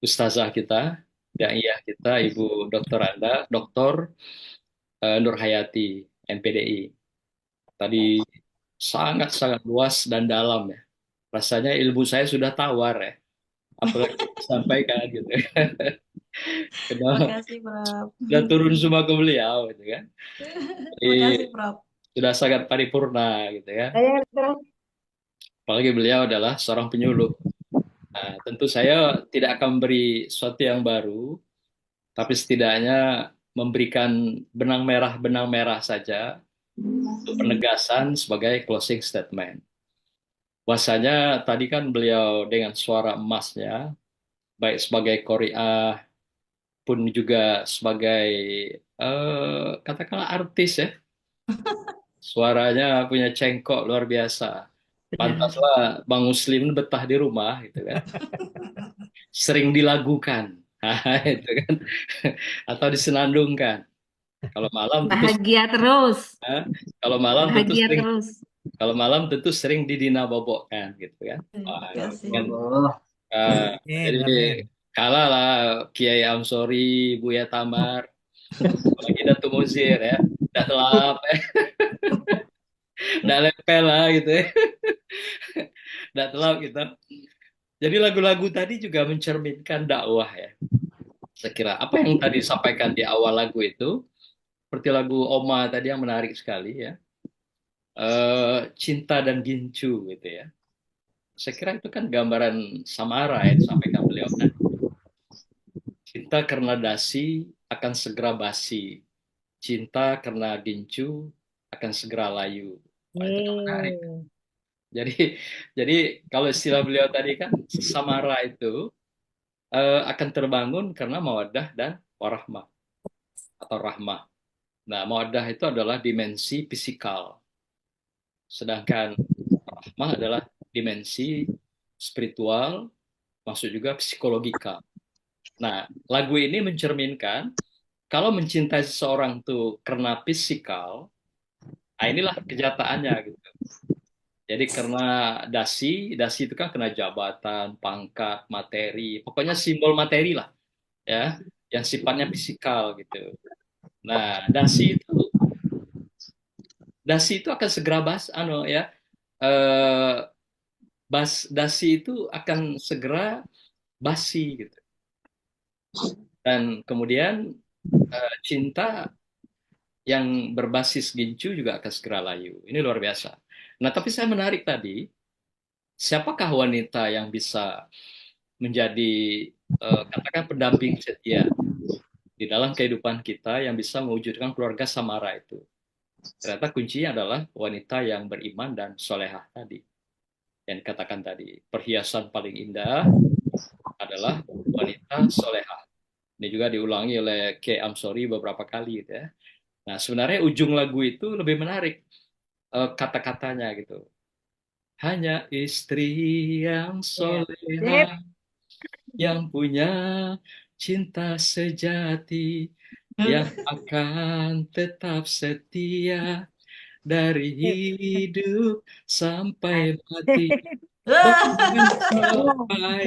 [SPEAKER 11] ustazah kita, daiyah kita, Ibu Dr. Anda, Dr. Nur Hayati, MPDI. Tadi sangat-sangat luas dan dalam ya. Rasanya ilmu saya sudah tawar ya. Apalagi disampaikan gitu.
[SPEAKER 2] Terima kasih, Prof.
[SPEAKER 11] Sudah turun semua ke beliau gitu kan.
[SPEAKER 2] Terima kasih, Prof.
[SPEAKER 11] Sudah sangat paripurna gitu ya. Apalagi beliau adalah seorang penyuluh. Nah, tentu saya tidak akan memberi sesuatu yang baru, tapi setidaknya memberikan benang merah saja untuk penegasan sebagai closing statement. Bahwasanya tadi kan beliau dengan suara emasnya, baik sebagai qori'ah pun juga sebagai katakanlah artis ya. Suaranya punya cengkok luar biasa. Pantaslah Bang Muslim betah di rumah gitu kan. Sering dilagukan. Itu kan. Atau disenandungkan. Kalau malam
[SPEAKER 8] Bahagia terus.
[SPEAKER 11] Kalau malam
[SPEAKER 8] Bahagia
[SPEAKER 11] tentu sering
[SPEAKER 8] terus.
[SPEAKER 11] kalau malam tentu sering didina bobokkan gitu kan. Jadi Kalah lah Kiai Amsori, Buya Tamar, apalagi Datuk Muzir ya. Nggak telap, nggak lepel lah gitu ya. Nggak telap gitu. Jadi lagu-lagu tadi juga mencerminkan dakwah ya. Saya kira apa yang tadi disampaikan di awal lagu itu, seperti lagu Oma tadi yang menarik sekali ya. Cinta dan gincu gitu ya. Saya kira itu kan gambaran samara yang disampaikan beliau tadi. Cinta karena dasi akan segera basi. Cinta karena gincu akan segera layu. Wah, itu kan menarik. Jadi, jadi kalau istilah beliau tadi kan samara itu akan terbangun karena mawaddah dan warahmah atau rahmah. Nah, mawaddah itu adalah dimensi fisikal, sedangkan rahmah adalah dimensi spiritual, maksud juga psikologikal. Nah, lagu ini mencerminkan kalau mencintai seseorang tuh karena fisikal, nah inilah kenyataannya gitu. Jadi karena dasi itu kan kena jabatan, pangkat, materi, pokoknya simbol materi lah, ya, yang sifatnya fisikal gitu. Nah, dasi itu akan segera eh, dasi itu akan segera basi gitu. Dan kemudian cinta yang berbasis gincu juga akan segera layu. Ini luar biasa. Nah, tapi saya menarik tadi, siapakah wanita yang bisa menjadi katakan pendamping setia di dalam kehidupan kita yang bisa mewujudkan keluarga samara itu? Ternyata kuncinya adalah wanita yang beriman dan solehah tadi. Yang dikatakan tadi, perhiasan paling indah adalah wanita solehah. Ini juga diulangi oleh K. Amsori beberapa kali gitu ya. Nah, sebenarnya ujung lagu itu lebih menarik kata-katanya gitu. Hanya istri yang solehah yang punya cinta sejati yang akan tetap setia dari hidup sampai mati. Bahkan sampai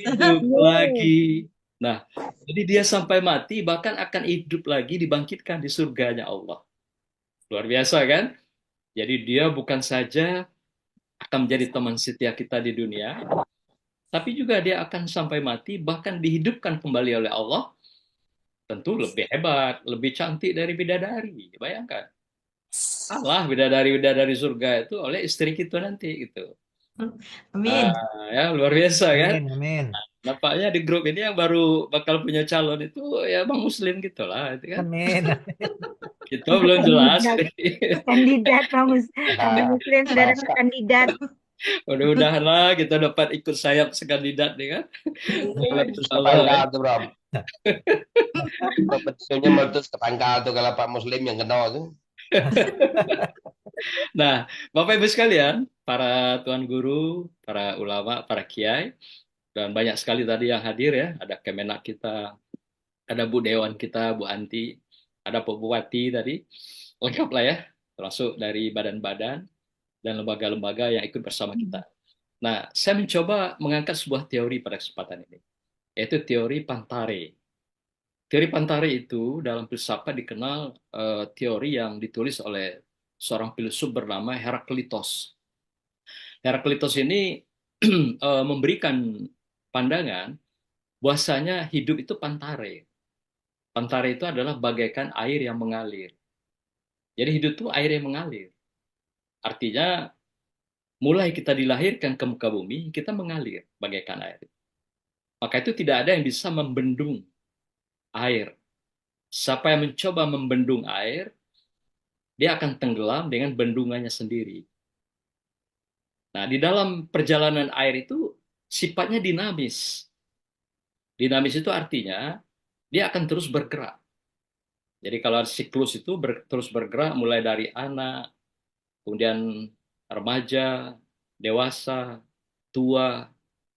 [SPEAKER 11] hidup lagi. Nah, jadi dia sampai mati bahkan akan hidup lagi dibangkitkan di surganya Allah. Luar biasa kan? Jadi dia bukan saja akan menjadi teman setia kita di dunia, tapi juga dia akan sampai mati bahkan dihidupkan kembali oleh Allah. Tentu lebih hebat, lebih cantik dari bidadari. Bayangkan. Allah bidadari-bidadari surga itu oleh istri kita nanti gitu.
[SPEAKER 2] Amin.
[SPEAKER 11] Ya luar biasa kan?
[SPEAKER 6] Amin, amin.
[SPEAKER 11] Nampaknya di grup ini yang baru bakal punya calon itu ya Bang Muslim gitu lah, itu kan.
[SPEAKER 6] Amin.
[SPEAKER 11] Kita belum jelas.
[SPEAKER 5] Kandidat Bang Muslim sudah dapat kandidat.
[SPEAKER 11] Mudah-mudahan lah kita dapat ikut sayap sekandidat nih kan.
[SPEAKER 12] Meletus ke pangkal tuh Bro. Kompetisinya meletus ke pangkal tuh kalau Pak Muslim yang kena tuh.
[SPEAKER 11] Nah, Bapak Ibu sekalian, para tuan guru, para ulama, para kiai, dan banyak sekali tadi yang hadir ya. Ada Kemenak kita, ada Bu Dewan kita, Bu Anti, ada Pak Bupati tadi. Lengkap lah ya, termasuk dari badan-badan dan lembaga-lembaga yang ikut bersama kita. Nah, saya mencoba mengangkat sebuah teori pada kesempatan ini, yaitu teori Pantare. Teori Pantare itu dalam filsafat dikenal teori yang ditulis oleh seorang filsuf bernama Heraklitos. Heraklitos ini memberikan pandangan bahwasanya hidup itu pantare. Pantare itu adalah bagaikan air yang mengalir. Jadi hidup itu air yang mengalir. Artinya mulai kita dilahirkan ke muka bumi, kita mengalir bagaikan air. Maka itu tidak ada yang bisa membendung air. Siapa yang mencoba membendung air, dia akan tenggelam dengan bendungannya sendiri. Nah, di dalam perjalanan air itu sifatnya dinamis. Dinamis itu artinya dia akan terus bergerak. Jadi kalau siklus itu terus bergerak mulai dari anak, kemudian remaja, dewasa, tua,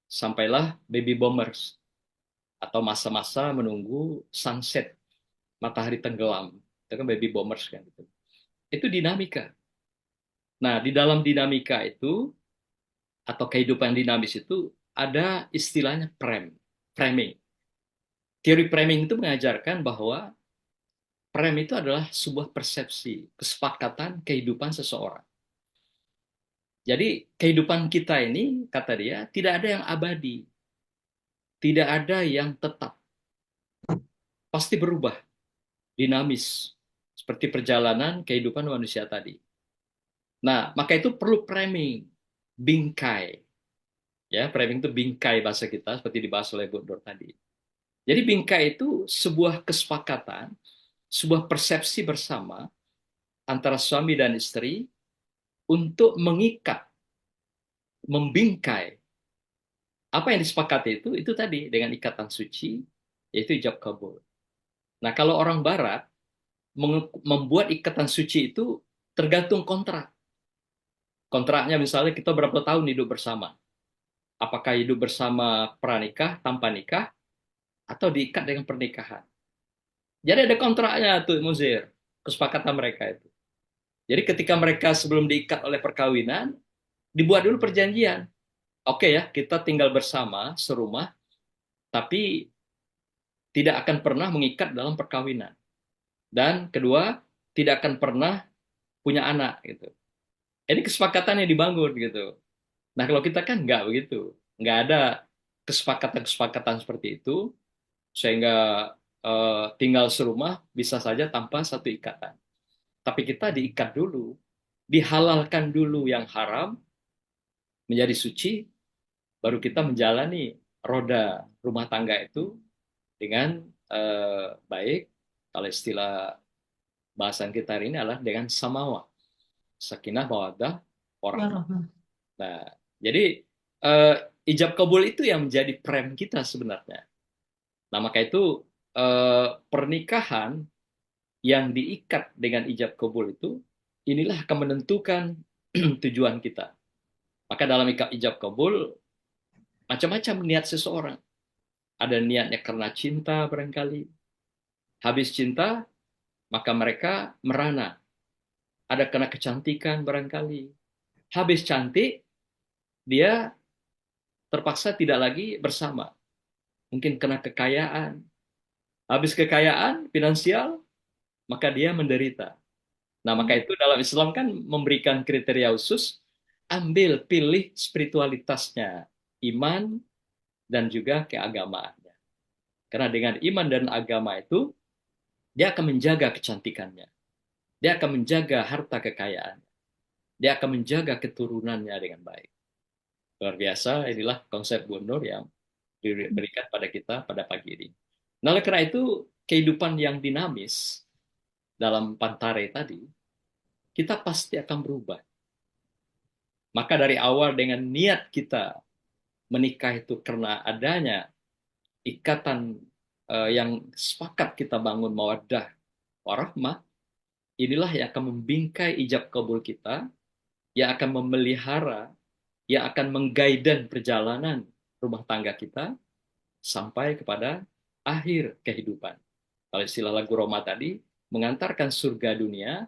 [SPEAKER 11] sampailah baby boomers atau masa-masa menunggu sunset, matahari tenggelam. Itu kan baby boomers kan. Itu dinamika. Nah, di dalam dinamika itu atau kehidupan dinamis itu ada istilahnya prem. framing. Teori framing itu mengajarkan bahwa prem itu adalah sebuah persepsi, kesepakatan kehidupan seseorang. Jadi kehidupan kita ini, kata dia, tidak ada yang abadi, tidak ada yang tetap, pasti berubah, dinamis, seperti perjalanan kehidupan manusia tadi. Nah, maka itu perlu framing, bingkai. Ya, framing itu bingkai bahasa kita, seperti dibahas oleh Bu Nur tadi. Jadi bingkai itu sebuah kesepakatan, sebuah persepsi bersama antara suami dan istri untuk mengikat, membingkai. Apa yang disepakati itu tadi dengan ikatan suci, yaitu ijab kabul. Nah, kalau orang Barat membuat ikatan suci itu tergantung kontrak. Kontraknya misalnya kita berapa tahun hidup bersama. Apakah hidup bersama pranikah, tanpa nikah, atau diikat dengan pernikahan. Jadi ada kontraknya tuh, Muzir, kesepakatan mereka itu. Jadi ketika mereka sebelum diikat oleh perkawinan, dibuat dulu perjanjian. Oke ya, kita tinggal bersama serumah, tapi tidak akan pernah mengikat dalam perkawinan. Dan kedua, tidak akan pernah punya anak gitu. Ini kesepakatan yang dibangun gitu. Nah, kalau kita kan nggak begitu. Nggak ada kesepakatan-kesepakatan seperti itu, sehingga tinggal serumah bisa saja tanpa satu ikatan. Tapi kita diikat dulu, dihalalkan dulu yang haram, menjadi suci, baru kita menjalani roda rumah tangga itu dengan baik. Kalau istilah bahasan kita hari ini adalah dengan samawa, sakinah, mawaddah, warahmah. Nah, jadi ijab kabul itu yang menjadi prem kita sebenarnya. Nah, maka itu pernikahan yang diikat dengan ijab kabul itu, inilah akan menentukan tujuan kita. Maka dalam ijab kabul, macam-macam niat seseorang. Ada niatnya karena cinta barangkali. Habis cinta, maka mereka merana. Ada karena kecantikan barangkali. Habis cantik, dia terpaksa tidak lagi bersama. Mungkin karena kekayaan. Habis kekayaan, finansial, maka dia menderita. Nah, maka itu dalam Islam kan memberikan kriteria khusus, ambil, pilih spiritualitasnya, iman, dan juga keagamaannya. Karena dengan iman dan agama itu, dia akan menjaga kecantikannya. Dia akan menjaga harta kekayaannya. Dia akan menjaga keturunannya dengan baik. Luar biasa, inilah konsep Bu Nur yang diberikan pada kita pada pagi ini. Nah, oleh karena itu, kehidupan yang dinamis dalam Pantare tadi, kita pasti akan berubah. Maka dari awal dengan niat kita menikah itu karena adanya ikatan yang sepakat kita bangun mawaddah warahmah, inilah yang akan membingkai ijab kabul kita, yang akan memelihara, yang akan menggaiden perjalanan rumah tangga kita sampai kepada akhir kehidupan. Kalau istilah lagu Roma tadi, mengantarkan surga dunia,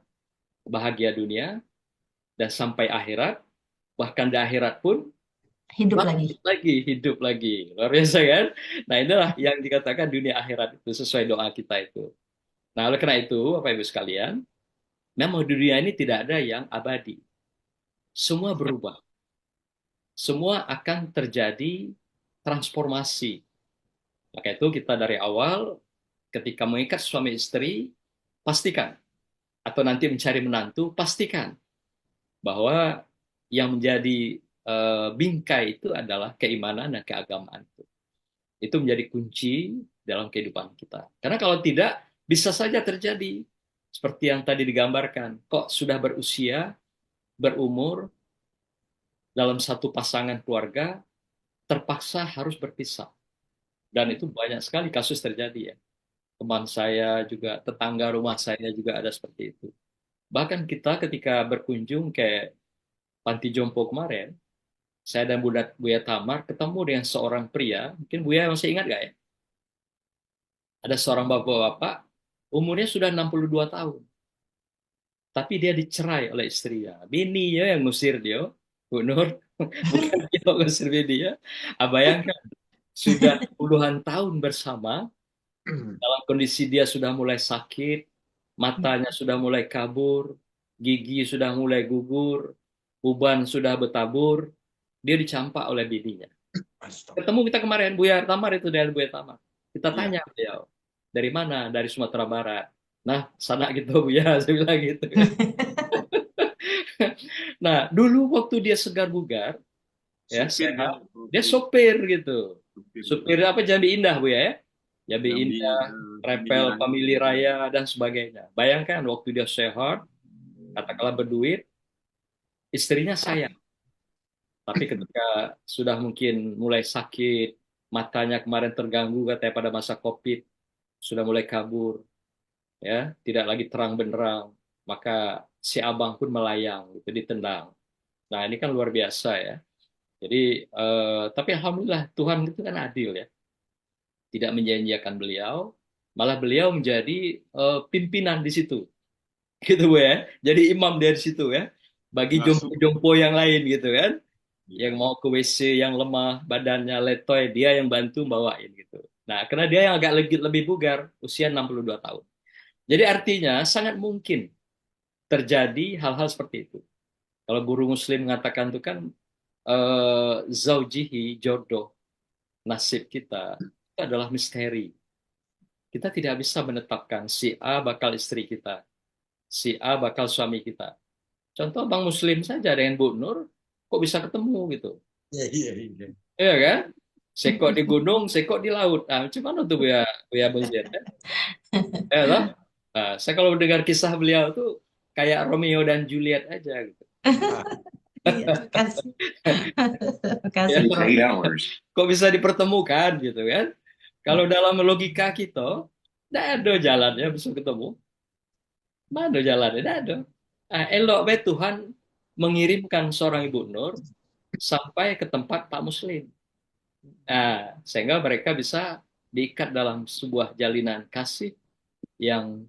[SPEAKER 11] bahagia dunia, dan sampai akhirat, bahkan di akhirat pun
[SPEAKER 2] Hidup lagi.
[SPEAKER 11] hidup lagi. Luar biasa kan? Nah, inilah yang dikatakan dunia akhirat itu sesuai doa kita itu. Nah, oleh karena itu, Bapak Ibu sekalian, memang dunia ini tidak ada yang abadi. Semua berubah. Semua akan terjadi transformasi. Maka itu kita dari awal, ketika mengikat suami istri, pastikan, atau nanti mencari menantu, pastikan bahwa yang menjadi bingkai itu adalah keimanan dan keagamaan itu. Itu menjadi kunci dalam kehidupan kita. Karena kalau tidak, bisa saja terjadi seperti yang tadi digambarkan. Kok sudah berusia, berumur, dalam satu pasangan keluarga, terpaksa harus berpisah. Dan itu banyak sekali kasus terjadi ya. Teman saya juga, tetangga rumah saya juga ada seperti itu. Bahkan kita ketika berkunjung ke Panti Jompo kemarin, saya dan Buya Tamar ketemu dengan seorang pria, mungkin Buya masih ingat nggak ya? Ada seorang bapak-bapak, umurnya sudah 62 tahun. Tapi dia dicerai oleh istrinya. Bininya yang ngusir dia, Bu Nur. Bukan dia ngusir bininya. Bayangkan, sudah puluhan tahun bersama, dalam kondisi dia sudah mulai sakit, matanya sudah mulai kabur, gigi sudah mulai gugur, uban sudah bertabur, dia dicampak oleh bibinya. Ketemu kita kemarin, Buya Tamar itu dengan Buya Tamar. Kita tanya beliau, dari mana? Dari Sumatera Barat. Nah, sana gitu Buya, saya bilang gitu. Nah, dulu waktu dia segar bugar, ya, sehat, dia sopir gitu. Supir apa Jambi Indah Bu ya? Jambi Indah, Repel, Family Raya dan sebagainya. Bayangkan waktu dia sehat, katakanlah berduit, istrinya sayang. Tapi ketika sudah mungkin mulai sakit, matanya kemarin terganggu katanya pada masa COVID, sudah mulai kabur, ya, tidak lagi terang benderang, maka si abang pun melayang, itu ditendang. Nah ini kan luar biasa ya. Jadi, tapi alhamdulillah Tuhan itu kan adil ya, tidak menjanjikan beliau, malah beliau menjadi pimpinan di situ, gitu Bu ya. Jadi imam dari situ ya, bagi jompo-jompo yang lain gitu kan, yang mau ke WC yang lemah, badannya letoy, dia yang bantu bawain gitu. Nah, karena dia yang agak lebih bugar, usia 62 tahun. Jadi artinya sangat mungkin terjadi hal-hal seperti itu. Kalau guru Muslim mengatakan itu kan zaujihi, jodoh, nasib kita itu adalah misteri. Kita tidak bisa menetapkan si A bakal istri kita, si A bakal suami kita. Contoh Bang Muslim saja dengan Bu Nur, kok bisa ketemu gitu?
[SPEAKER 4] Iya.
[SPEAKER 11] Iya kan? Sekok di gunung, sekok di laut. Ah, macam mana tuh ya Bang Jen? Ya, toh? Nah, saya kalau mendengar kisah beliau tuh kayak Romeo dan Juliet aja gitu.
[SPEAKER 2] Iya, terima kasih.
[SPEAKER 11] Ya, kok bisa dipertemukan gitu kan? Kalau dalam logika kita, tidak ada jalannya bisa ketemu. Mana jalannya? Tidak ada. Nah, elok be Tuhan mengirimkan seorang Ibu Nur sampai ke tempat Pak Muslim. Nah, sehingga mereka bisa diikat dalam sebuah jalinan kasih yang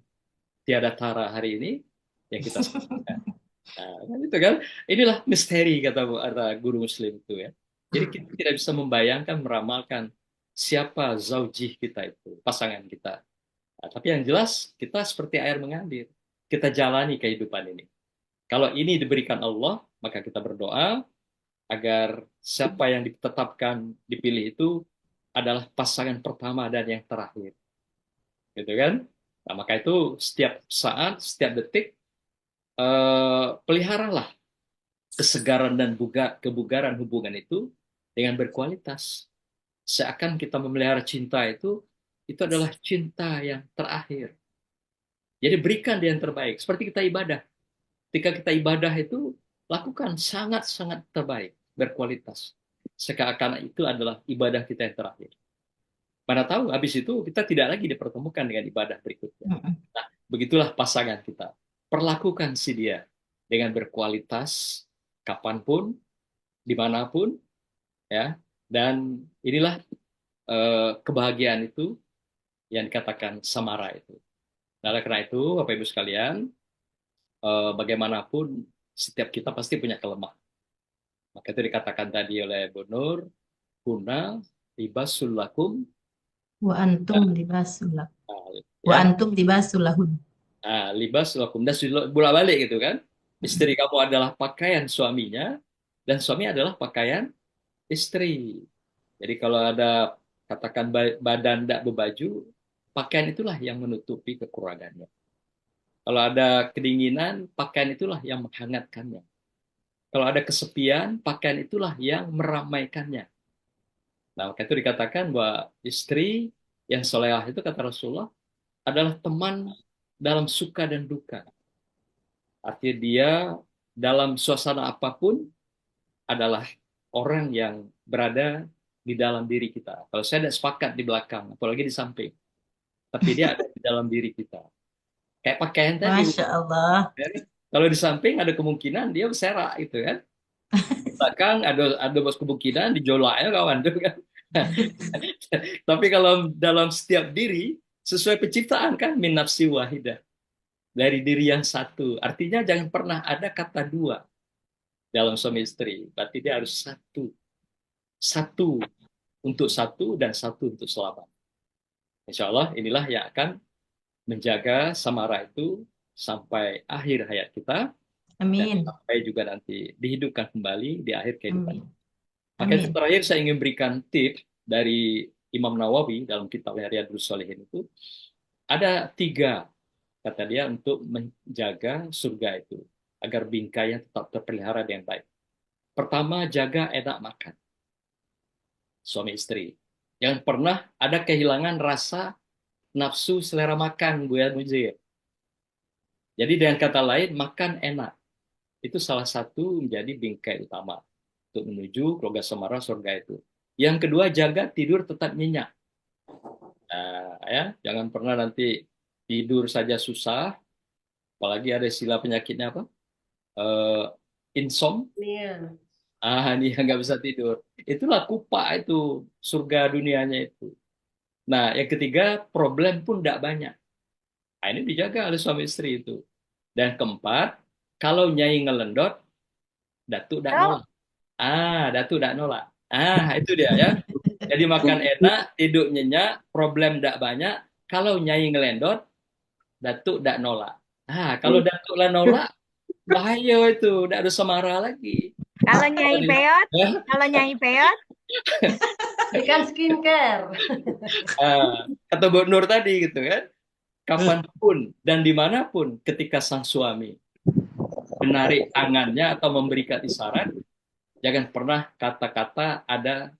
[SPEAKER 11] tiada tara hari ini yang kita saksikan. Nah, itu kan, inilah misteri kata guru Muslim itu ya. Jadi kita tidak bisa membayangkan, meramalkan siapa zaujih kita itu, pasangan kita. Nah, tapi yang jelas kita seperti air mengalir, kita jalani kehidupan ini. Kalau ini diberikan Allah, maka kita berdoa agar siapa yang ditetapkan, dipilih itu adalah pasangan pertama dan yang terakhir. Gitu kan? Nah, maka itu setiap saat, setiap detik, peliharalah kesegaran dan kebugaran hubungan itu dengan berkualitas. Seakan kita memelihara cinta itu adalah cinta yang terakhir. Jadi berikan dia yang terbaik. Seperti kita ibadah. Ketika kita ibadah itu, lakukan sangat-sangat terbaik, berkualitas. Seakan itu adalah ibadah kita yang terakhir. Mana tahu habis itu kita tidak lagi dipertemukan dengan ibadah berikutnya. Nah, begitulah pasangan kita. Perlakukan si dia dengan berkualitas, kapanpun, dimanapun, ya. Dan inilah kebahagiaan itu yang dikatakan samara itu. Nah, oleh karena itu, Bapak Ibu sekalian, bagaimanapun setiap kita pasti punya kelemahan. Maka itu dikatakan tadi oleh Bu Nur, Huna libasul lakum
[SPEAKER 2] Wa antum libasul lakum. Wa
[SPEAKER 11] ya.
[SPEAKER 2] antum libasul lahun.
[SPEAKER 11] Nah, libas lakum, dan bolak balik gitu kan. Istri kamu adalah pakaian suaminya, dan suami adalah pakaian istri. Jadi kalau ada katakan badan tidak berbaju, pakaian itulah yang menutupi kekurangannya. Kalau ada kedinginan, pakaian itulah yang menghangatkannya. Kalau ada kesepian, pakaian itulah yang meramaikannya. Nah, maka itu dikatakan bahwa istri yang solehah itu kata Rasulullah adalah teman dalam suka dan duka. Artinya dia dalam suasana apapun adalah orang yang berada di dalam diri kita. Kalau saya tidak sepakat di belakang, apalagi di samping. Tapi dia ada di dalam diri kita. Kayak pakaian tadi.
[SPEAKER 2] Masya Allah.
[SPEAKER 11] Kalau di samping ada kemungkinan dia berserak gitu kan. Di belakang ada bos kemungkinan dijolaknya kawan tuh kan. Tapi kalau dalam setiap diri sesuai penciptaan kan min nafsi wahidah, dari diri yang satu. Artinya jangan pernah ada kata dua dalam suami istri. Berarti dia harus satu. untuk satu dan satu untuk selamanya. Insya Allah inilah yang akan menjaga Samara itu sampai akhir hayat kita dan
[SPEAKER 2] Amin.
[SPEAKER 11] sampai juga nanti dihidupkan kembali di akhir kehidupan.
[SPEAKER 2] Amin.
[SPEAKER 11] Maka itu
[SPEAKER 2] Amin.
[SPEAKER 11] terakhir saya ingin berikan tips dari Imam Nawawi dalam kitabnya Riyadhus Shalihin itu. Ada 3 kata dia untuk menjaga surga itu agar bingkainya tetap terpelihara dengan baik. Pertama, jaga enak makan. Suami istri. Jangan pernah ada kehilangan rasa nafsu selera makan, Bu Mujib. Jadi dengan kata lain, makan enak. Itu salah satu menjadi bingkai utama untuk menuju keluarga Samara surga itu. Yang kedua, jaga tidur tetap nyenyak. Nah, ya, jangan pernah nanti tidur saja susah, apalagi ada istilah penyakitnya apa?
[SPEAKER 1] Iya.
[SPEAKER 11] Ini nggak bisa tidur. Itulah kupak itu, surga dunianya itu. Nah, yang ketiga, problem pun tidak banyak. Nah, ini dijaga oleh suami istri itu. Dan keempat, kalau nyai ngelendot, datuk tidak nolak. Datuk tidak nolak. Itu dia ya. Jadi makan enak, tidur nyenyak, problem tidak banyak. Kalau nyai ngelendot, datuk tidak nolak. Kalau datuk lah nolak, bahaya itu, tidak ada Samara lagi.
[SPEAKER 5] Kalau Nyai Peot,
[SPEAKER 1] Ikan skincare.
[SPEAKER 11] Kata Bu Nur tadi gitu kan, kapanpun dan dimanapun ketika sang suami menarik tangannya atau memberikan isyarat, jangan pernah kata-kata ada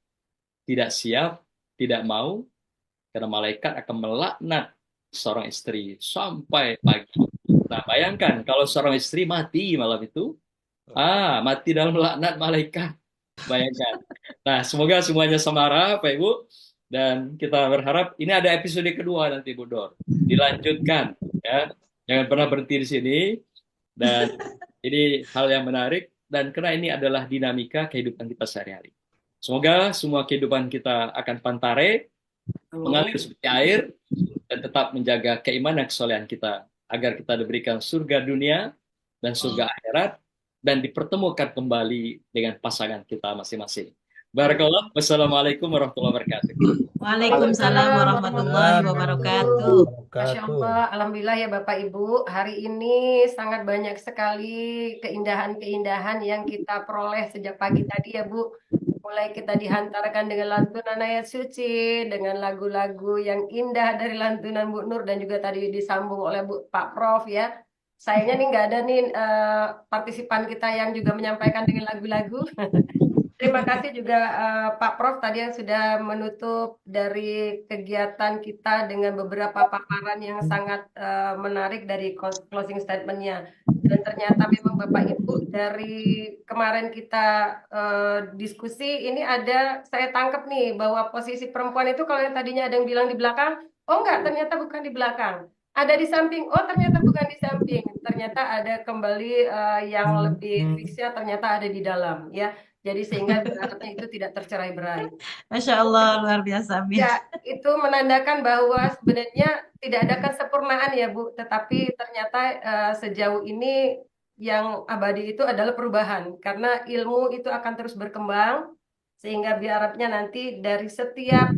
[SPEAKER 11] tidak siap, tidak mau, karena malaikat akan melaknat seorang istri sampai pagi. Nah, bayangkan kalau seorang istri mati malam itu, mati dalam laknat malaikat. Bayangkan. Nah, semoga semuanya Samara, Pak Ibu, dan kita berharap ini ada episode kedua nanti, Bu Dor. Dilanjutkan, ya. Jangan pernah berhenti di sini. Dan ini hal yang menarik, dan karena ini adalah dinamika kehidupan kita sehari-hari. Semoga semua kehidupan kita akan pantare, mengalir seperti air, dan tetap menjaga keimanan kesolehan kita, agar kita diberikan surga dunia dan surga akhirat, dan dipertemukan kembali dengan pasangan kita masing-masing. Barakallah. Wassalamualaikum warahmatullahi wabarakatuh.
[SPEAKER 2] Waalaikumsalam warahmatullahi wabarakatuh.
[SPEAKER 1] Masya Allah, Alhamdulillah ya Bapak Ibu, hari ini sangat banyak sekali keindahan-keindahan yang kita peroleh sejak pagi tadi ya Bu. Mulai kita dihantarkan dengan lantunan ayat suci, dengan lagu-lagu yang indah dari lantunan Bu Nur, dan juga tadi disambung oleh Pak Prof ya. Sayangnya nih nggak ada nih partisipan kita yang juga menyampaikan dengan lagu-lagu. Terima kasih juga Pak Prof tadi yang sudah menutup dari kegiatan kita dengan beberapa paparan yang sangat menarik dari closing statement-nya. Dan ternyata memang Bapak Ibu dari kemarin kita diskusi ini saya tangkap nih bahwa posisi perempuan itu kalau yang tadinya ada yang bilang di belakang, oh enggak, ternyata bukan di belakang. Ada di samping, oh ternyata bukan di samping, ternyata ada kembali yang lebih fixnya ternyata ada di dalam ya. Jadi sehingga berarti itu tidak tercerai-berai.
[SPEAKER 2] Masya Allah, luar biasa. Amin.
[SPEAKER 1] Ya, itu menandakan bahwa sebenarnya tidak ada kesempurnaan ya Bu, tetapi ternyata sejauh ini yang abadi itu adalah perubahan, karena ilmu itu akan terus berkembang, sehingga diharapnya nanti dari setiap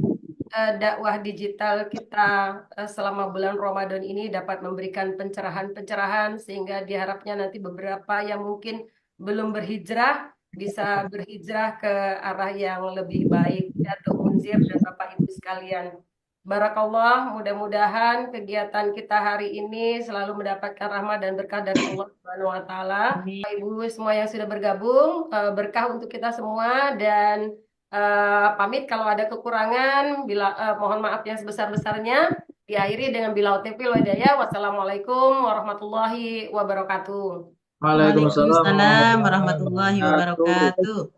[SPEAKER 1] dakwah digital kita selama bulan Ramadan ini dapat memberikan pencerahan-pencerahan, sehingga diharapnya nanti beberapa yang mungkin belum berhijrah bisa berhijrah ke arah yang lebih baik ya, untuk Munzir dan Bapak Ibu sekalian. Barakallah, mudah-mudahan kegiatan kita hari ini selalu mendapatkan rahmat dan berkah dari Allah Subhanahu wa taala. Bapak Ibu semua yang sudah bergabung, berkah untuk kita semua, dan pamit kalau ada kekurangan, mohon maaf yang sebesar-besarnya. Diakhiri dengan bilau taufiq wal hidayah. Wassalamualaikum warahmatullahi wabarakatuh.
[SPEAKER 2] Waalaikumsalam warahmatullahi wabarakatuh.